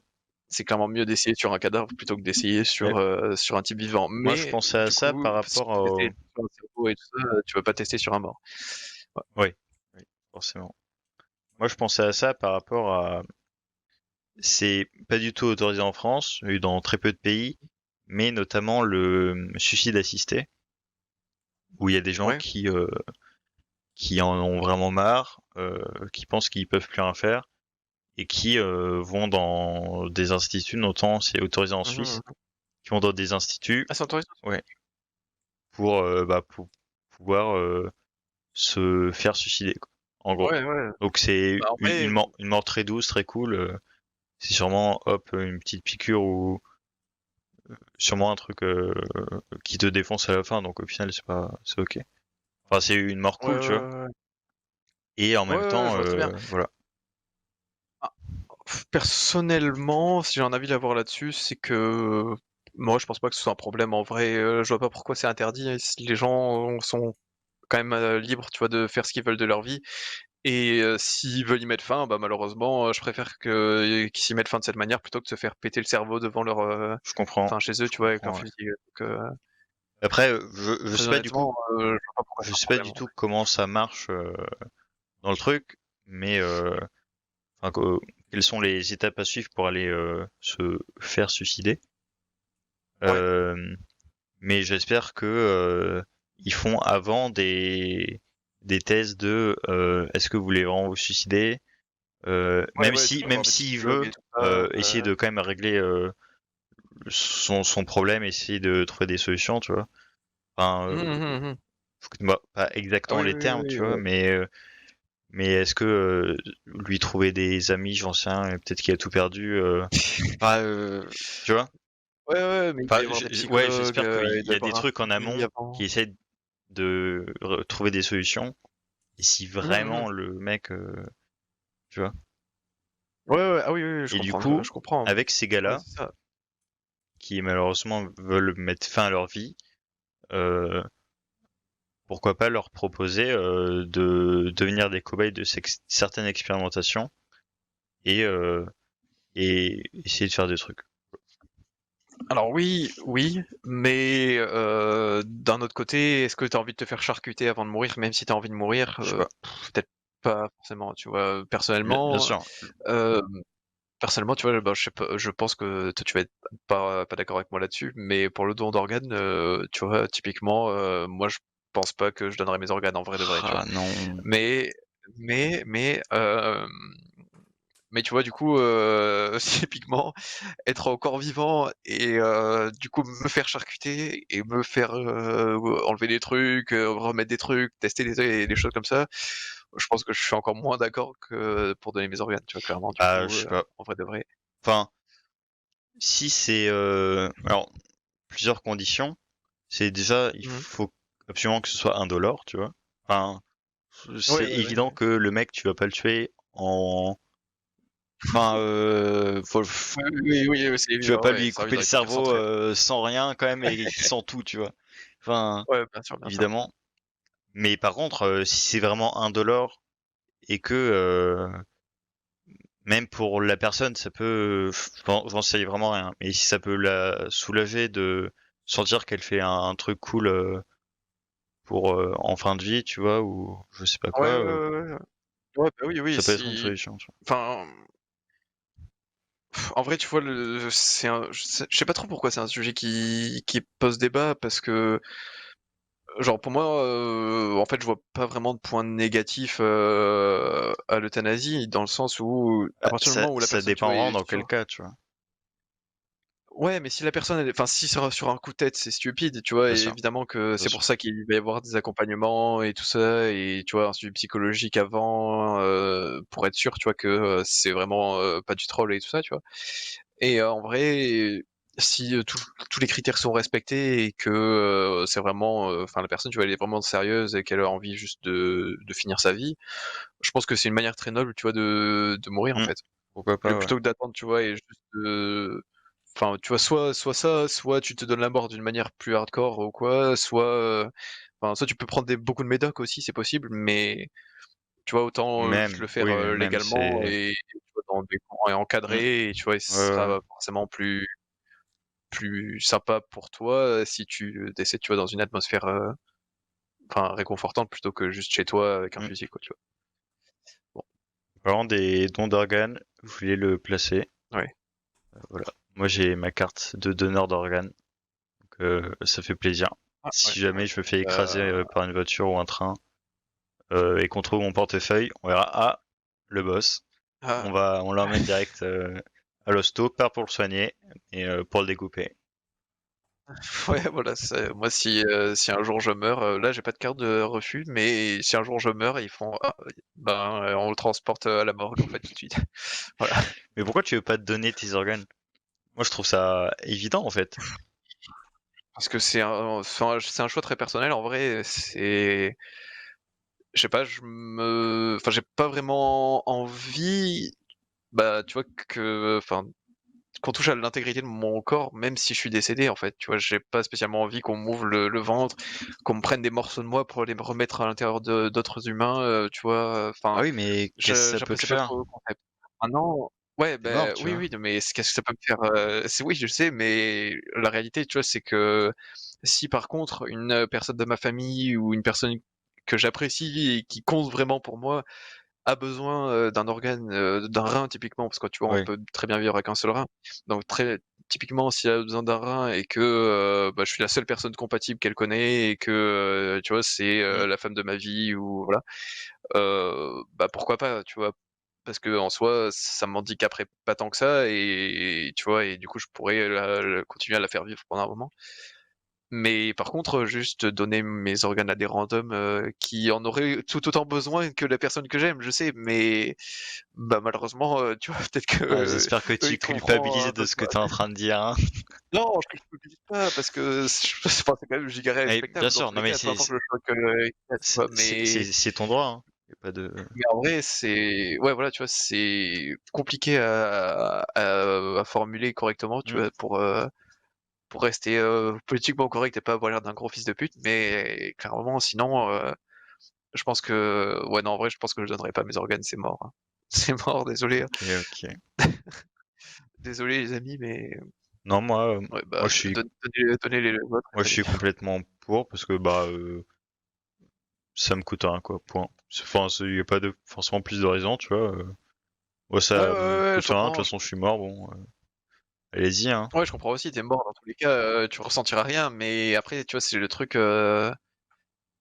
C'est clairement mieux d'essayer sur un cadavre plutôt que d'essayer Mais sur un type vivant. moi, je Mais pensais à du ça coup, par si rapport tu veux au. tester sur un cerveau et tout ça, tu vas pas tester sur un mort. Ouais. Oui, oui, forcément. Moi, je pensais à ça par rapport à. C'est pas du tout autorisé en France, et dans très peu de pays, mais notamment le suicide assisté, où il y a des gens Ouais. qui en ont vraiment marre, qui pensent qu'ils peuvent plus rien faire, et qui vont dans des instituts, notamment c'est autorisé en Mmh Suisse, mh. qui vont dans des instituts, Ah, c'est autorisé? ouais, pour pouvoir se faire suicider, quoi, en gros. Ouais, ouais. Donc c'est Bah, en vrai, une mort très douce, très cool. C'est sûrement hop une petite piqûre ou sûrement un truc qui te défonce à la fin. Donc au final c'est ok. Enfin c'est une mort ouais, cool, tu vois. ouais, ouais. Et en Ouais, même ouais, ouais, temps je vois très bien. voilà. Ah, personnellement, si j'ai un avis à avoir là-dessus, c'est que moi, je pense pas que ce soit un problème en vrai, je vois pas pourquoi c'est interdit. Si les gens sont quand même, libres, tu vois, de faire ce qu'ils veulent de leur vie. Et s'ils veulent y mettre fin, bah, malheureusement, je préfère qu'ils s'y mettent fin de cette manière plutôt que de se faire péter le cerveau devant Je comprends, enfin chez eux, je tu vois, avec leur comprends. Ouais. fusil, Après donc je très sais pas du coup, honnêtement, je vois pas pourquoi c'est je un sais pas problème du en tout vrai. comment ça marche dans le truc, mais enfin, quelles sont les étapes à suivre pour aller se faire suicider. Ouais, Euh, mais j'espère que ils font avant des tests de est-ce que vous voulez vraiment vous suicider, ouais, ouais, tu peux même avoir des s'il psychologues veut et tout ça, essayer de quand même régler son problème, essayer de trouver des solutions, tu vois. Enfin, mmh mh, mmh mh. bah, pas Ah exactement oui, les oui, termes, oui, tu oui, vois, mais est-ce que lui trouver des amis, j'en sais rien, et peut-être qu'il a tout perdu, enfin, tu vois. ouais, ouais, mais il doit Enfin, y avoir des ouais, psychologues, j'espère qu'il il y doit y a des avoir un trucs en suivi amont qui avant. essaient de trouver des solutions. Et si Mmh mh, mmh. vraiment le mec, tu vois. Ouais, ouais, ah oui, oui, oui, Et du je coup, comprends. avec ces Ouais, gars-là, c'est ça. qui malheureusement veulent mettre fin à leur vie, euh, pourquoi pas leur proposer de devenir des cobayes de certaines expérimentations et, euh, et essayer de faire des trucs. Alors oui, oui, mais d'un autre côté, est-ce que tu as envie de te faire charcuter avant de mourir, même si tu as envie de mourir? Je sais pas. Peut-être pas forcément, tu vois? Bien sûr. Heu, personnellement, tu vois, bah, je sais pas, je pense que toi, tu vas être pas d'accord avec moi là-dessus, mais pour le don d'organes, tu vois, typiquement, moi, je pense pas que je donnerais mes organes en vrai de vrai, tu vois? Ah non. Mais mais mais tu vois, du coup, typiquement, être encore vivant et du coup me faire charcuter et me faire, enlever des trucs, remettre des trucs, tester des choses comme ça, je pense que je suis encore moins d'accord que pour donner mes organes, tu vois? Clairement, du Ah, je coup, sais pas. en vrai de vrai. Enfin, si c'est alors plusieurs conditions. C'est déjà, il Mmh. faut absolument que ce soit indolore, tu vois. Enfin, Ouais, c'est ouais, ouais, évident ouais. que le mec, tu vas pas le tuer en. Enfin, Oui, oui, oui, oui, c'est tu vas évident, pas ouais, lui ça risque couper de le cerveau déconcentrer. sans rien quand même et sans tout, tu vois. Enfin, Ouais, bien sûr, bien sûr. évidemment. Mais par contre, si c'est vraiment indolore et que même pour la personne, ça peut, j'en sais vraiment rien. Mais si ça peut la soulager de sentir qu'elle fait un truc cool pour en fin de vie, tu vois, ou je sais pas Ouais, quoi, ouais, ouais, ouais, ouais. Ouais, bah, oui, oui, ça peut être une si solution, tu vois. enfin, en vrai, tu vois, c'est je sais pas trop pourquoi c'est un sujet qui pose débat parce que genre pour moi, en fait, je vois pas vraiment de point négatif, à l'euthanasie dans le sens où à Bah, partir du moment où la ça personne, tu dépend vois, vraiment est dans quel sûre cas, tu vois. Ouais, mais si la personne, enfin, si sur un coup de tête, c'est stupide, tu vois, Bien et sûr, évidemment que bien c'est sûr. pour ça qu'il va y avoir des accompagnements et tout ça, et tu vois, un suivi psychologique avant, pour être sûr, tu vois, que c'est vraiment pas du troll et tout ça, tu vois. Et en vrai, si tous les critères sont respectés et que c'est vraiment, enfin, la personne, tu vois, elle est vraiment sérieuse et qu'elle a envie juste de finir sa vie, je pense que c'est une manière très noble, tu vois, de mourir en Mmh. fait. Pourquoi pas, ouais. Plutôt que d'attendre, tu vois, et juste enfin, tu vois, soit ça, soit tu te donnes la mort d'une manière plus hardcore ou quoi, soit, enfin, soit tu peux prendre beaucoup de médocs aussi, c'est possible, mais tu vois, autant juste Même, le faire oui, mais même légalement c'est et tu vois, dans des coins et mmh, encadré, et tu vois, et ouais, ce ouais. sera forcément plus sympa pour toi si tu décèdes, tu vois, dans une atmosphère enfin, réconfortante plutôt que juste chez toi avec un Mmh. fusil, quoi, tu vois. Bon, Parlant des dons d'organes, vous voulez le placer. ouais. Voilà. Moi, j'ai ma carte de donneur d'organes, donc ça fait plaisir. Ah, ouais. Si jamais je me fais écraser Euh, par une voiture ou un train et qu'on trouve mon portefeuille, on verra le boss. ah, On l'emmène direct à l'hosto, pas pour le soigner, et pour le découper. ouais, voilà, moi si un jour je meurs, là j'ai pas de carte de refus, mais si un jour je meurs, ils font ah, ben on le transporte à la morgue en fait tout de suite. Voilà. Mais pourquoi tu veux pas te donner tes organes? Moi, je trouve ça évident en fait. Parce que c'est un choix très personnel en vrai, je sais pas, enfin j'ai pas vraiment envie, bah tu vois enfin qu'on touche à l'intégrité de mon corps, même si je suis décédé en fait, tu vois, j'ai pas spécialement envie qu'on m'ouvre le ventre, qu'on me prenne des morceaux de moi pour les remettre à l'intérieur d'autres humains, tu vois, Ah enfin. oui, mais qu'est-ce que ça peut te J'apprécie pas faire? trop le concept. Maintenant, ouais, T'es mort, ben tu oui, vois. oui, non, mais qu'est-ce que ça peut me faire, oui, je sais, mais la réalité, tu vois, c'est que si par contre une, personne de ma famille ou une personne que j'apprécie et qui compte vraiment pour moi a besoin, d'un organe, d'un rein typiquement, parce que tu vois, on Oui. peut très bien vivre avec un seul rein. Donc très typiquement, s'il a besoin d'un rein et que, bah, je suis la seule personne compatible qu'elle connaît et que, tu vois, c'est, Mm. la femme de ma vie ou voilà, bah, pourquoi pas, tu vois? Parce qu'en soi, ça m'handicaperait pas tant que ça, et tu vois? Et du coup, je pourrais continuer à la faire vivre pendant un moment. Mais par contre, juste donner mes organes à des randoms, qui en auraient tout autant besoin que la personne que j'aime, je sais, mais bah, malheureusement, tu vois? Peut-être que, Ah, j'espère que eux, tu ils trouveront culpabilises un de autre ce que tu es en train de dire, hein. non, je culpabilise pas parce que enfin, c'est quand même giga Mais bien respectable dans sûr, tous non les mais cas, peu importe le choix que qu'il fasse, tu vois? c'est ton droit, hein. Y a pas de. Mais en vrai, ouais, voilà, tu vois, c'est compliqué à formuler correctement, tu Mm. vois, pour rester, politiquement correct et pas avoir l'air d'un gros fils de pute, mais clairement, sinon, je pense que ouais, non, en vrai, je pense que je donnerai pas mes organes, c'est mort, hein. C'est mort, désolé, hein. Ok, ok. Désolé les amis, mais Non, ouais, moi bah, je suis, donnez les vôtres, moi je allez. suis complètement pour parce que bah ça me coûte rien quoi. Point. Enfin, il y a pas de forcément plus de raison, tu vois. Moi Ouais, ça ouais, me ouais, ouais, coûte rien. De toute j'entends, façon, je suis mort. Bon, allez-y, hein. ouais, je comprends aussi, tu mort dans tous les cas, tu ressentiras rien, mais après, tu vois, c'est le truc,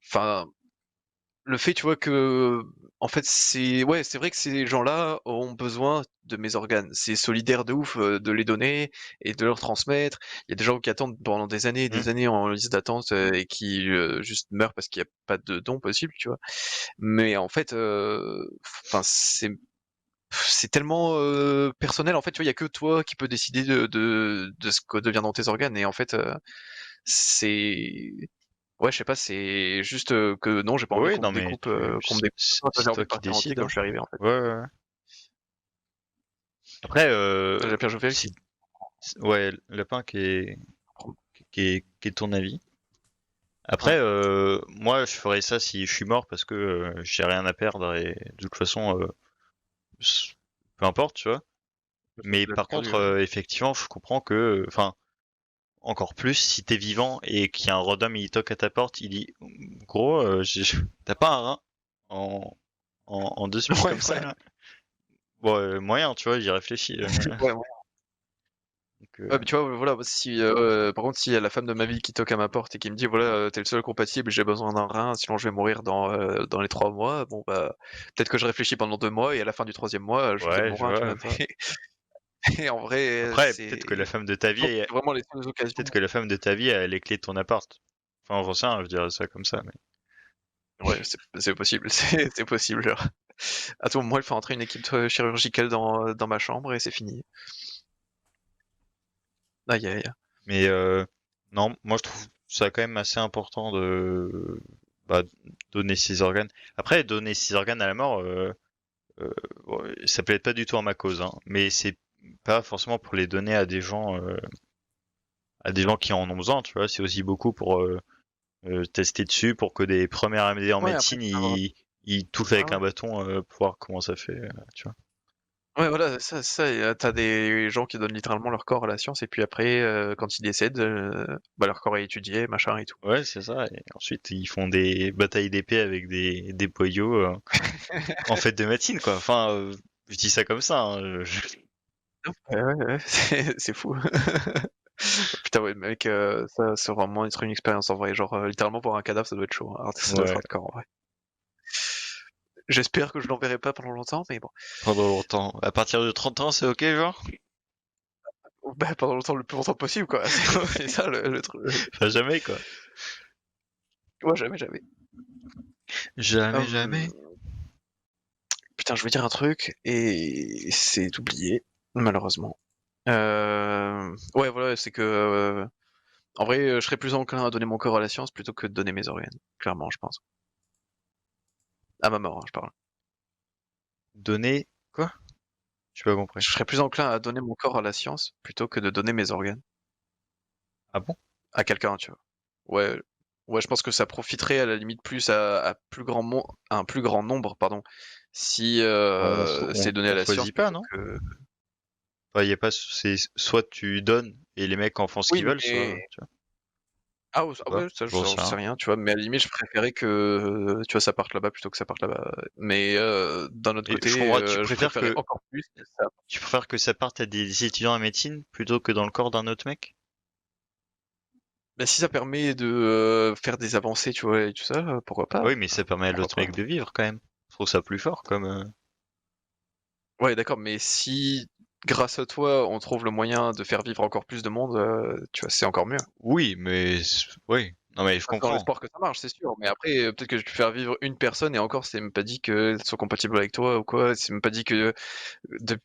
enfin, le fait, tu vois, que en fait, ouais, c'est vrai que ces gens-là ont besoin de mes organes. C'est solidaire de ouf, de les donner et de leur transmettre. Il y a des gens qui attendent pendant des années et Mm. des années en liste d'attente, et qui, juste meurent parce qu'il y a pas de don possible, tu vois? Mais en fait, enfin, c'est tellement, personnel, en fait, tu vois? Il y a que toi qui peux décider de ce que deviendront tes organes, et en fait, c'est ouais, je sais pas, c'est juste, que non, j'ai pas envie Oui, qu'on me non mais découpe, qu'on me découpe. J'ai c'est envie toi de qui partir entier décides, comme hein. je suis arrivé, en fait. Ouais, ouais, ouais. Après, La Pierre Jovel qui si, ouais, Lapin qui est ton avis. ouais. Après, moi, je ferais ça si je suis mort parce que j'ai rien à perdre et de toute façon, s- peu importe, tu vois. Parce que Mais tu l'as par perdu, contre, effectivement, je comprends que, enfin, encore plus si t'es vivant et qu'il y a un random, il toque à ta porte, il dit, gros, t'as pas un rein en, en 2 semaines Ouais, comme ça, ouais, là. Bon, moyen, tu vois, j'y réfléchis. ouais, ouais. Donc, Ouais, mais tu vois, voilà, si, par contre, s'il y a la femme de ma vie qui toque à ma porte et qui me dit: «Voilà, tu le seul compatible, j'ai besoin d'un rein, sinon je vais mourir dans les 3 mois», bon, bah, peut-être que je réfléchis pendant 2 mois et à la fin du troisième mois, je redonne ouais, mon je rein, tu vois, vois? je vois. Et en vrai, Après, peut-être que la femme de ta vie, c'est vraiment les seules occasions. peut-être que la femme de ta vie a les clés de ton appart. Enfin, j'en sais rien, je dirais ça comme ça. Mais... Ouais, c'est possible, c'est possible. Genre. À tout moment, elle fait entrer une équipe chirurgicale dans ma chambre et c'est fini. Aïe aïe. Mais non, moi je trouve ça quand même assez important de donner ses organes. Après, donner ses organes à la mort, ça plaide pas du tout à ma cause, hein. Mais c'est pas forcément pour les donner à des gens qui en ont besoin, tu vois. C'est aussi beaucoup pour tester dessus, pour que des premières années en Ouais, après, médecine, ils touchent avec Ah un bâton pour voir comment ça fait, tu vois. ouais, voilà, ça, t'as des gens qui donnent littéralement leur corps à la science, et puis après, quand ils décèdent, leur corps est étudié, machin et tout. Ouais, c'est ça. Et ensuite, ils font des batailles d'épée avec des boyaux en fait de médecine, quoi. Enfin, je dis ça comme ça, hein. Ouais, c'est fou. Putain, ouais, mec, ça, c'est vraiment être une expérience en vrai. Genre, littéralement, voir un cadavre, ça doit être chaud, hein. Alors, ça doit être Ouais, hardcore en vrai. J'espère que je l'enverrai pas pendant longtemps, mais bon. pendant longtemps. À partir de 30 ans, c'est ok, genre? Bah, pendant longtemps, le plus longtemps possible, quoi. C'est ça le truc. Enfin, jamais, quoi. Ouais, jamais, jamais. Jamais, jamais. Putain, je veux dire un truc, et c'est oublié, malheureusement. Ouais, voilà, c'est que... En vrai, je serais plus enclin à donner mon corps à la science plutôt que de donner mes organes. Clairement, je pense. À ma mort, hein, je parle. Donner, quoi? J'ai pas compris. Je serais plus enclin à donner mon corps à la science plutôt que de donner mes organes Ah bon? à quelqu'un, tu vois. Ouais, ouais, je pense que ça profiterait à la limite plus à un plus grand nombre, pardon, si c'est donné à On la science choisit pas, plutôt non? que... Enfin, y a pas, c'est soit tu donnes et les mecs en font ce Oui, qu'ils veulent, mais... soit, tu vois. Ouais, ça, J'en j'en sais sais rien. rien, tu vois, mais à la limite, je préférais que, tu vois, ça parte là-bas plutôt que ça parte là-bas. Mais d'un autre Et je côté, comprends, je préférais encore plus ça. tu préfères que ça parte à des étudiants en médecine plutôt que dans le corps d'un autre mec? Mais si ça permet de faire des avancées, tu vois, et tout ça, pourquoi Ah pas? oui, mais ça permet à l'autre Pourquoi mec pas? de vivre quand même. Je trouve ça plus fort comme. Ouais, d'accord, mais si grâce à toi, on trouve le moyen de faire vivre encore plus de monde, tu vois, c'est encore mieux. Oui, mais oui. Non mais je Enfin, dans comprends. l'espoir que ça marche, c'est sûr. Mais après, peut-être que je peux faire vivre une personne et encore, c'est même pas dit qu'elle soit compatible avec toi ou quoi. C'est même pas dit que,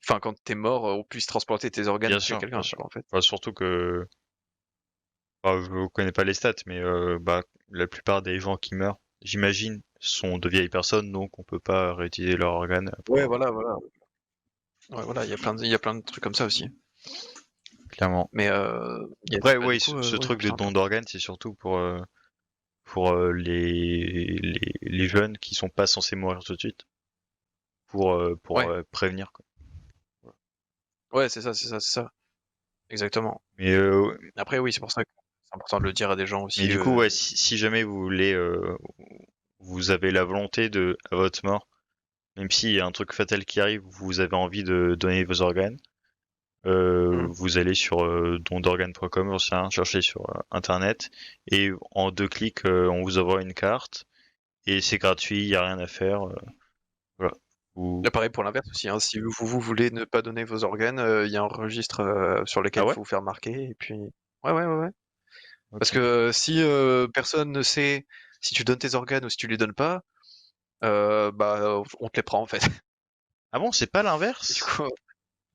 enfin, quand t'es mort, on puisse transplanter tes organes Bien chez sûr, bien quelqu'un, tu sûr. vois, en fait. Enfin, surtout que, enfin, je connais pas les stats, mais la plupart des gens qui meurent, j'imagine, sont de vieilles personnes, donc on peut pas réutiliser leurs organes. Ouais, voilà, voilà. Ouais, voilà, il y a plein de trucs comme ça aussi. Clairement. Mais yes, Après, bah, du oui, coup, ce ouais, truc de putain, don d'organes, c'est surtout pour les jeunes qui sont pas censés mourir tout de suite, pour ouais, prévenir, quoi. ouais, c'est ça, exactement. Mais Après, oui, c'est pour ça que c'est important de le dire à des gens mais aussi. du coup, ouais, si jamais vous voulez, vous avez la volonté de, à votre mort, même s'il y a un truc fatal qui arrive, vous avez envie de donner vos organes, Hmm. vous allez sur dondorganes.com, j'en sais rien, cherchez sur internet, et en 2 clics, on vous envoie une carte, et c'est gratuit, il y a rien à faire, voilà. Vous... Là, pareil pour l'inverse aussi, hein. Si vous voulez ne pas donner vos organes, il y a un registre sur lequel Ah il ouais? faut vous faire marquer. Et puis, ouais. Parce Ok. que si personne ne sait si tu donnes tes organes ou si tu les donnes pas, bah, on te les prend en fait. Ah bon, c'est pas Et du l'inverse? coup,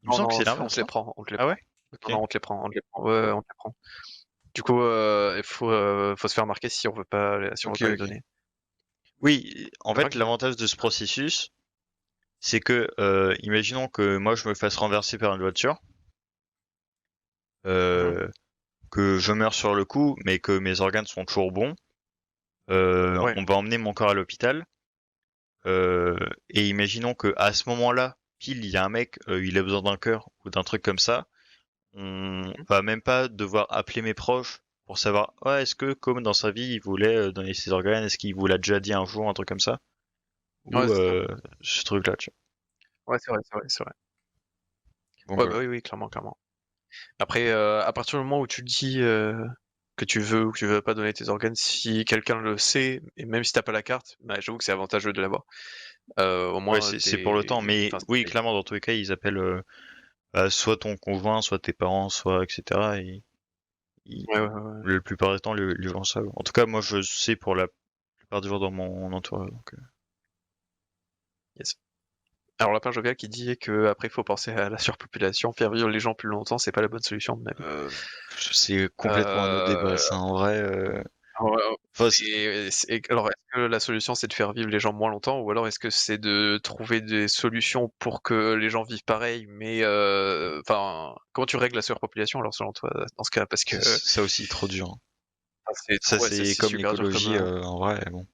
Il me semble que c'est on te l'inverse, les non? prend, on te les Ah prend. ouais? Ok. Non, on te les prend, on te les prend. Ouais, on te les prend. Du coup, il faut se faire marquer si on veut pas, si on veut Ok, pas les ok. donner. Oui, en Afin fait, qu'il- l'avantage de ce processus, c'est que, imaginons que moi je me fasse renverser par une voiture, Mhm. euh, que je meurs sur le coup, mais que mes organes sont toujours bons, Ouais. on va emmener mon corps à l'hôpital, et imaginons que à ce moment-là, pile, il y a un mec, il a besoin d'un cœur ou d'un truc comme ça, on Mhm. va même pas devoir appeler mes proches pour savoir, ouais, est-ce que comme dans sa vie, il voulait donner ses organes, est-ce qu'il vous l'a déjà dit un jour, un truc comme ça, Ouais, ou c'est ça. ce truc-là, tu Ouais, c'est vrai. vois. Donc Ouais, voilà. bah oui, clairement, clairement. Après, à partir du moment où tu dis que tu veux ou que tu veux pas donner tes organes, si quelqu'un le sait, et même si t'as pas la carte, bah, j'avoue que c'est avantageux de l'avoir. Au Ouais, moins, c'est pour le temps, mais enfin, oui, clairement, dans tous les cas, ils appellent soit ton conjoint, soit tes parents, soit etc. Et, Ouais. la plupart du temps, les gens savent. En tout cas, moi, je sais pour la plupart des gens dans mon entourage. Donc, Yes. Alors Lapin Jovial qui dit que après il faut penser à la surpopulation, faire vivre les gens plus longtemps, c'est pas la bonne solution à mon avis. c'est complètement un autre débat, ça, en vrai. Ouais, Enfin, alors est-ce que la solution c'est de faire vivre les gens moins longtemps ou alors est-ce que c'est de trouver des solutions pour que les gens vivent pareil, mais enfin comment tu règles la surpopulation alors selon toi dans ce cas parce que ça aussi, trop dur. c'est Ça, c'est comme super dur l'écologie, comme en vrai, bon.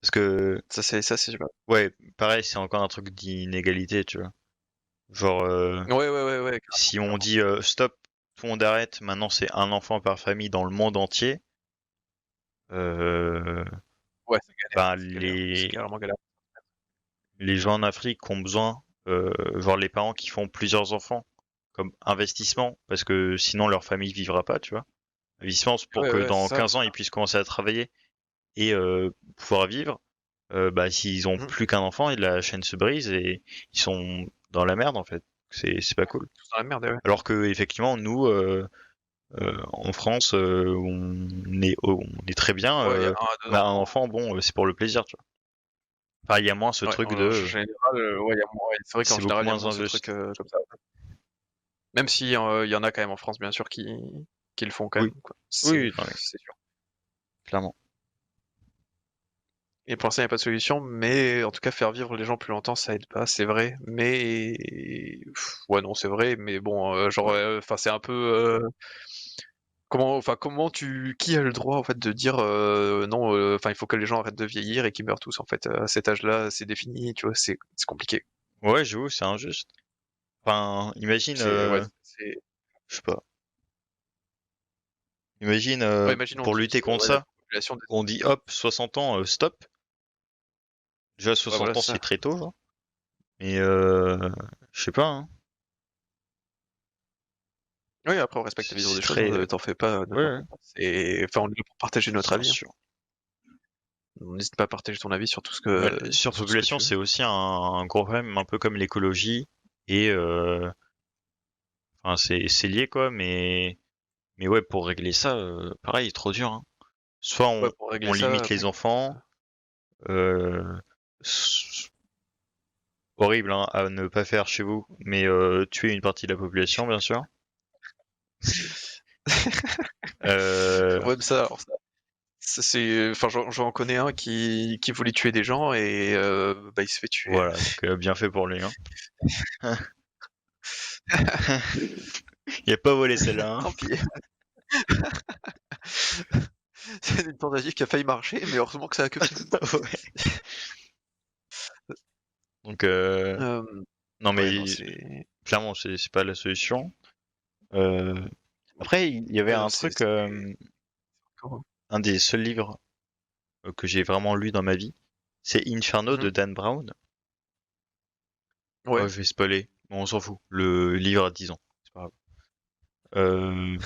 Parce que, ça c'est super. ouais, pareil, c'est encore un truc d'inégalité, tu vois. Genre, Ouais, si on dit stop, tout le monde arrête, maintenant c'est un enfant par famille dans le monde entier, euh, ouais, c'est galère, ben, c'est galère, c'est carrément galère. les gens en Afrique ont besoin, genre les parents qui font plusieurs enfants comme investissement, parce que sinon leur famille vivra pas, tu vois. Investissement pour que Ouais, c'est dans ça. 15 ans ils puissent commencer à travailler et pouvoir vivre. Bah, s'ils ont Mmh. plus qu'un enfant, et la chaîne se brise et ils sont dans la merde en fait. C'est pas cool. Tous dans la merde, ouais. Alors que effectivement nous en France on est très bien. Ouais, il y a 1 à 2 On a un enfants. enfant, bon c'est pour le plaisir, tu vois. Enfin il y a moins ce Ouais, truc en de général, ouais, il y a moins, ouais, c'est vrai qu'en c'est beaucoup général, il y a moins moins ce injuste. truc comme ça. Même si il y en a quand même en France, bien sûr, qui le font quand Oui, même, quoi. oui, non, mais C'est sûr. clairement. Et pour l'instant, il n'y a pas de solution, mais en tout cas, faire vivre les gens plus longtemps, ça aide pas, c'est vrai. Mais ouais, non, c'est vrai, mais bon, genre, enfin, c'est un peu qui a le droit en fait de dire non, enfin, il faut que les gens arrêtent de vieillir et qu'ils meurent tous en fait à cet âge-là, c'est défini, tu vois, c'est compliqué. Ouais, j'avoue, c'est injuste. Enfin, imagine, Ouais, c'est je sais pas. Imagine, ouais, imaginons pour que lutter contre ouais, la ça, population on dit hop, 60 ans, stop. Déjà, ouais, voilà, 60 ans, c'est c'est ça. très tôt, genre. Mais je sais pas, hein. Oui, après on respecte la vision C'est des choses, hein, très. t'en fais pas, ne Ouais, t'en ouais, fais pas. Enfin, on est là pour partager notre bien avis, hein. sûr. N'hésite pas à partager ton avis sur tout ce Mais que surpopulation, tu veux. c'est aussi un gros problème, un peu comme l'écologie. Et enfin, c'est lié, quoi. Mais ouais, pour régler ça, pareil, trop dur, hein. Soit Ouais, pour régler on ça, limite après les enfants. Euh, Horrible, hein, à ne pas faire chez vous, mais tuer une partie de la population, bien sûr. ouais, mais ça, alors c'est, enfin, j'en connais un qui voulait tuer des gens et bah, il se fait tuer. Voilà, donc bien fait pour lui. Hein. Il a pas volé celle-là. Hein. Tant pis. C'est une tentative qui a failli marcher, mais heureusement que ça a que fait. Ouais. Donc non Ouais, non, mais c'est clairement c'est pas la solution. Euh, Après il y avait ouais, non, un truc, comment? un des seuls livres que j'ai vraiment lu dans ma vie, c'est Inferno Mmh. de Dan Brown. Oh, Ouais. je vais spoiler, bon, on s'en fout. Le livre a 10 ans, c'est pas grave. Euh,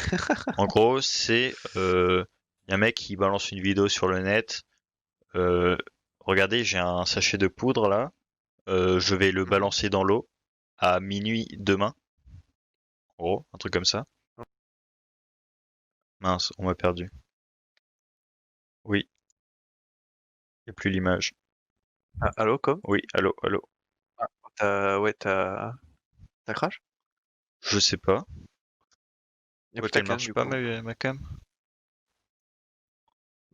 En gros, c'est y a un mec qui balance une vidéo sur le net. Euh, Regardez, j'ai un sachet de poudre là. Je vais le Mmh. balancer dans l'eau à minuit demain. En gros, un truc comme ça. Mince, on m'a perdu. Oui, y a plus l'image. Ah, allô, com? Oui, allô, allô. T'as crash? Je sais pas. Il y a Quoi plus ta qu'elle cam marche du pas coup. ma cam?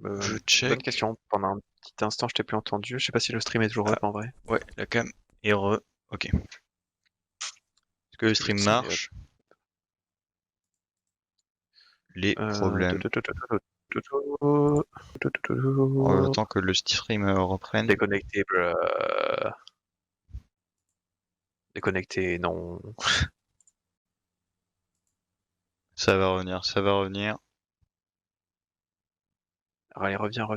Je Bonne check. question. Pendant un petit instant, je t'ai plus entendu. Je sais pas si le stream est toujours up Ah, en vrai. ouais, la cam est re. Ok. Est-ce que le Est-ce que le stream stream est up? marche? Les Euh... problèmes. Le temps que le stream reprenne. Déconnecté, bruh. Déconnecté, non. Ça va revenir, ça va revenir. Allez, reviens.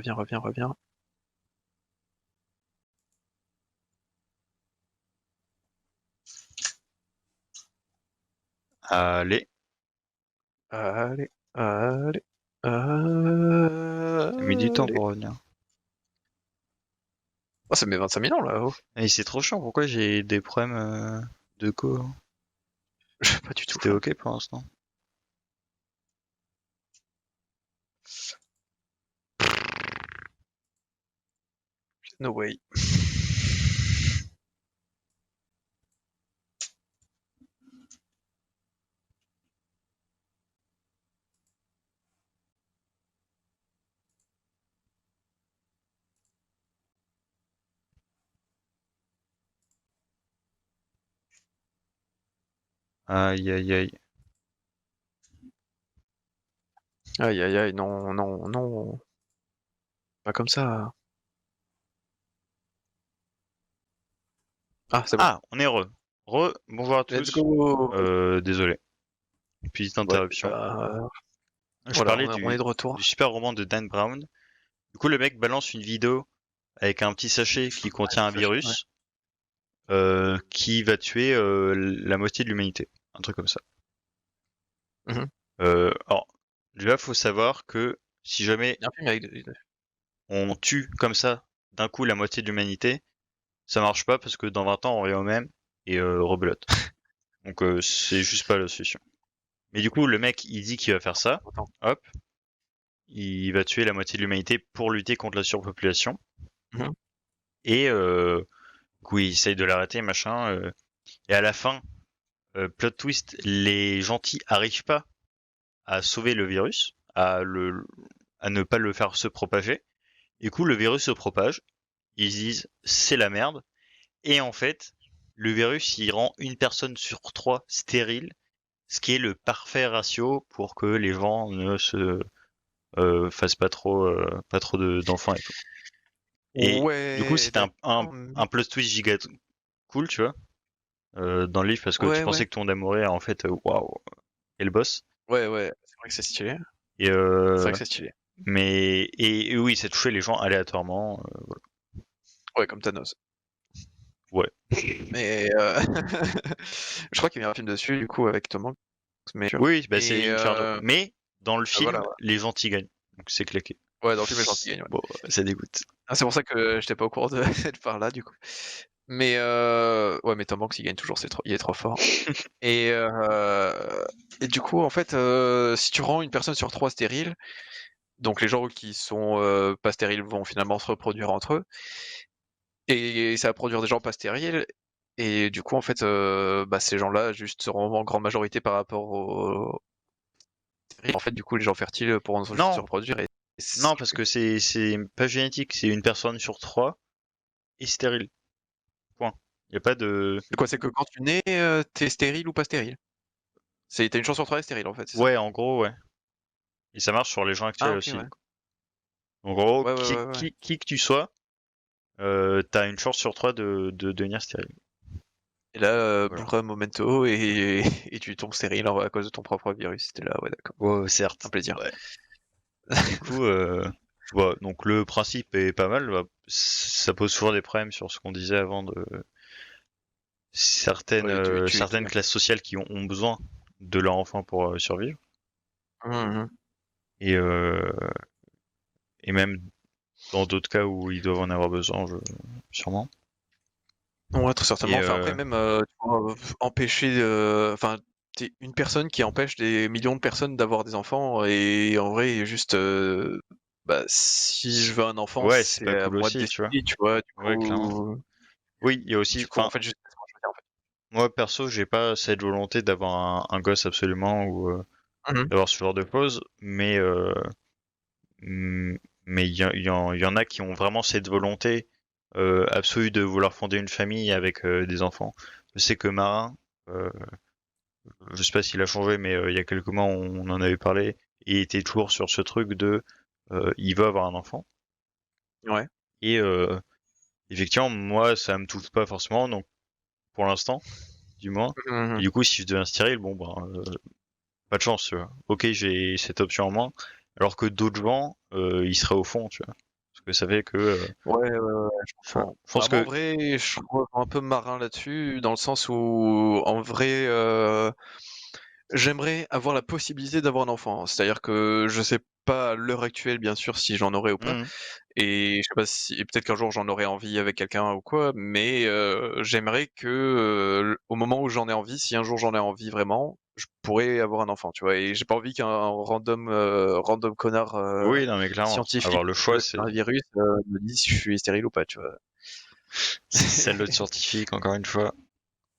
Allez, Allez, allez, ça a mis du temps allez. pour revenir. Oh, ça met 25 000 ans là-haut. Et c'est trop chiant, pourquoi j'ai des problèmes de co? Pas du tout. C'était ok pour l'instant. No way. Aïe aïe aïe. Aïe aïe aïe, non, non, non. Pas comme ça. Ah, c'est bon. Ah, on est bonjour à Let's tous. go. Désolé. Petite Ouais, interruption. Je voilà, parlais on est de retour. du super roman de Dan Brown. Du coup, le mec balance une vidéo avec un petit sachet qui contient un virus qui va tuer la moitié de l'humanité. Un truc comme ça. Mhm. Alors, là, faut savoir que si jamais Il y a un film avec on tue comme ça d'un coup la moitié de l'humanité, ça marche pas parce que dans 20 ans on revient au même et rebelote. Donc c'est juste pas la solution. Mais du coup, le mec, il dit qu'il va faire ça. Hop. Il va tuer la moitié de l'humanité pour lutter contre la surpopulation. Mhm. Et du coup, il essaye de l'arrêter, machin. Et à la fin, plot twist, les gentils arrivent pas à sauver le virus, à ne pas le faire se propager. Du coup, le virus se propage. Ils disent c'est la merde. Et en fait, le virus, il rend une personne sur 3 stérile, ce qui est le parfait ratio pour que les gens ne se fassent pas trop d'enfants et tout. Et ouais, du coup, c'était un plot twist giga cool, tu vois, dans le livre parce que tu pensais que ton amoureux, en fait, waouh, et le boss. Ouais, c'est vrai que c'est stylé. Et C'est vrai que c'est stylé. mais et oui, ça touchait les gens aléatoirement. Voilà. Ouais, comme Thanos. Ouais. Mais je crois qu'il y a un film dessus, du coup, avec Tom Hanks. Mais... Oui, bah c'est Inferno. Mais dans le film, voilà. les gentils gagnent. Donc c'est claqué. Ouais, dans le film, les gentils gagnent. Ouais. Bon, ça dégoûte. Ah, c'est pour ça que j'étais pas au courant de cette part-là, du coup. Mais ouais, mais Tom Hanks, il gagne toujours, il est trop fort. et du coup, en fait, si tu rends une personne sur 3 stérile, donc les gens qui sont pas stériles vont finalement se reproduire entre eux, et ça va produire des gens pas stériles, et du coup, en fait, ces gens-là juste seront en grande majorité par rapport aux stériles. En fait, du coup, les gens fertiles pourront juste Non. se reproduire. Non, parce que c'est pas génétique, c'est une personne sur 3 est stérile. Point. Y a pas de. Quoi, c'est que quand tu nais, t'es stérile ou pas stérile? T'as une chance sur 3 d'être stérile, en fait, c'est ça? Ouais, en gros, ouais. Et ça marche sur les gens Ah, actuels ok, aussi. ouais. En gros, Ouais. qui que tu sois, t'as une chance sur 3 de devenir stérile. Et là, Voilà. bourra momento, et tu tombes stérile à cause de ton propre virus. C'était là, ouais, d'accord. Ouais, certes. Un plaisir. Ouais. Du coup, voilà. Donc le principe est pas mal. Bah, ça pose toujours des problèmes sur ce qu'on disait avant de certaines Ouais, certaines classes sociales qui ont besoin de leur enfant pour survivre. Mhm. Et et même dans d'autres cas où ils doivent en avoir besoin, sûrement. Ouais, très certainement. Et Enfin, après, même, tu vois, empêcher, enfin, t'es une personne qui empêche des millions de personnes d'avoir des enfants, et en vrai, juste, si je veux un enfant, ouais, c'est c'est pas à cool moi de aussi, tu vois. décider, tu vois, Ouais, clairement. Oui, il y a aussi, en enfin, fait, juste laisse-moi choisir, en fait. moi perso, j'ai pas cette volonté d'avoir un gosse absolument ou Mhm. d'avoir ce genre de pause, mais il y en a qui ont vraiment cette volonté absolue de vouloir fonder une famille avec des enfants. Je sais que Marin, euh, je sais pas s'il a changé, mais il y a quelques mois on en avait parlé et il était toujours sur ce truc de il veut avoir un enfant. Ouais. Et effectivement, moi ça me touche pas forcément, donc pour l'instant, du moins. Et Mhm. du coup, si je deviens stérile, bon ben pas de chance, tu vois. Ok, j'ai cette option en moins, alors que d'autres gens, ils seraient au fond, tu vois. Parce que ça fait que, Ouais, je enfin, comprends. je pense Moi, en que, vrai, je rejoins un peu Marin là-dessus, dans le sens où, en vrai, j'aimerais avoir la possibilité d'avoir un enfant. C'est-à-dire que je sais pas à l'heure actuelle, bien sûr, si j'en aurai ou pas. Mhm. Et je sais pas si peut-être qu'un jour j'en aurai envie avec quelqu'un ou quoi, mais j'aimerais que, au moment où j'en ai envie, si un jour j'en ai envie vraiment, je pourrais avoir un enfant, tu vois? Et j'ai pas envie qu'un random connard, Oui, non, mais clairement, scientifique avoir le choix, c'est un virus, me dise si je suis stérile ou pas, tu vois? c'est l'autre scientifique, encore une fois.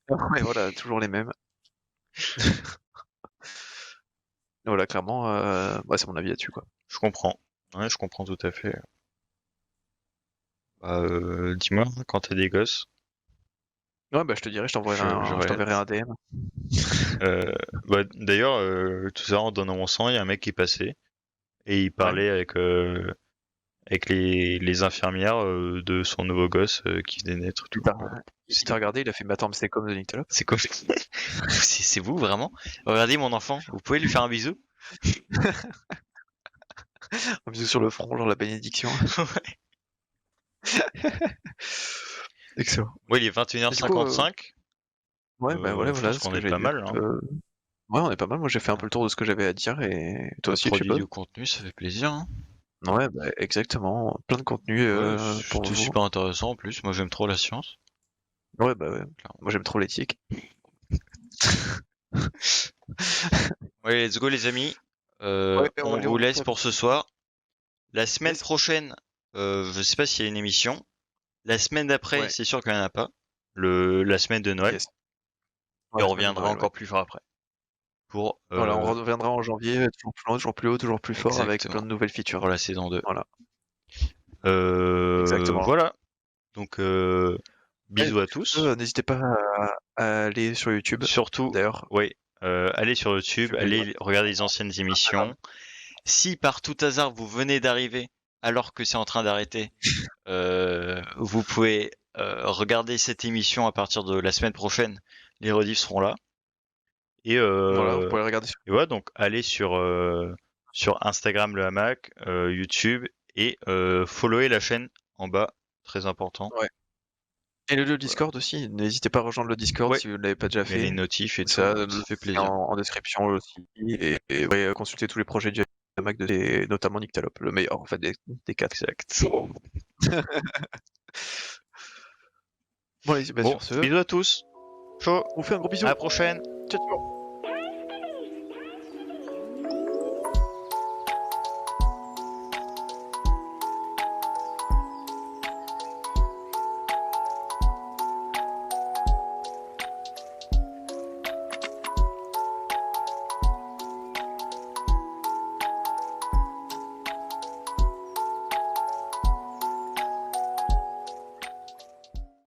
Ouais, voilà, toujours les mêmes. Voilà, clairement, ouais, c'est mon avis là-dessus, quoi. Je comprends. Ouais, je comprends tout à fait. Bah, dis-moi quand t'as des gosses. Ouais, bah, je te dirai, je Je t'enverrai reste. un DM. Bah, d'ailleurs, tout à l'heure, en donnant mon sang, il y a un mec qui passait et il parlait avec les infirmières de son nouveau gosse qui venait de naître. Il t'a regardé, il a fait: «Mais attends, mais c'est comme The Nyctalope?» C'est quoi? C'est vous vraiment? Regardez mon enfant, vous pouvez lui faire un bisou? Un bisou sur le front, genre la bénédiction. Excellent. Ouais, il est Du coup, 21h55. ouais, bah, voilà, Je pense c'est ce qu'on que est j'allais pas dire. mal, hein. Ouais, on est pas mal. Moi, j'ai fait un peu le tour de ce que j'avais à dire et toi aussi, tu Produit peux. du contenu, ça fait plaisir, hein. Ouais, bah, exactement. Plein de contenu Ouais, pour c'était vous. super intéressant en plus. Moi, j'aime trop la science. Ouais, bah, ouais. Moi, j'aime trop l'éthique. Ouais, let's go les amis. Ouais, On allez, vous on laisse fait- pour ce soir. La semaine Yes. prochaine, je sais pas s'il y a une émission. La semaine d'après, Ouais. c'est sûr qu'il n'y en a pas. La semaine de Noël. Yes. Et Ouais, on la semaine de reviendra Noël, ouais. encore plus fort après. Pour Voilà, on reviendra en janvier, toujours plus loin, toujours plus haut, toujours plus fort, avec plein exactement, de nouvelles features. pour la saison 2. Voilà. Exactement. Voilà. Donc Ouais, bisous à sur ce, tous. n'hésitez pas à aller sur YouTube, Surtout, d'ailleurs. oui, allez sur YouTube, YouTube, allez regarder les anciennes émissions. Si par tout hasard vous venez d'arriver alors que c'est en train d'arrêter, vous pouvez regarder cette émission à partir de la semaine prochaine. Les rediffs seront là. Et, Voilà, vous pouvez le regarder sur ouais, donc allez sur Instagram le hamac, YouTube et followez la chaîne en bas, très important. Ouais. Et le Discord aussi, n'hésitez pas à rejoindre le Discord Ouais. si vous ne l'avez pas déjà Mais fait. les notifs et tout, Ça, ça fait plaisir. en description aussi. Et ouais, consultez tous les projets du Mac, notamment Nyctalope, le meilleur en fait des 4. Exact. Bon, allez, bah, Bon, sur ce, bisous à tous. Ciao. on vous fait un gros bisou. À la prochaine. Ciao, ciao.